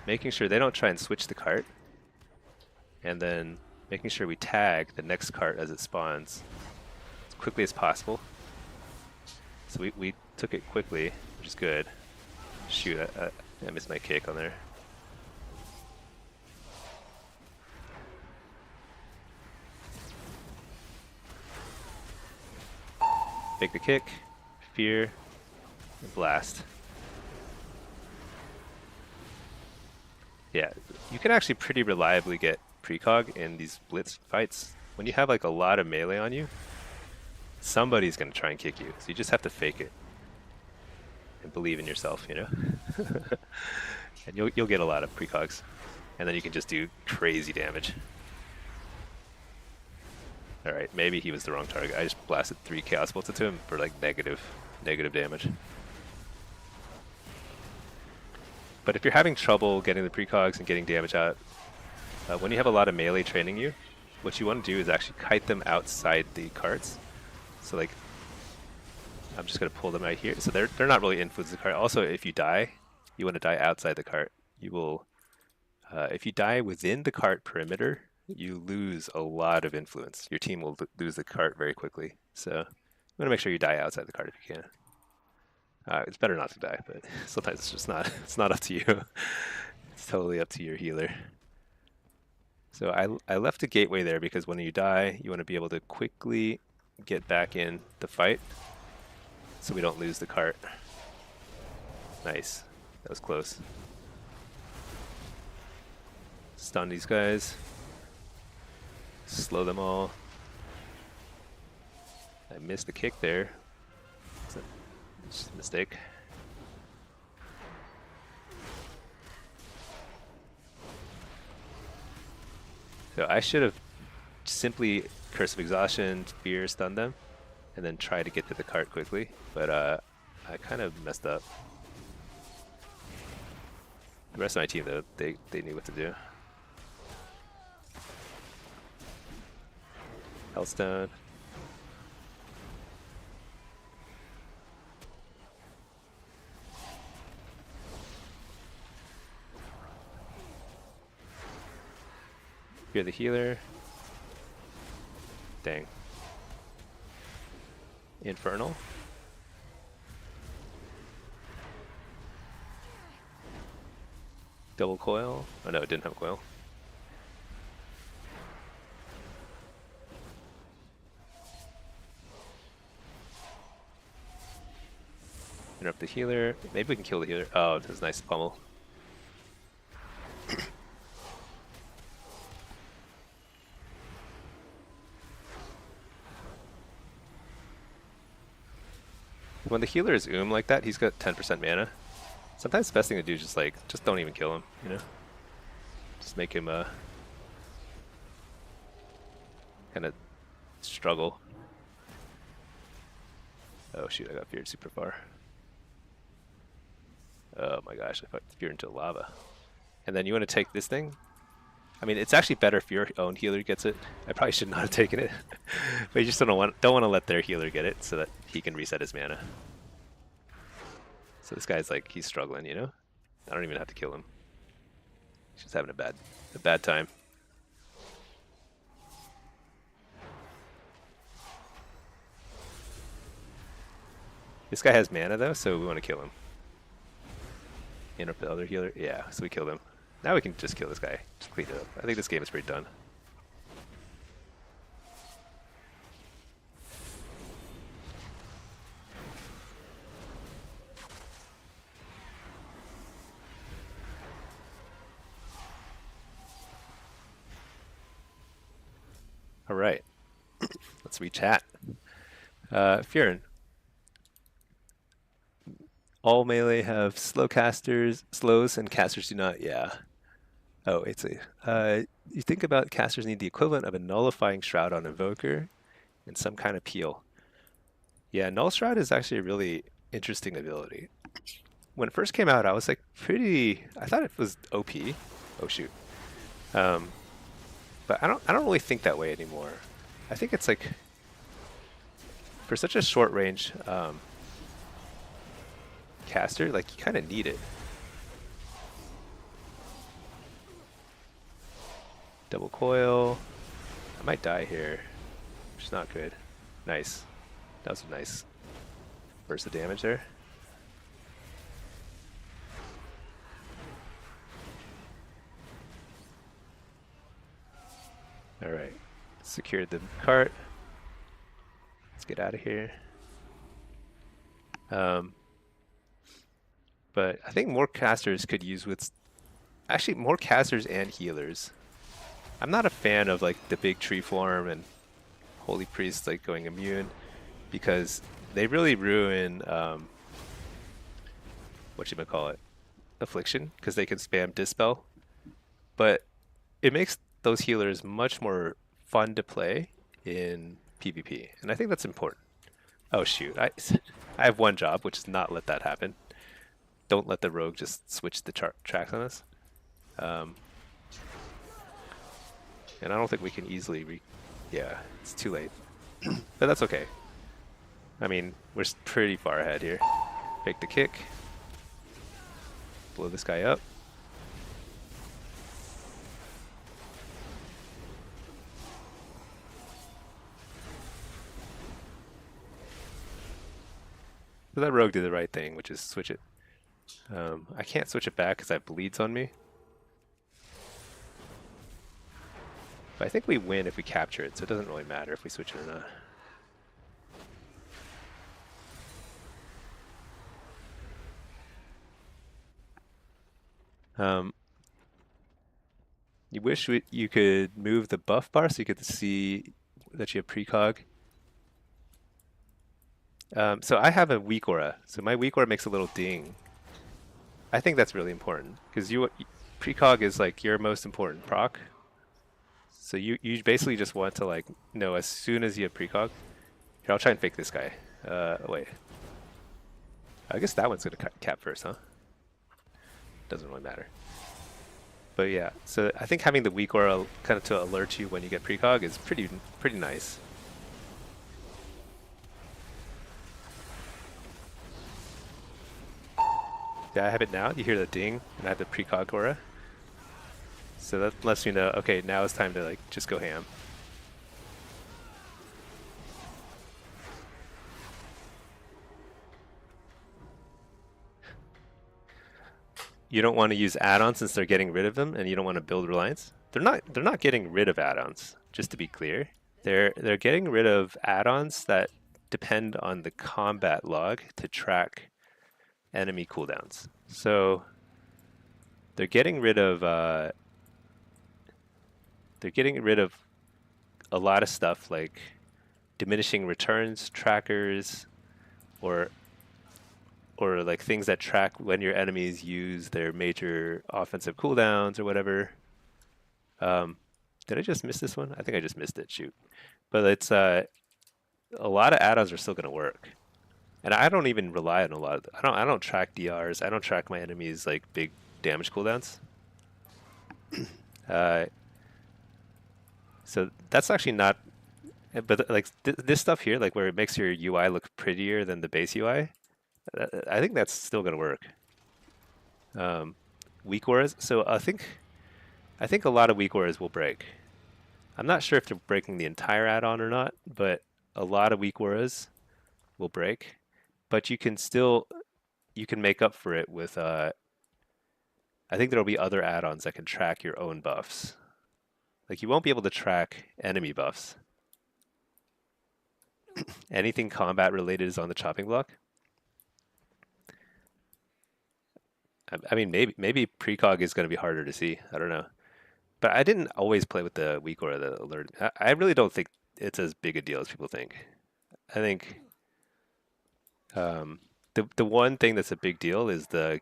Speaker 1: making sure they don't try and switch the cart, and then making sure we tag the next cart as it spawns as quickly as possible. So we took it quickly, which is good. Shoot, I missed my kick on there. Take the kick, fear, and blast. Yeah, you can actually pretty reliably get precog in these blitz fights. When you have like a lot of melee on you, somebody's gonna try and kick you, so you just have to fake it and believe in yourself, you know. And you'll get a lot of precogs, and then you can just do crazy damage. All right, maybe he was the wrong target. I just blasted 3 chaos bolts into him for like negative damage. But if you're having trouble getting the precogs and getting damage out, when you have a lot of melee training you, what you want to do is actually kite them outside the carts. So like, I'm just going to pull them out here. So they're not really influencing the cart. Also, if you die, you want to die outside the cart. You will, if you die within the cart perimeter, you lose a lot of influence. Your team will lose the cart very quickly. So you want to make sure you die outside the cart if you can. It's better not to die, but sometimes it's just not. It's not up to you. It's totally up to your healer. So I left a gateway there because when you die, you want to be able to quickly get back in the fight, so we don't lose the cart. Nice. That was close. Stun these guys. Slow them all. I missed the kick there. It's a mistake. So I should have simply Curse of Exhaustion, Fear, stun them, and then try to get to the cart quickly. But I kind of messed up. The rest of my team, though, they knew what to do. Hellstone. You're the healer. Dang. Infernal. Double coil. Oh no, it didn't have a coil. Interrupt the healer. Maybe we can kill the healer. Oh, this is nice pummel. When the healer is like that, he's got 10% mana. Sometimes the best thing to do is just don't even kill him, you know? Just make him kind of struggle. Oh shoot, I got feared super far. Oh my gosh, I fucked fear into lava. And then you want to take this thing. I mean, it's actually better if your own healer gets it. I probably should not have taken it. But you just don't want to let their healer get it so that he can reset his mana. So this guy's like, he's struggling, you know? I don't even have to kill him. He's just having a bad time. This guy has mana though, so we want to kill him. Interrupt the other healer. Yeah, so we killed him. Now we can just kill this guy. Just clean it up. I think this game is pretty done. All right. Let's re-chat. Furin. All melee have slow casters, slows, and casters do not. Yeah. Oh, it's you think about casters need the equivalent of a nullifying shroud on Invoker and some kind of peel. Yeah, Null Shroud is actually a really interesting ability. When it first came out, I was like I thought it was OP. Oh shoot. But I don't really think that way anymore. I think it's like for such a short range caster, like you kind of need it. Double coil. I might die here, which is not good. Nice. That was a nice burst of damage there. Alright. Secured the cart. Let's get out of here. But I think more casters could use with... Actually, more casters and healers. I'm not a fan of like the big tree form and Holy Priest like going immune because they really ruin whatchamacallit, affliction, because they can spam dispel. But it makes those healers much more fun to play in PvP, and I think that's important. Oh shoot, I have one job, which is not let that happen. Don't let the rogue just switch the tracks on us. And I don't think we can easily yeah, it's too late. But that's okay. I mean, we're pretty far ahead here. Fake the kick. Blow this guy up. So that rogue did the right thing, which is switch it. I can't switch it back because I have bleeds on me. But I think we win if we capture it, so it doesn't really matter if we switch it or not. You wish you could move the buff bar so you could see that you have precog. So I have a weak aura, so my weak aura makes a little ding. I think that's really important because precog is like your most important proc. So you basically just want to like know as soon as you have precog. Here, I'll try and fake this guy. Wait. I guess that one's gonna cap first, huh? Doesn't really matter. But yeah, so I think having the weak aura kind of to alert you when you get precog is pretty nice. Yeah, I have it now. You hear the ding, and I have the precog aura. So that lets me know, okay, now it's time to like just go ham. You don't want to use add-ons since they're getting rid of them, and you don't want to build reliance. They're not getting rid of add-ons, just to be clear. They're getting rid of add-ons that depend on the combat log to track enemy cooldowns. So they're getting rid of a lot of stuff like diminishing returns trackers or or like things that track when your enemies use their major offensive cooldowns or whatever. Um, did I just miss this one? I think I just missed it. Shoot. But it's a lot of add-ons are still going to work, and I don't even rely on a lot of. I don't track DRs. I don't track my enemies like big damage cooldowns. Uh, so that's actually not. But like this stuff here, like where it makes your UI look prettier than the base UI, I think that's still going to work. Weak auras. So I think a lot of weak auras will break. I'm not sure if they're breaking the entire add-on or not, but a lot of weak auras will break. But you can make up for it with I think there'll be other add-ons that can track your own buffs. Like you won't be able to track enemy buffs. Anything combat related is on the chopping block. I mean, maybe precog is going to be harder to see. I don't know. But I didn't always play with the weak aura, the alert. I really don't think it's as big a deal as people think. I think the one thing that's a big deal is the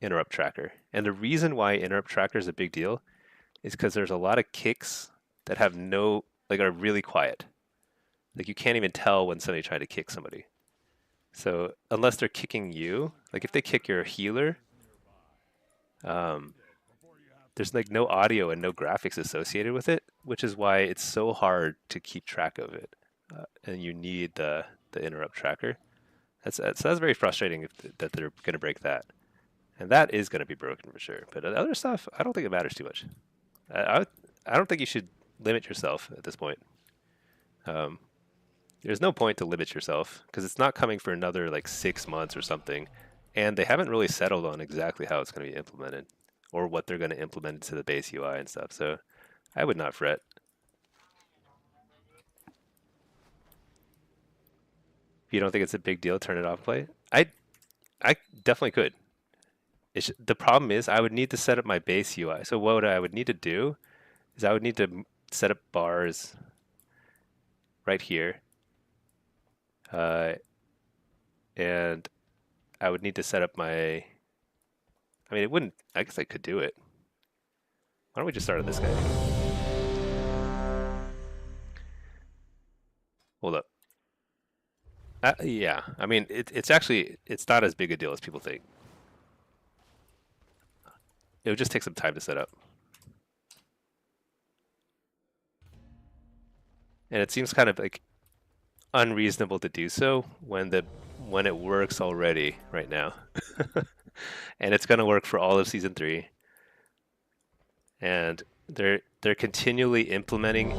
Speaker 1: interrupt tracker. And the reason why interrupt tracker is a big deal is because there's a lot of kicks that have no, like, are really quiet. Like you can't even tell when somebody tried to kick somebody. So unless they're kicking you, like if they kick your healer, there's like no audio and no graphics associated with it, which is why it's so hard to keep track of it. And you need the interrupt tracker. That's very frustrating that they're going to break that. And that is going to be broken for sure. But the other stuff, I don't think it matters too much. I don't think you should limit yourself at this point. There's no point to limit yourself because it's not coming for another like 6 months or something. And they haven't really settled on exactly how it's going to be implemented or what they're going to implement into the base UI and stuff. So I would not fret. If you don't think it's a big deal, turn it off, play. I definitely could. The problem is I would need to set up my base UI. So what I would need to do is I would need to set up bars right here. And I would need to set up my, I mean, it wouldn't, I guess I could do it. Why don't we just start with this guy? Hold up. Yeah, I mean, it's actually, it's not as big a deal as people think. It would just take some time to set up. And it seems kind of like unreasonable to do so when it works already right now. And it's going to work for all of season 3. And they're continually implementing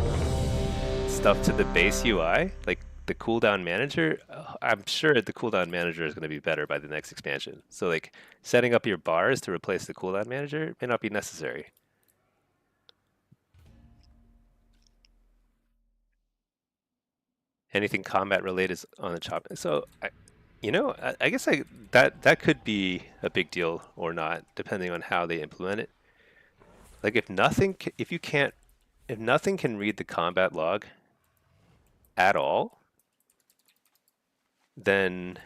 Speaker 1: stuff to the base UI, like the cooldown manager. I'm sure the cooldown manager is going to be better by the next expansion. So like setting up your bars to replace the cooldown manager may not be necessary. Anything combat related is on the chop. So I guess that could be a big deal or not, depending on how they implement it. Like if nothing can read the combat log at all, then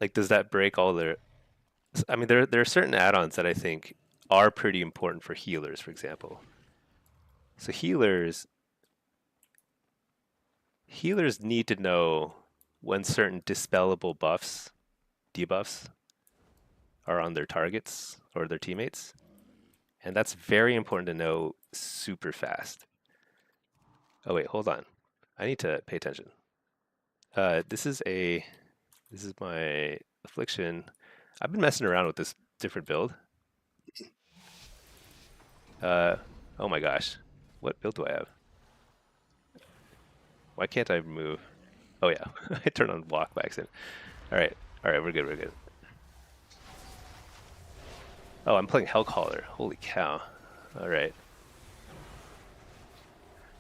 Speaker 1: like does that break all their? I mean, there are certain add-ons that I think are pretty important for healers, for example. So healers need to know when certain dispellable buffs, debuffs, are on their targets or their teammates. And that's very important to know super fast. Oh wait, hold on. I need to pay attention. This is my affliction. I've been messing around with this different build. Oh my gosh. What build do I have? Why can't I move? Oh yeah, I turned on walk by accident. All right, we're good. Oh, I'm playing Hellcaller. Holy cow! All right.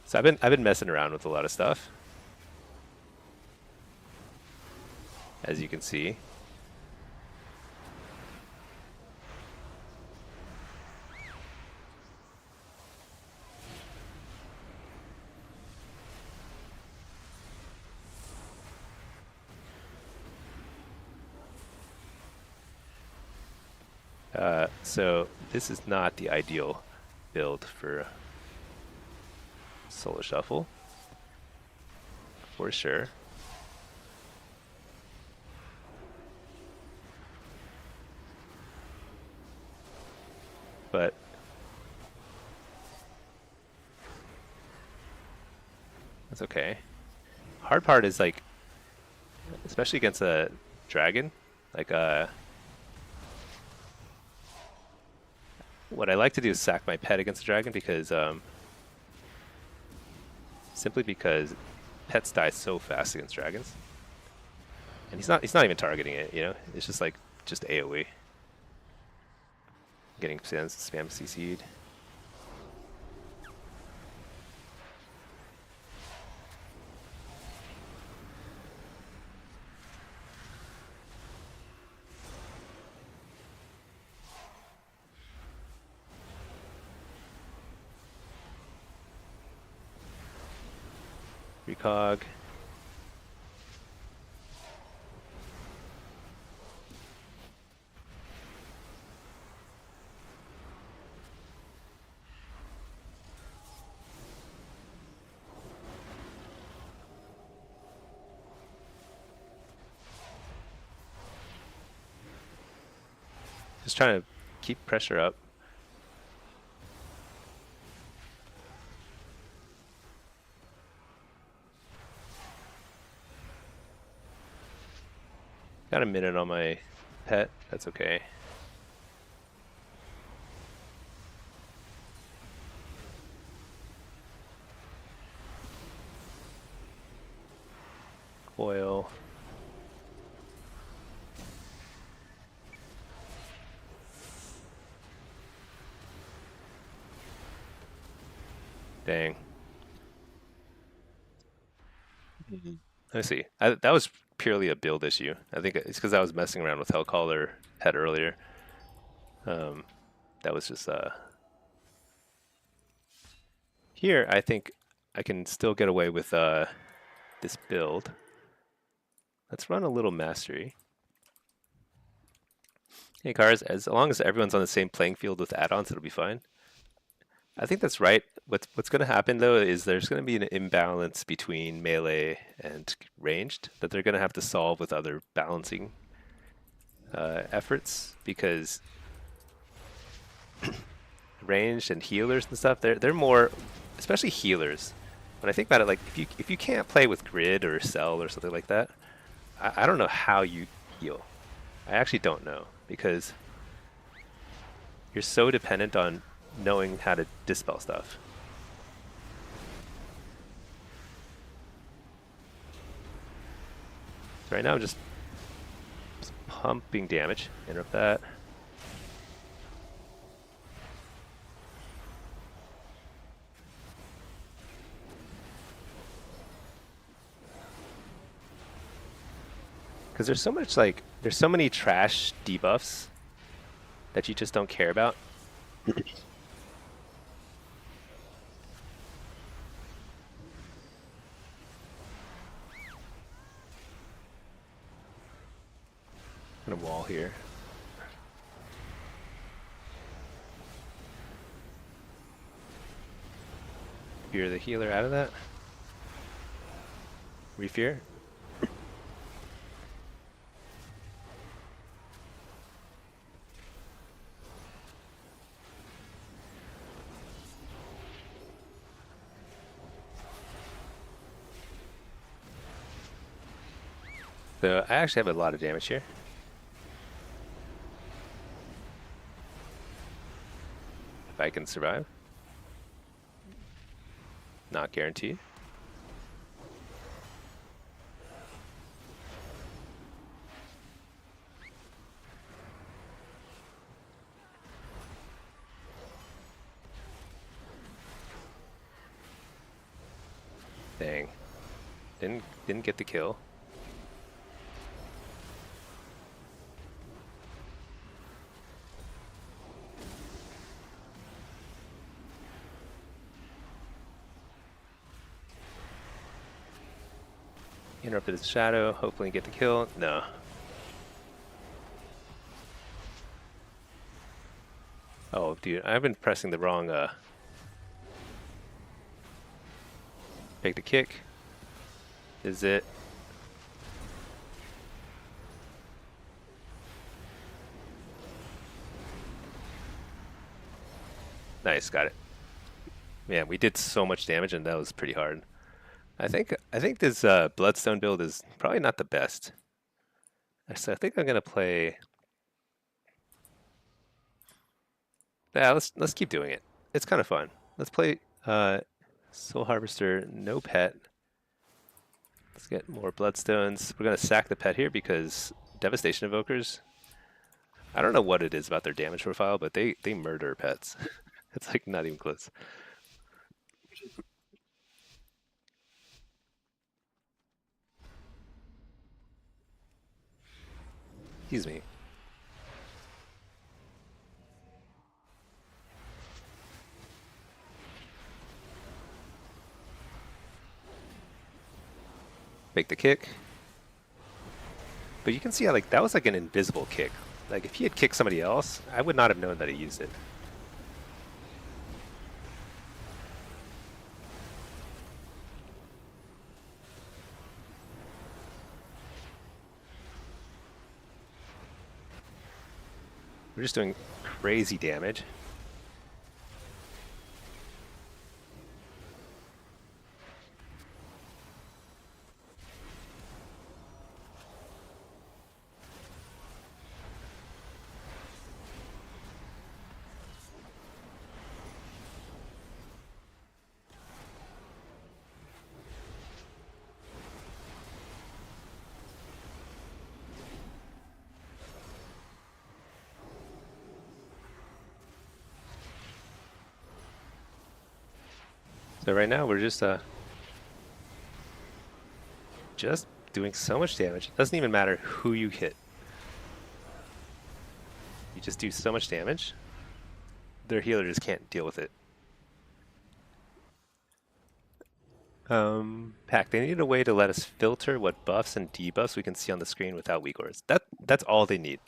Speaker 1: So I've been messing around with a lot of stuff, as you can see. So this is not the ideal build for Solo Shuffle, for sure. But that's okay. Hard part is like, especially against a dragon, like what I like to do is sack my pet against a dragon because simply because pets die so fast against dragons. And he's not even targeting it, you know? It's just like just AoE. Getting spam CC'd. Recog. Just trying to keep pressure up. Got a minute on my pet, that's okay. Coil. Dang. Let's see. That was purely a build issue. I think it's because I was messing around with Hellcaller pet earlier. That was just here. I think I can still get away with this build. Let's run a little mastery. Hey cars, as long as everyone's on the same playing field with add-ons, it'll be fine. I think that's right. What's going to happen though is there's going to be an imbalance between melee and ranged that they're going to have to solve with other balancing efforts, because ranged and healers and stuff, they're more, especially healers. When I think about it, like if you can't play with grid or cell or something like that, I don't know how you heal. I actually don't know, because you're so dependent on knowing how to dispel stuff. So right now I'm just pumping damage. Interrupt that. Because there's so much, like, there's so many trash debuffs that you just don't care about. I'm gonna wall here. Fear the healer out of that. Refear. So I actually have a lot of damage here. If I can survive. Not guaranteed. Dang. Didn't get the kill. Interrupted his shadow, hopefully get the kill. No. dude, I've been pressing the wrong Take the kick. Is it? Nice, got it. Man, we did so much damage and that was pretty hard. I think this Bloodstone build is probably not the best. So I think I'm gonna play. Yeah, let's keep doing it. It's kind of fun. Let's play Soul Harvester, no pet. Let's get more Bloodstones. We're gonna sack the pet here because Devastation Evokers. I don't know what it is about their damage profile, but they murder pets. It's like not even close. Excuse me. Make the kick. But you can see how like that was like an invisible kick. Like if he had kicked somebody else, I would not have known that he used it. We're just doing crazy damage. So right now we're just doing so much damage. It doesn't even matter who you hit. You just do so much damage. Their healer just can't deal with it. Pack, they need a way to let us filter what buffs and debuffs we can see on the screen without weak orders. That's all they need.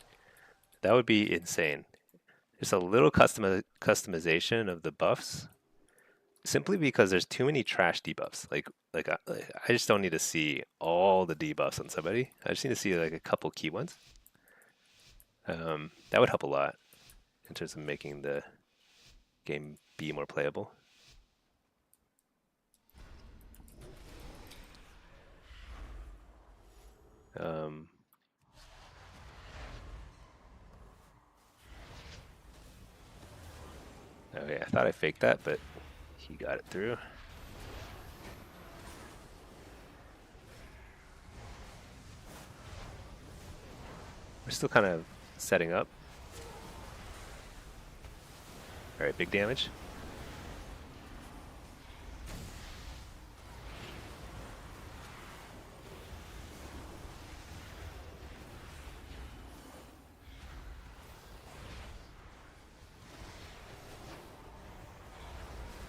Speaker 1: That would be insane. Just a little customization of the buffs. Simply because there's too many trash debuffs. Like I just don't need to see all the debuffs on somebody. I just need to see like a couple key ones. That would help a lot in terms of making the game be more playable. Okay, I thought I faked that, but he got it through. We're still kind of setting up. All right, big damage.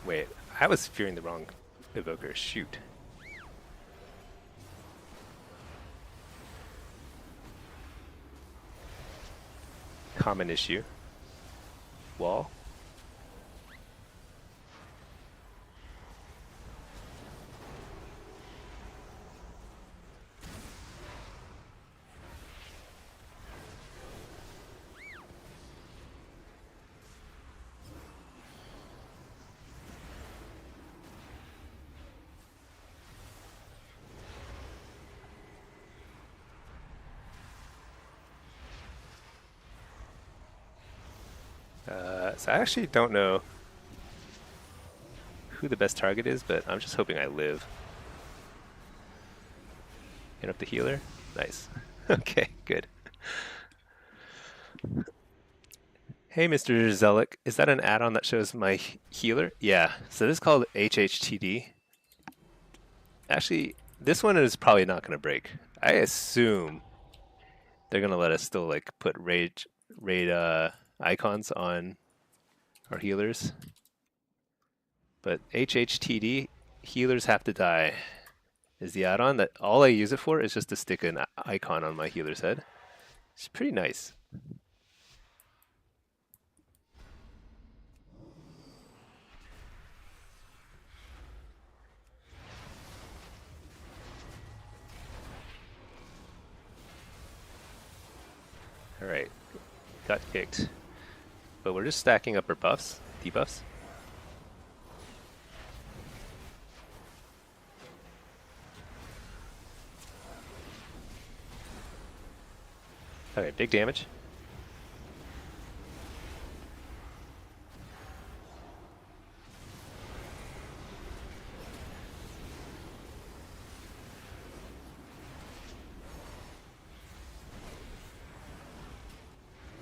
Speaker 1: Wait, I was fearing the wrong evoker. Shoot. Common issue. Wall. So I actually don't know who the best target is, but I'm just hoping I live. Hit up the healer. Nice. Okay, good. Hey, Mr. Zelik, is that an add-on that shows my healer? Yeah, so this is called HHTD. Actually, this one is probably not going to break. I assume they're going to let us still like put raid icons on our healers. But HHTD, healers have to die, is the add-on that all I use it for is just to stick an icon on my healer's head. It's pretty nice. Alright, got kicked. But we're just stacking up our buffs, debuffs. Alright, big damage.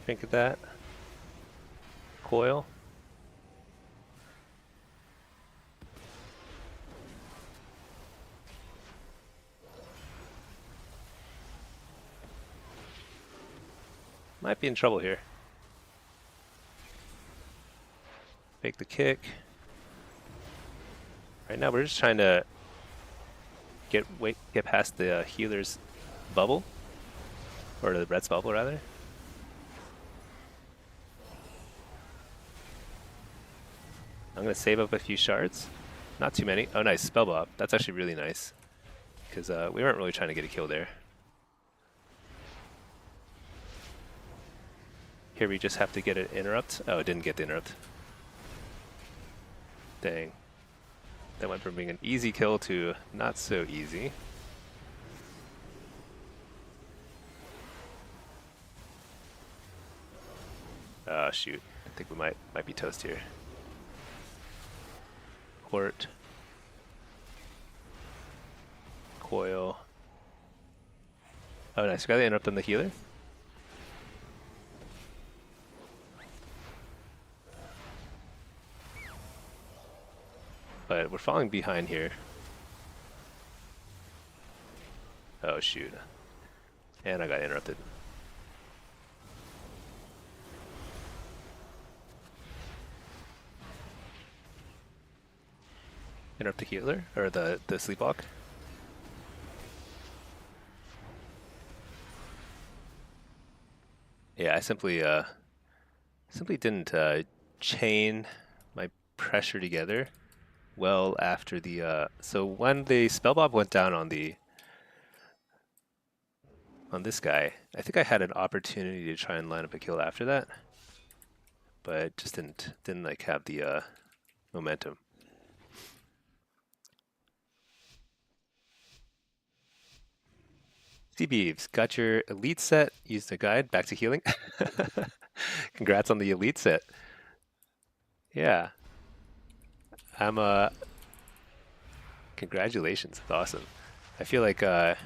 Speaker 1: Think of that. Coil. Might be in trouble here. Fake the kick. Right now we're just trying to get past the healer's bubble. Or the red's bubble rather. I'm going to save up a few shards. Not too many. Oh, nice. Spell block. That's actually really nice. Because we weren't really trying to get a kill there. Here we just have to get an interrupt. Oh, it didn't get the interrupt. Dang. That went from being an easy kill to not so easy. Oh, shoot. I think we might be toast here. Court. Coil. Oh, nice. Got the interrupt on the healer. But we're falling behind here. Oh, shoot. And I got interrupted. Interrupt the healer? Or the sleepwalk? Yeah, I simply didn't chain my pressure together well after the so when the spell bob went down on this guy, I think I had an opportunity to try and line up a kill after that, but just didn't like have the momentum. C-Beeves, got your elite set, used the guide, back to healing. Congrats on the elite set. Yeah. I'm congratulations, it's awesome. I feel like it's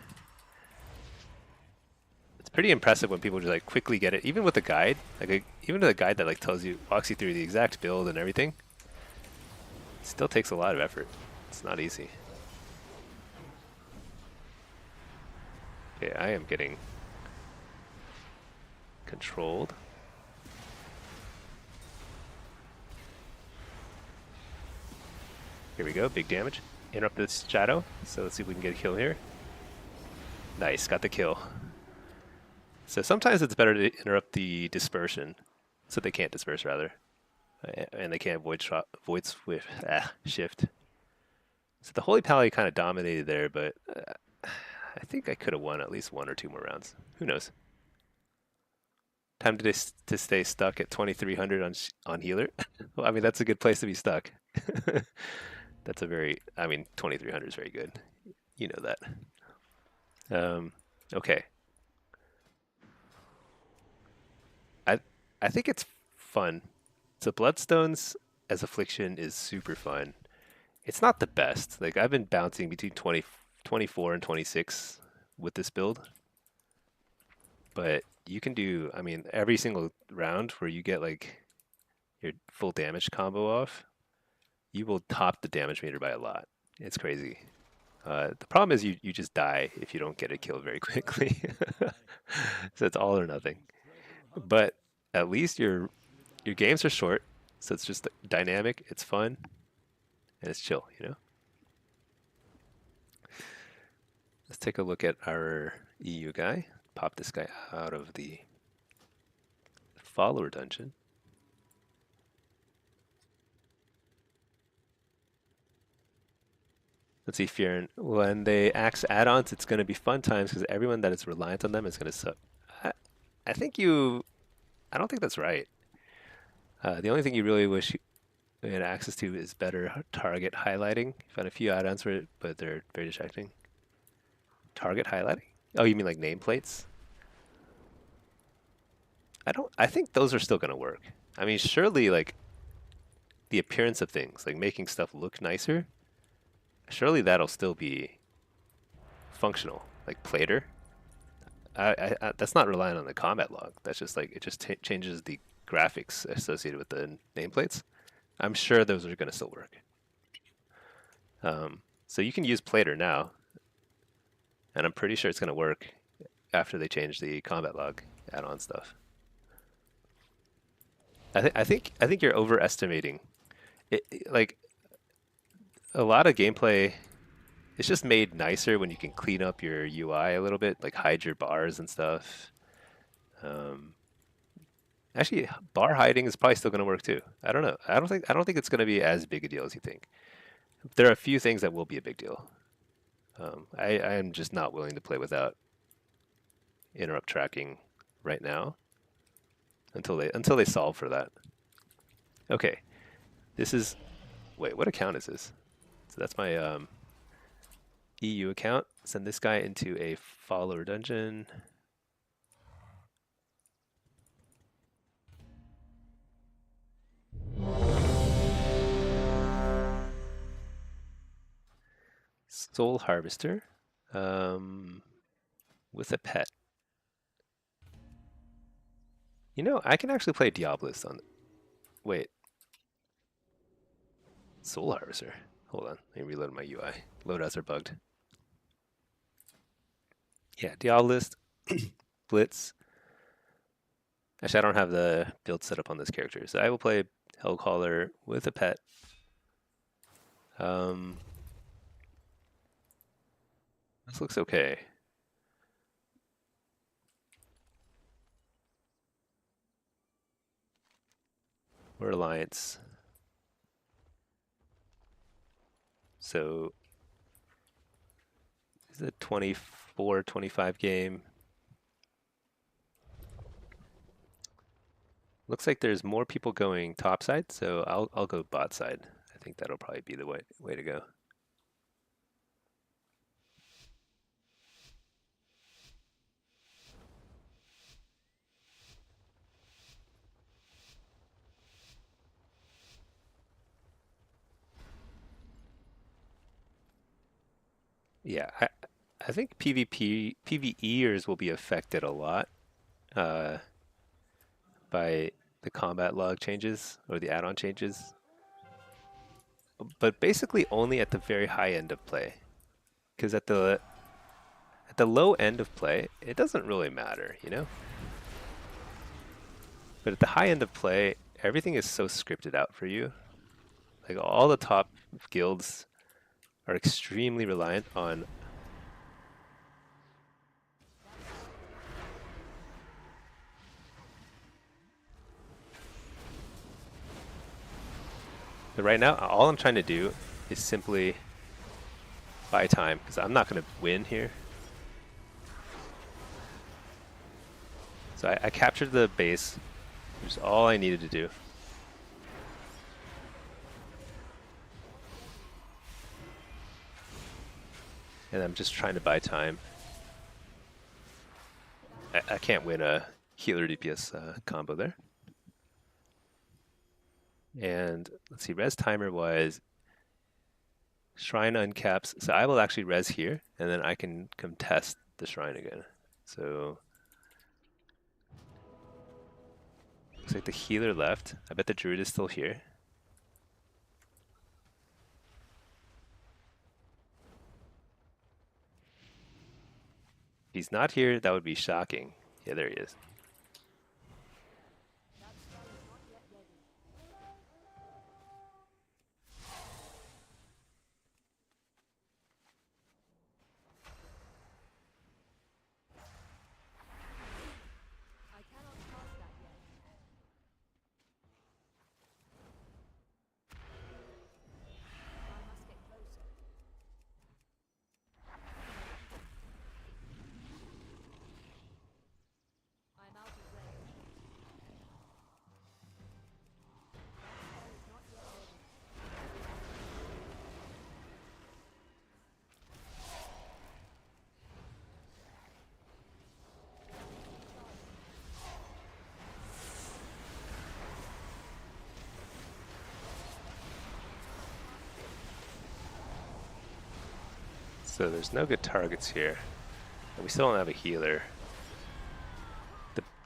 Speaker 1: pretty impressive when people just like quickly get it, even with the guide, like even the guide that like walks you through the exact build and everything. It still takes a lot of effort. It's not easy. Okay, I am getting controlled. Here we go, big damage. Interrupt this shadow, so let's see if we can get a kill here. Nice, got the kill. So sometimes it's better to interrupt the dispersion, so they can't disperse rather, and they can't shift. So the Holy Pally kind of dominated there, but I think I could have won at least 1 or 2 more rounds. Who knows? Time to stay stuck at 2300 on healer. Well, I mean that's a good place to be stuck. That's a very, I mean 2300 is very good. You know that. Okay. I think it's fun. So Bloodstones as affliction is super fun. It's not the best. Like I've been bouncing between 24 and 26 with this build. But you can do, I mean, every single round where you get like your full damage combo off, you will top the damage meter by a lot. It's crazy. The problem is you just die if you don't get a kill very quickly. So it's all or nothing. But at least your games are short, so it's just dynamic, it's fun, and it's chill, you know? Let's take a look at our EU guy. Pop this guy out of the follower dungeon. Let's see, Fearon. When they axe add-ons, it's going to be fun times because everyone that is reliant on them is going to suck. I think you. I don't think that's right. The only thing you really wish you had access to is better target highlighting. Found a few add-ons for it, but they're very distracting. Target highlighting? Oh, you mean like nameplates? I don't. I think those are still gonna work. I mean, surely like the appearance of things, like making stuff look nicer. Surely that'll still be functional. Like Plater. That's not relying on the combat log. That's just like it just changes the graphics associated with the nameplates. I'm sure those are going to still work. So you can use Plater now, and I'm pretty sure it's going to work after they change the combat log add-on stuff. I think you're overestimating it. Like a lot of gameplay, it's just made nicer when you can clean up your UI a little bit, like hide your bars and stuff. Um, Actually, bar hiding is probably still going to work too. I don't know. I don't think it's going to be as big a deal as you think. There are a few things that will be a big deal. I am just not willing to play without interrupt tracking right now until they solve for that. Okay, this is wait, what account is this? So that's my EU account. Send this guy into a follower dungeon. Soul Harvester with a pet. You know, I can actually play Diabolist on. Wait, Soul Harvester. Hold on, let me reload my UI. Loadouts are bugged. Yeah, Diabolist, Blitz. Actually, I don't have the build set up on this character, so I will play Hellcaller with a pet. This looks okay. We're Alliance. So, it's a 24, 25 game. Looks like there's more people going top side, so I'll go bot side. I think that'll probably be the way to go. Yeah, I think PvEers will be affected a lot uh, by the combat log changes or the add-on changes, but basically only at the very high end of play. Because at the low end of play, it doesn't really matter, you know? But at the high end of play, everything is so scripted out for you. Like all the top guilds are extremely reliant on but right now, all I'm trying to do is simply buy time, because I'm not going to win here. So I captured the base, which is all I needed to do. And I'm just trying to buy time. I can't win a healer DPS combo there. And let's see, res timer was shrine uncaps. So I will actually res here, and then I can contest the shrine again. So looks like the healer left. I bet the druid is still here. If he's not here, that would be shocking. Yeah, there he is. So there's no good targets here. And we still don't have a healer.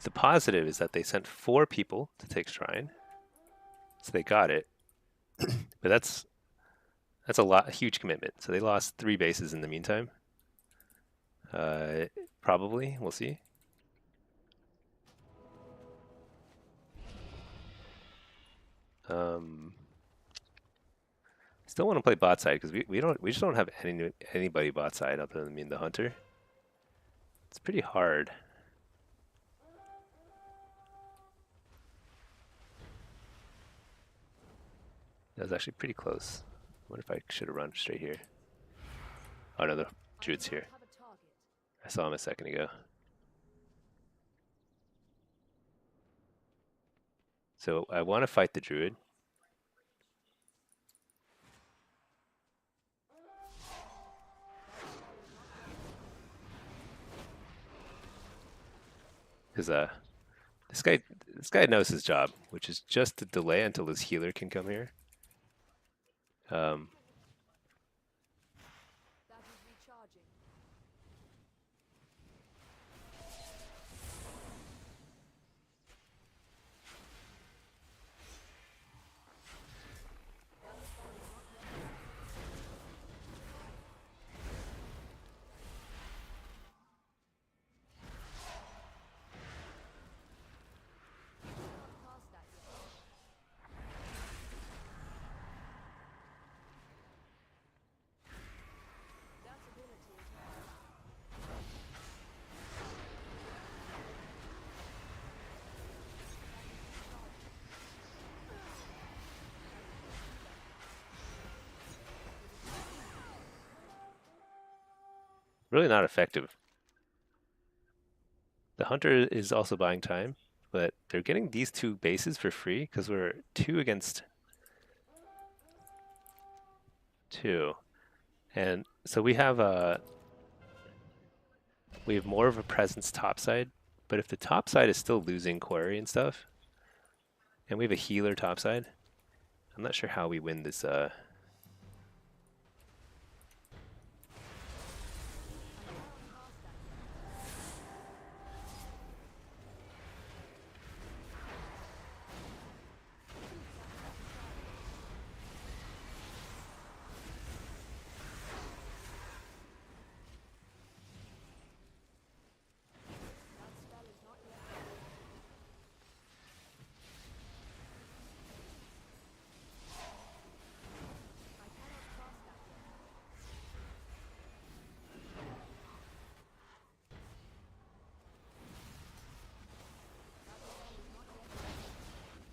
Speaker 1: The positive is that they sent 4 people to take Shrine. So they got it. But that's a huge commitment. So they lost 3 bases in the meantime. Probably, we'll see. Still want to play bot side because we just don't have anybody bot side other than the hunter. It's pretty hard. That was actually pretty close. I wonder if I should have run straight here. Oh no, the druid's here. I saw him a second ago. So I want to fight the druid. Because this guy knows his job, which is just to delay until his healer can come here. Really not effective. The hunter is also buying time, but they're getting these 2 bases for free because we're 2 against 2. And so we have more of a presence topside, but if the topside is still losing quarry and stuff, and we have a healer topside, I'm not sure how we win this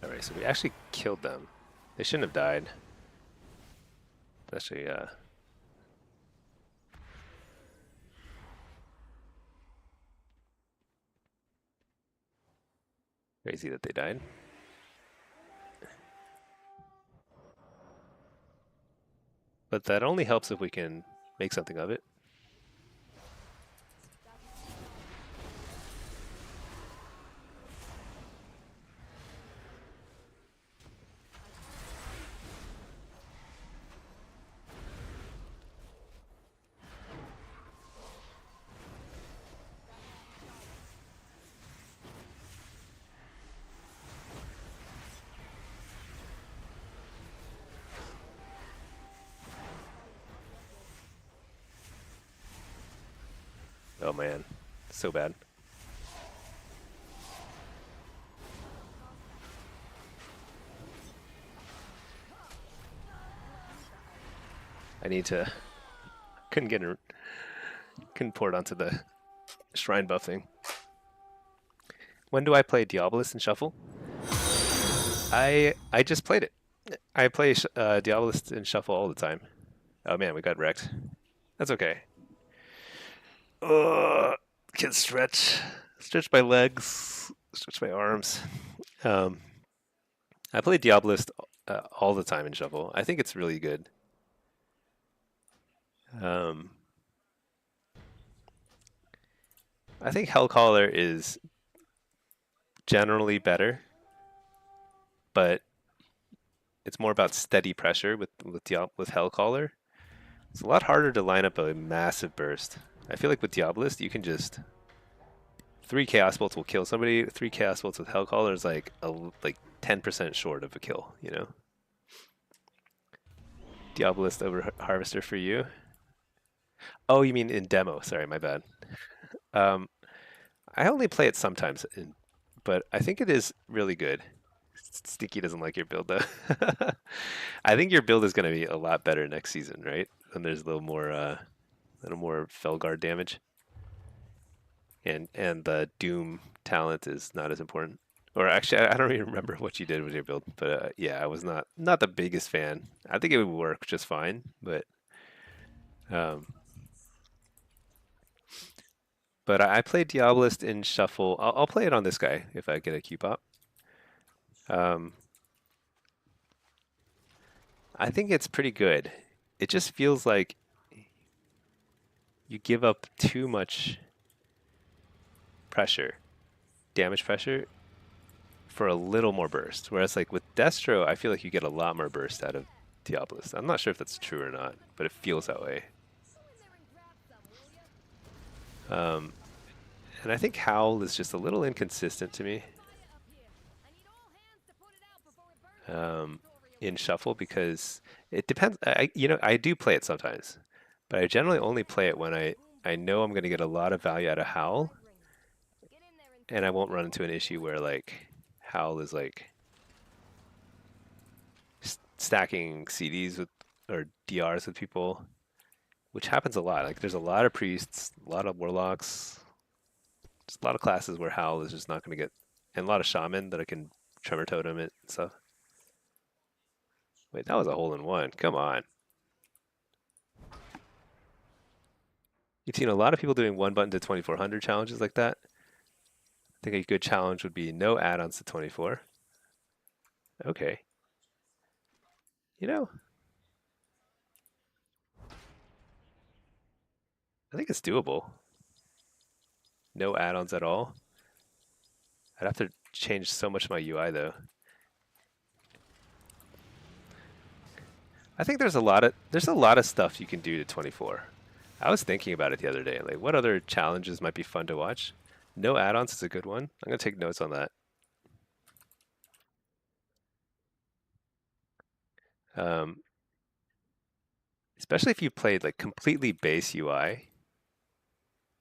Speaker 1: Alright, so we actually killed them. They shouldn't have died. Actually, crazy that they died. But that only helps if we can make something of it. Oh man, so bad. I need to. Couldn't port onto the shrine buff thing. When do I play Diabolist and Shuffle? I just played it. I play Diabolist and Shuffle all the time. Oh man, we got wrecked. That's okay. Can't stretch my legs, stretch my arms. I play Diabolist all the time in Shuffle. I think it's really good. I think Hellcaller is generally better, but it's more about steady pressure with Hellcaller. It's a lot harder to line up a massive burst. I feel like with Diabolist, you can just 3 Chaos Bolts will kill somebody. 3 Chaos Bolts with Hellcaller is like 10% short of a kill. You know. Diabolist over Harvester for you. Oh, you mean in demo? Sorry, my bad. Um, I only play it sometimes, but I think it is really good. Stinky doesn't like your build though. I think your build is going to be a lot better next season, right? When there's a little more Felguard damage, and the Doom talent is not as important. Or actually, I don't even remember what you did with your build, but yeah, I was not the biggest fan. I think it would work just fine, but um, I play Diabolist in Shuffle. I'll play it on this guy if I get a Q pop. I think it's pretty good. It just feels like you give up too much pressure, damage pressure, for a little more burst. Whereas like with Destro, I feel like you get a lot more burst out of Diabolist. I'm not sure if that's true or not, but it feels that way. Um, and I think Howl is just a little inconsistent to me in Shuffle because it depends. I do play it sometimes, but I generally only play it when I know I'm going to get a lot of value out of Howl, and I won't run into an issue where like Howl is like stacking CDs with or DRs with people, which happens a lot. Like there's a lot of priests, a lot of warlocks, just a lot of classes where Howl is just not going to get, and a lot of shaman that I can tremor totem it and stuff. Wait, that was a hole in one. Come on. You've seen a lot of people doing 1 button to 2400 challenges like that. I think a good challenge would be no add-ons to 24. Okay. You know, I think it's doable. No add-ons at all. I'd have to change so much of my UI though. I think there's a lot of stuff you can do to 24. I was thinking about it the other day, like what other challenges might be fun to watch. No add-ons is a good one. I'm gonna take notes on that. Um, especially if you played like completely base UI,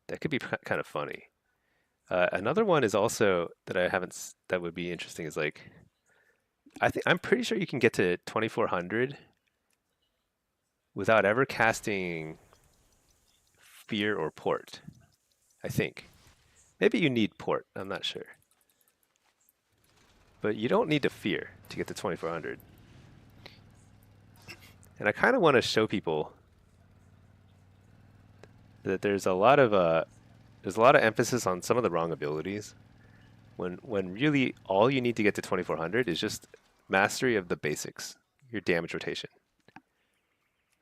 Speaker 1: that could be kind of funny. Another one is also that I haven't that would be interesting is like I'm pretty sure you can get to 2400 without ever casting Fear or Port. I think maybe you need Port. I'm not sure, but you don't need to Fear to get to 2400. And I kind of want to show people that there's a lot of emphasis on some of the wrong abilities when really all you need to get to 2400 is just mastery of the basics, your damage rotation.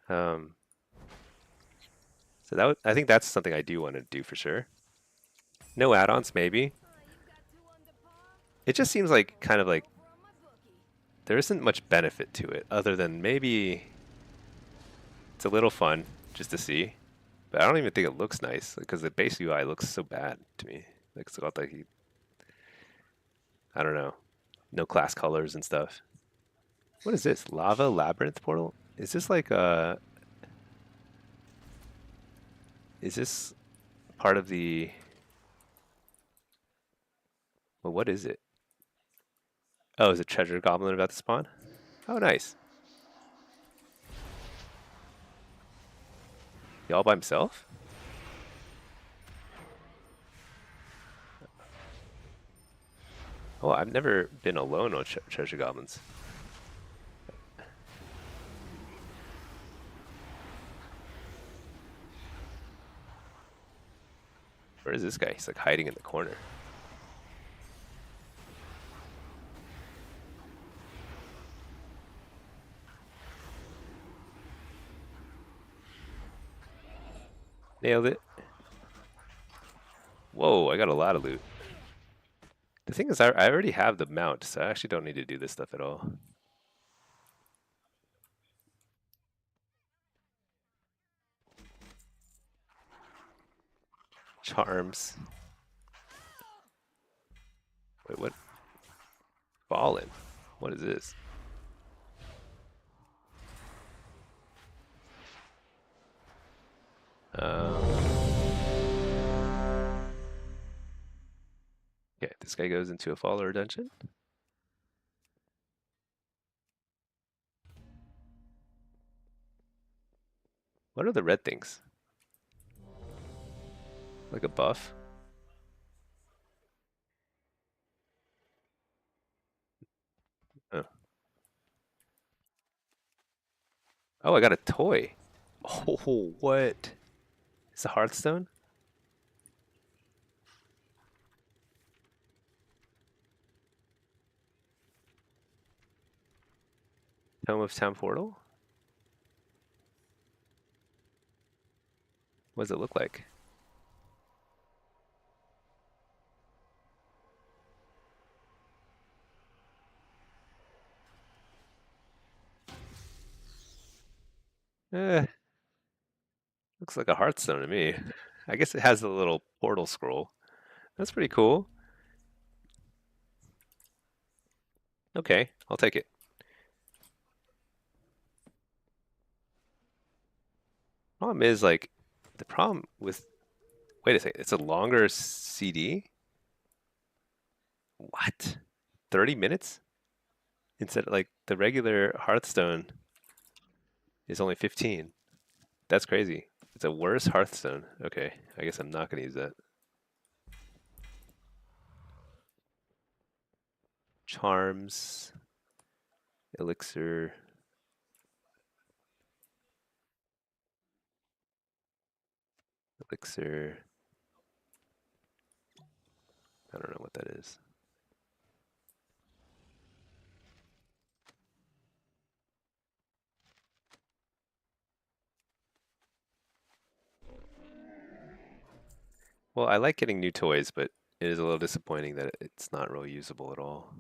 Speaker 1: So I think that's something I do want to do for sure. No add-ons, maybe. It just seems like kind of like there isn't much benefit to it other than maybe it's a little fun just to see. But I don't even think it looks nice because the base UI looks so bad to me. Like it's got like I don't know, no class colors and stuff. What is this? Lava Labyrinth portal? Is this like a? Is this part of the? Well, what is it? Oh, is a treasure goblin about to spawn? Oh, nice. He all by himself? Oh, I've never been alone on treasure goblins. Where is this guy? He's like hiding in the corner. Nailed it. Whoa, I got a lot of loot. The thing is, I already have the mount, so I actually don't need to do this stuff at all. Charms. Wait, what? Fallen. What is this? Okay, this guy goes into a follower dungeon. What are the red things? Like a buff? Oh, oh, I got a toy. Oh, what? It's a Hearthstone? Tome of Town Portal? What does it look like? Eh, looks like a Hearthstone to me. I guess it has a little portal scroll. That's pretty cool. Okay, I'll take it. Problem is, like, the problem with... Wait a second, it's a longer CD? What? 30 minutes? Instead of, like, the regular Hearthstone is only 15. That's crazy. It's a worse Hearthstone. Okay, I guess I'm not going to use that. Charms, elixir, elixir. I don't know what that is. Well, I like getting new toys, but it is a little disappointing that it's not really usable at all.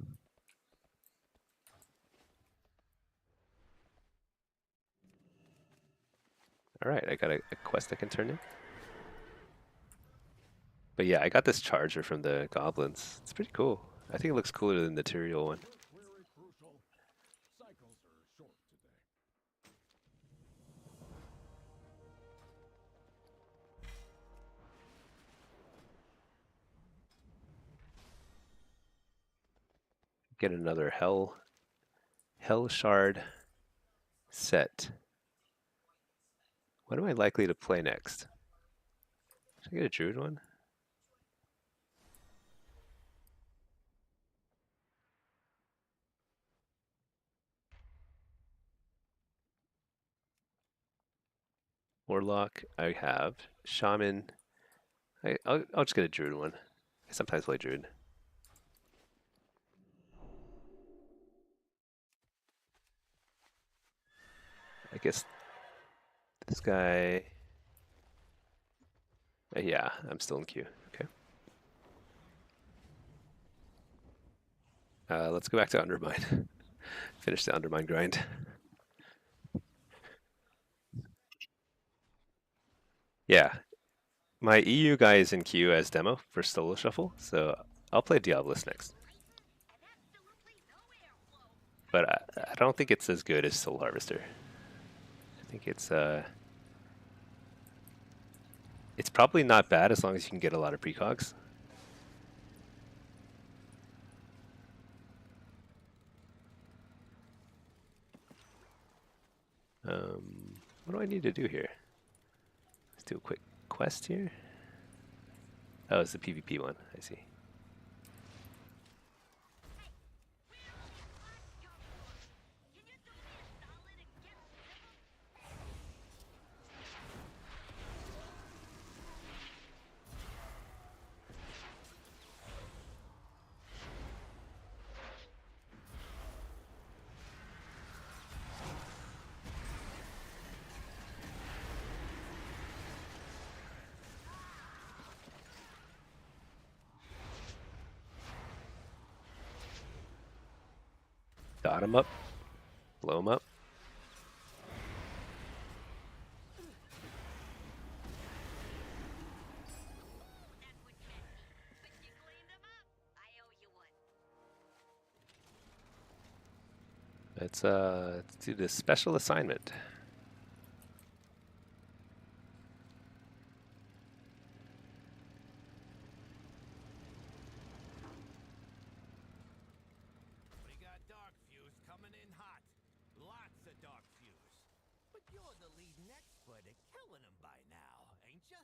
Speaker 1: All right, I got a quest I can turn in. But yeah, I got this charger from the goblins. It's pretty cool. I think it looks cooler than the Tyrael one. Get another hell shard set. What am I likely to play next? Should I get a druid one? Warlock, I have. Shaman, I'll just get a druid one. I sometimes play druid. I guess this guy. Yeah, I'm still in queue. Okay. Let's go back to Undermine. Finish the Undermine grind. Yeah, my EU guy is in queue as demo for Solo Shuffle, so I'll play Diabolus next. But I don't think it's as good as Soul Harvester. I think it's probably not bad as long as you can get a lot of precogs. What do I need to do here? Let's do a quick quest here. Oh, it's the PvP one. I see. Dot him up. Blow him up. Let's do this special assignment.
Speaker 3: We got dark fuse coming in hot. Lots of dark fuse. But you're the leading expert at killing them by now, ain't ya?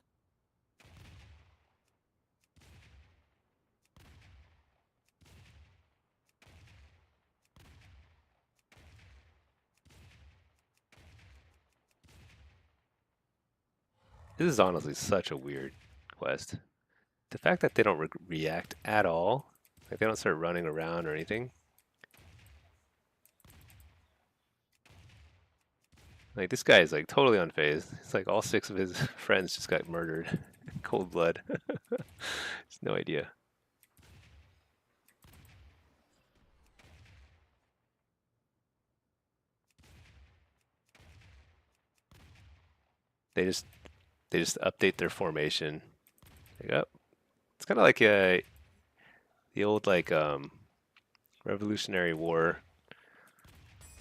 Speaker 1: This is honestly such a weird quest. The fact that they don't react at all, like they don't start running around or anything. Like this guy is like totally unfazed. It's like all 6 of his friends just got murdered in cold blood. Just no idea. They just update their formation. Like, oh, it's kind of like the old like Revolutionary War.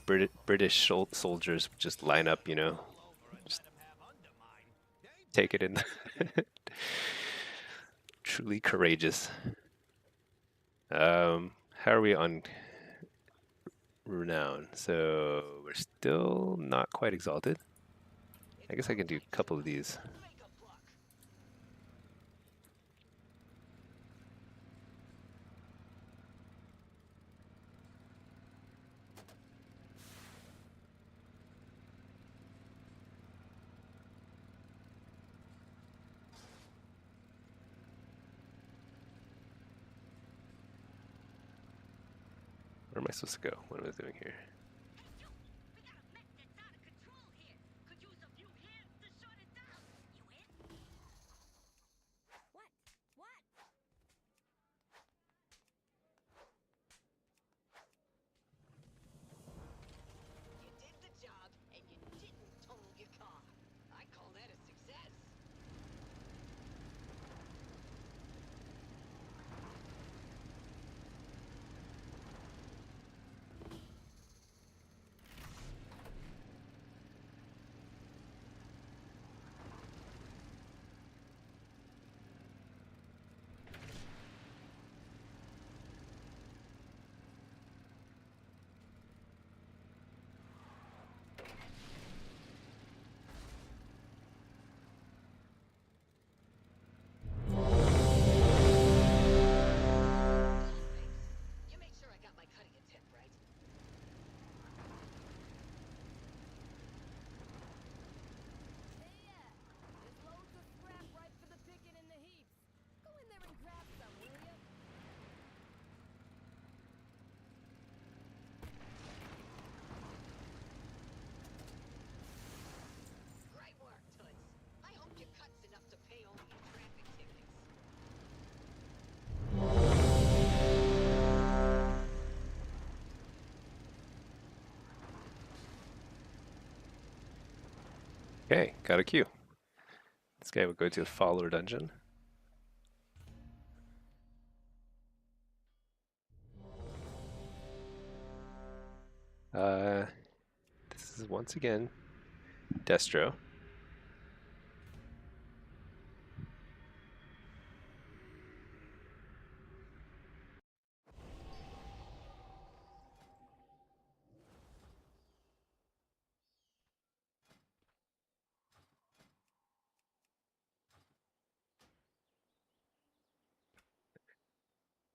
Speaker 1: British soldiers just line up, you know, just take it in. Truly courageous. How are we on renown? So we're still not quite exalted. I guess I can do a couple of these. Where am I supposed to go? What am I doing here?
Speaker 4: What? What?
Speaker 5: You did the job, and you didn't total your car. I call that a success. You make sure I got my cutting tip, right?
Speaker 4: Hey, there's loads of scrap right for the picking in the heaps. Go in there and grab some, will ya?
Speaker 5: Great work, Toots. I hope your cut's enough to pay all your traffic tickets.
Speaker 1: Okay, got a queue. This guy will go to the follower dungeon. This is once again Destro.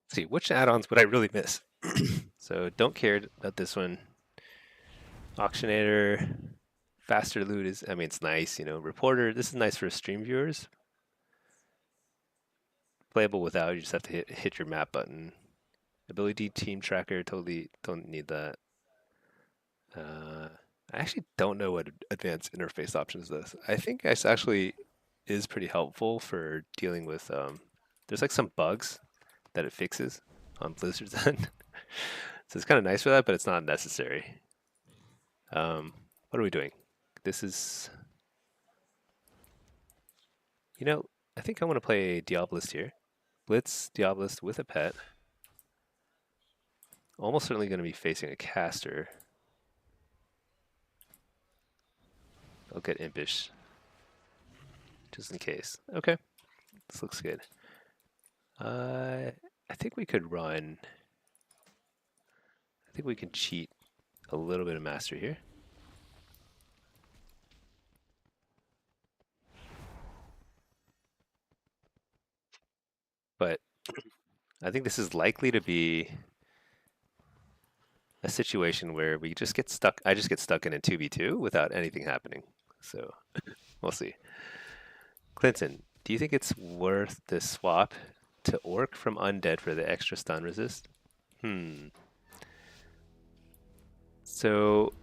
Speaker 1: Let's see, which add-ons would I really miss? So don't care about this one. Auctionator, faster loot is, I mean, it's nice, you know. Reporter, this is nice for stream viewers. Playable without, you just have to hit your map button. Ability team tracker, totally don't need that. I actually don't know what advanced interface options is. I think this actually is pretty helpful for dealing with, there's like some bugs that it fixes on Blizzard's end. So it's kind of nice for that, but it's not necessary. What are we doing? This is, you know, I think I want to play Diabolist here. Blitz, Diabolist with a pet. Almost certainly going to be facing a caster. I'll get impish. Just in case. Okay. This looks good. I think we could run. I think we can cheat a little bit of master here. But I think this is likely to be a situation where we just get stuck. I just get stuck in a 2v2 without anything happening. So we'll see. Clinton, do you think it's worth the swap to Orc from Undead for the extra stun resist? So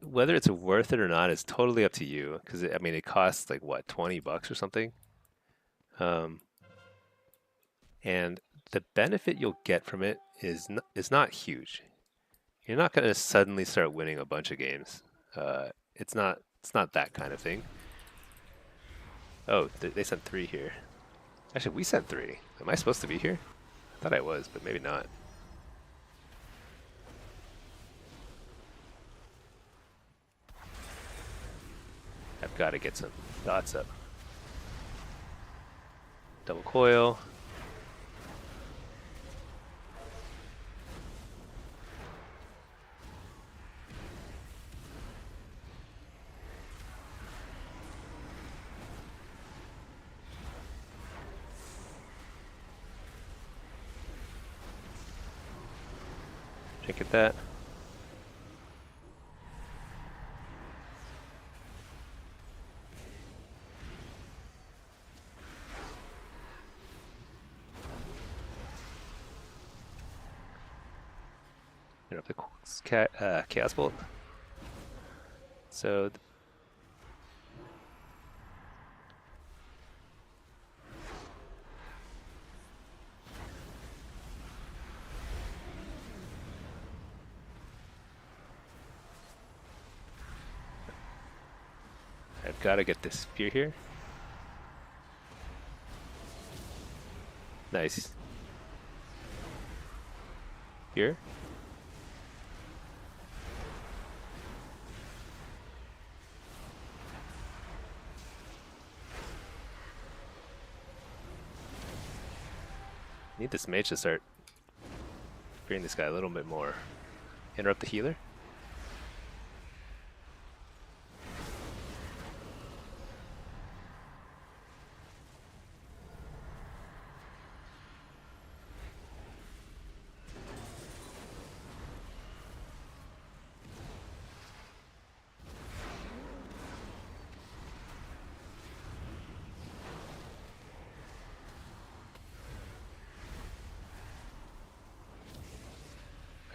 Speaker 1: whether it's worth it or not is totally up to you. Because I mean, it costs like what, $20 or something. And the benefit you'll get from it is not huge. You're not going to suddenly start winning a bunch of games. It's not that kind of thing. Oh, they sent 3 here. Actually, we sent 3. Am I supposed to be here? I thought I was, but maybe not. I've got to get some dots up. Double coil. Check at that. Up the Chaos Bolt. So I've got to get this spear here. Nice. Here. Need this mage to start fearing this guy a little bit more. Interrupt the healer.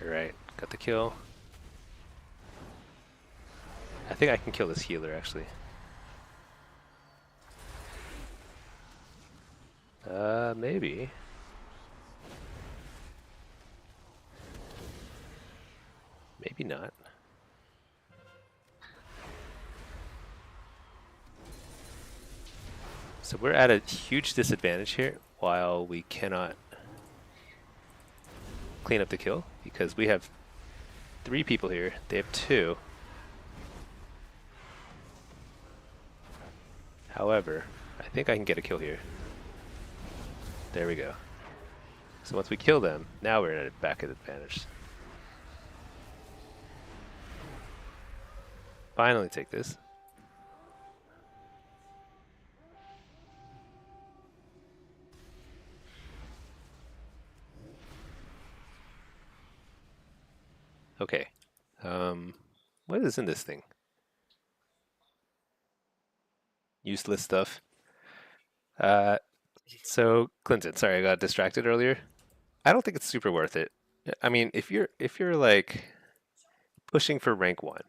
Speaker 1: Alright, got the kill. I think I can kill this healer actually. Maybe. Maybe not. So we're at a huge disadvantage here while we cannot clean up the kill because we have 3 people here. They have 2. However, I think I can get a kill here. There we go. So once we kill them, now we're in a back advantage. Finally take this. Okay. What is in this thing? Useless stuff. So Clinton, sorry, I got distracted earlier. I don't think it's super worth it. I mean, if you're like pushing for rank 1,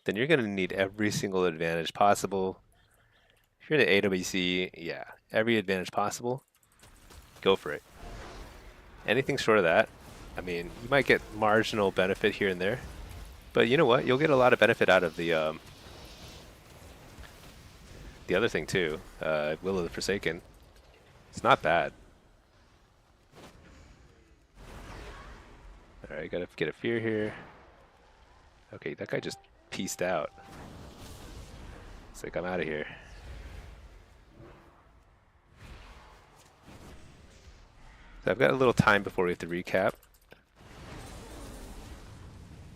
Speaker 1: then you're gonna need every single advantage possible. If you're in the AWC, yeah, every advantage possible, go for it. Anything short of that, I mean, you might get marginal benefit here and there, but you know what? You'll get a lot of benefit out of the other thing too, Will of the Forsaken. It's not bad. Alright, gotta get a fear here. Okay, that guy just pieced out. It's like I'm out of here. So I've got a little time before we have to recap.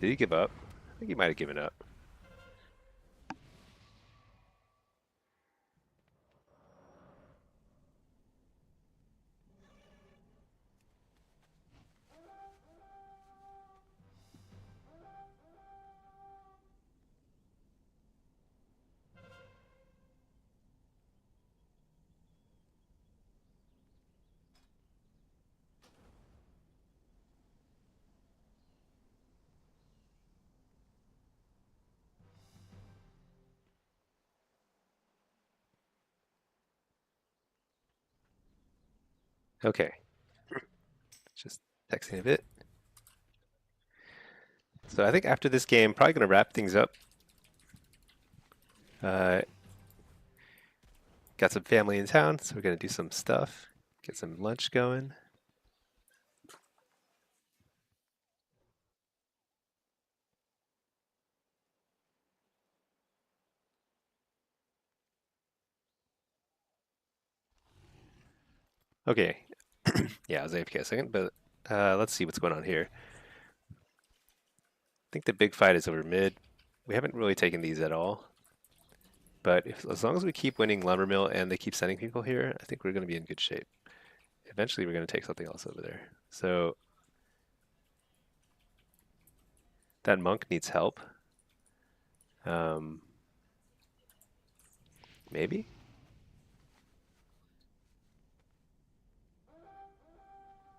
Speaker 1: Did he give up? I think he might have given up. Okay. Just texting a bit. So I think after this game, probably going to wrap things up. Got some family in town, so we're going to do some stuff. Get some lunch going. Okay. Yeah, I was AFK a second, but let's see what's going on here. I think the big fight is over mid. We haven't really taken these at all. But as long as we keep winning Lumber Mill and they keep sending people here, I think we're going to be in good shape. Eventually, we're going to take something else over there. So that monk needs help. Maybe?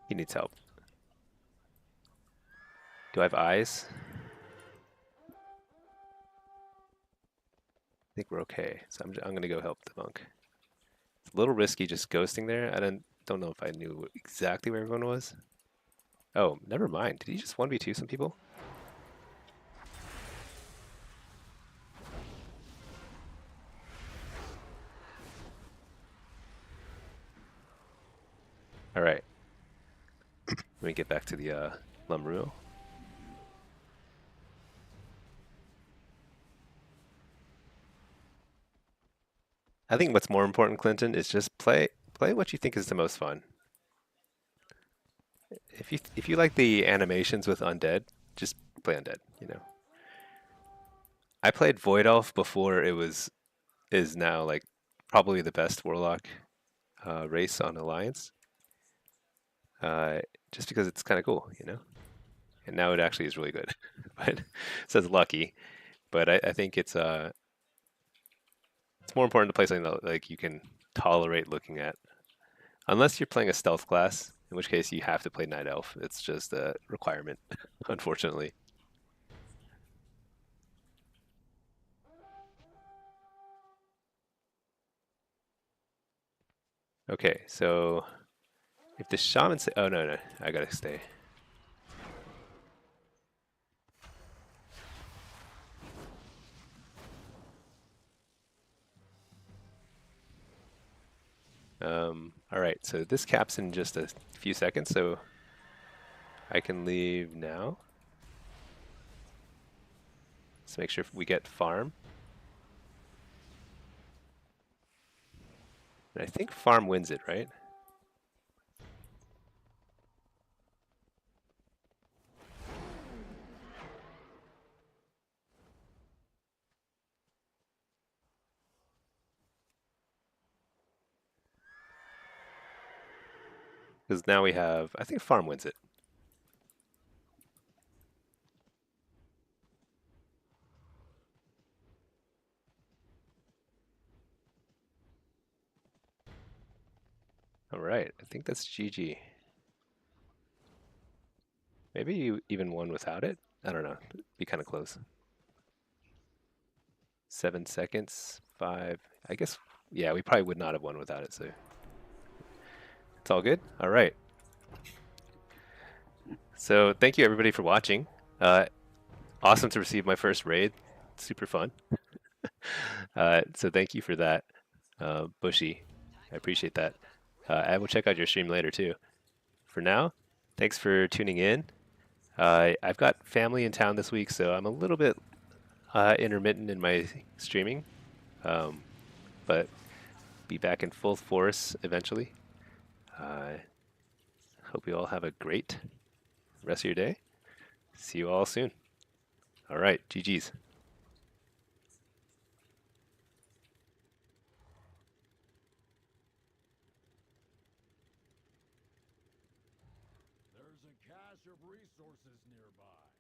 Speaker 1: He needs help. Do I have eyes? I think we're okay. So I'm going to go help the monk. It's a little risky just ghosting there. I don't know if I knew exactly where everyone was. Oh, never mind. Did he just 1v2 some people? All right. Let me get back to the lumber mill. I think what's more important, Clinton, is just play what you think is the most fun. If you like the animations with undead, just play undead. You know. I played Void Elf before is now like probably the best warlock race on Alliance. Just because it's kind of cool, you know. And now it actually is really good. But it says lucky, but I think it's more important to play something that like you can tolerate looking at. Unless you're playing a stealth class, in which case you have to play Night Elf. It's just a requirement, unfortunately. Okay, so if the shaman say, oh no, I gotta stay. All right, so this caps in just a few seconds, so I can leave now. Let's make sure we get farm. And I think farm wins it, right? Because now we have, I think farm wins it. All right, I think that's GG. Maybe you even won without it? I don't know, it'd be kind of close. 7 seconds, 5, I guess, yeah, we probably would not have won without it, so. It's all good? All right. So thank you everybody for watching. Awesome to receive my first raid. Super fun. So thank you for that, Bushy. I appreciate that. I will check out your stream later too. For now, thanks for tuning in. I've got family in town this week, so I'm a little bit intermittent in my streaming. But be back in full force eventually. Uh, Hope you all have a great rest of your day. See you all soon. All right, GG's.
Speaker 6: There's a cache of resources nearby.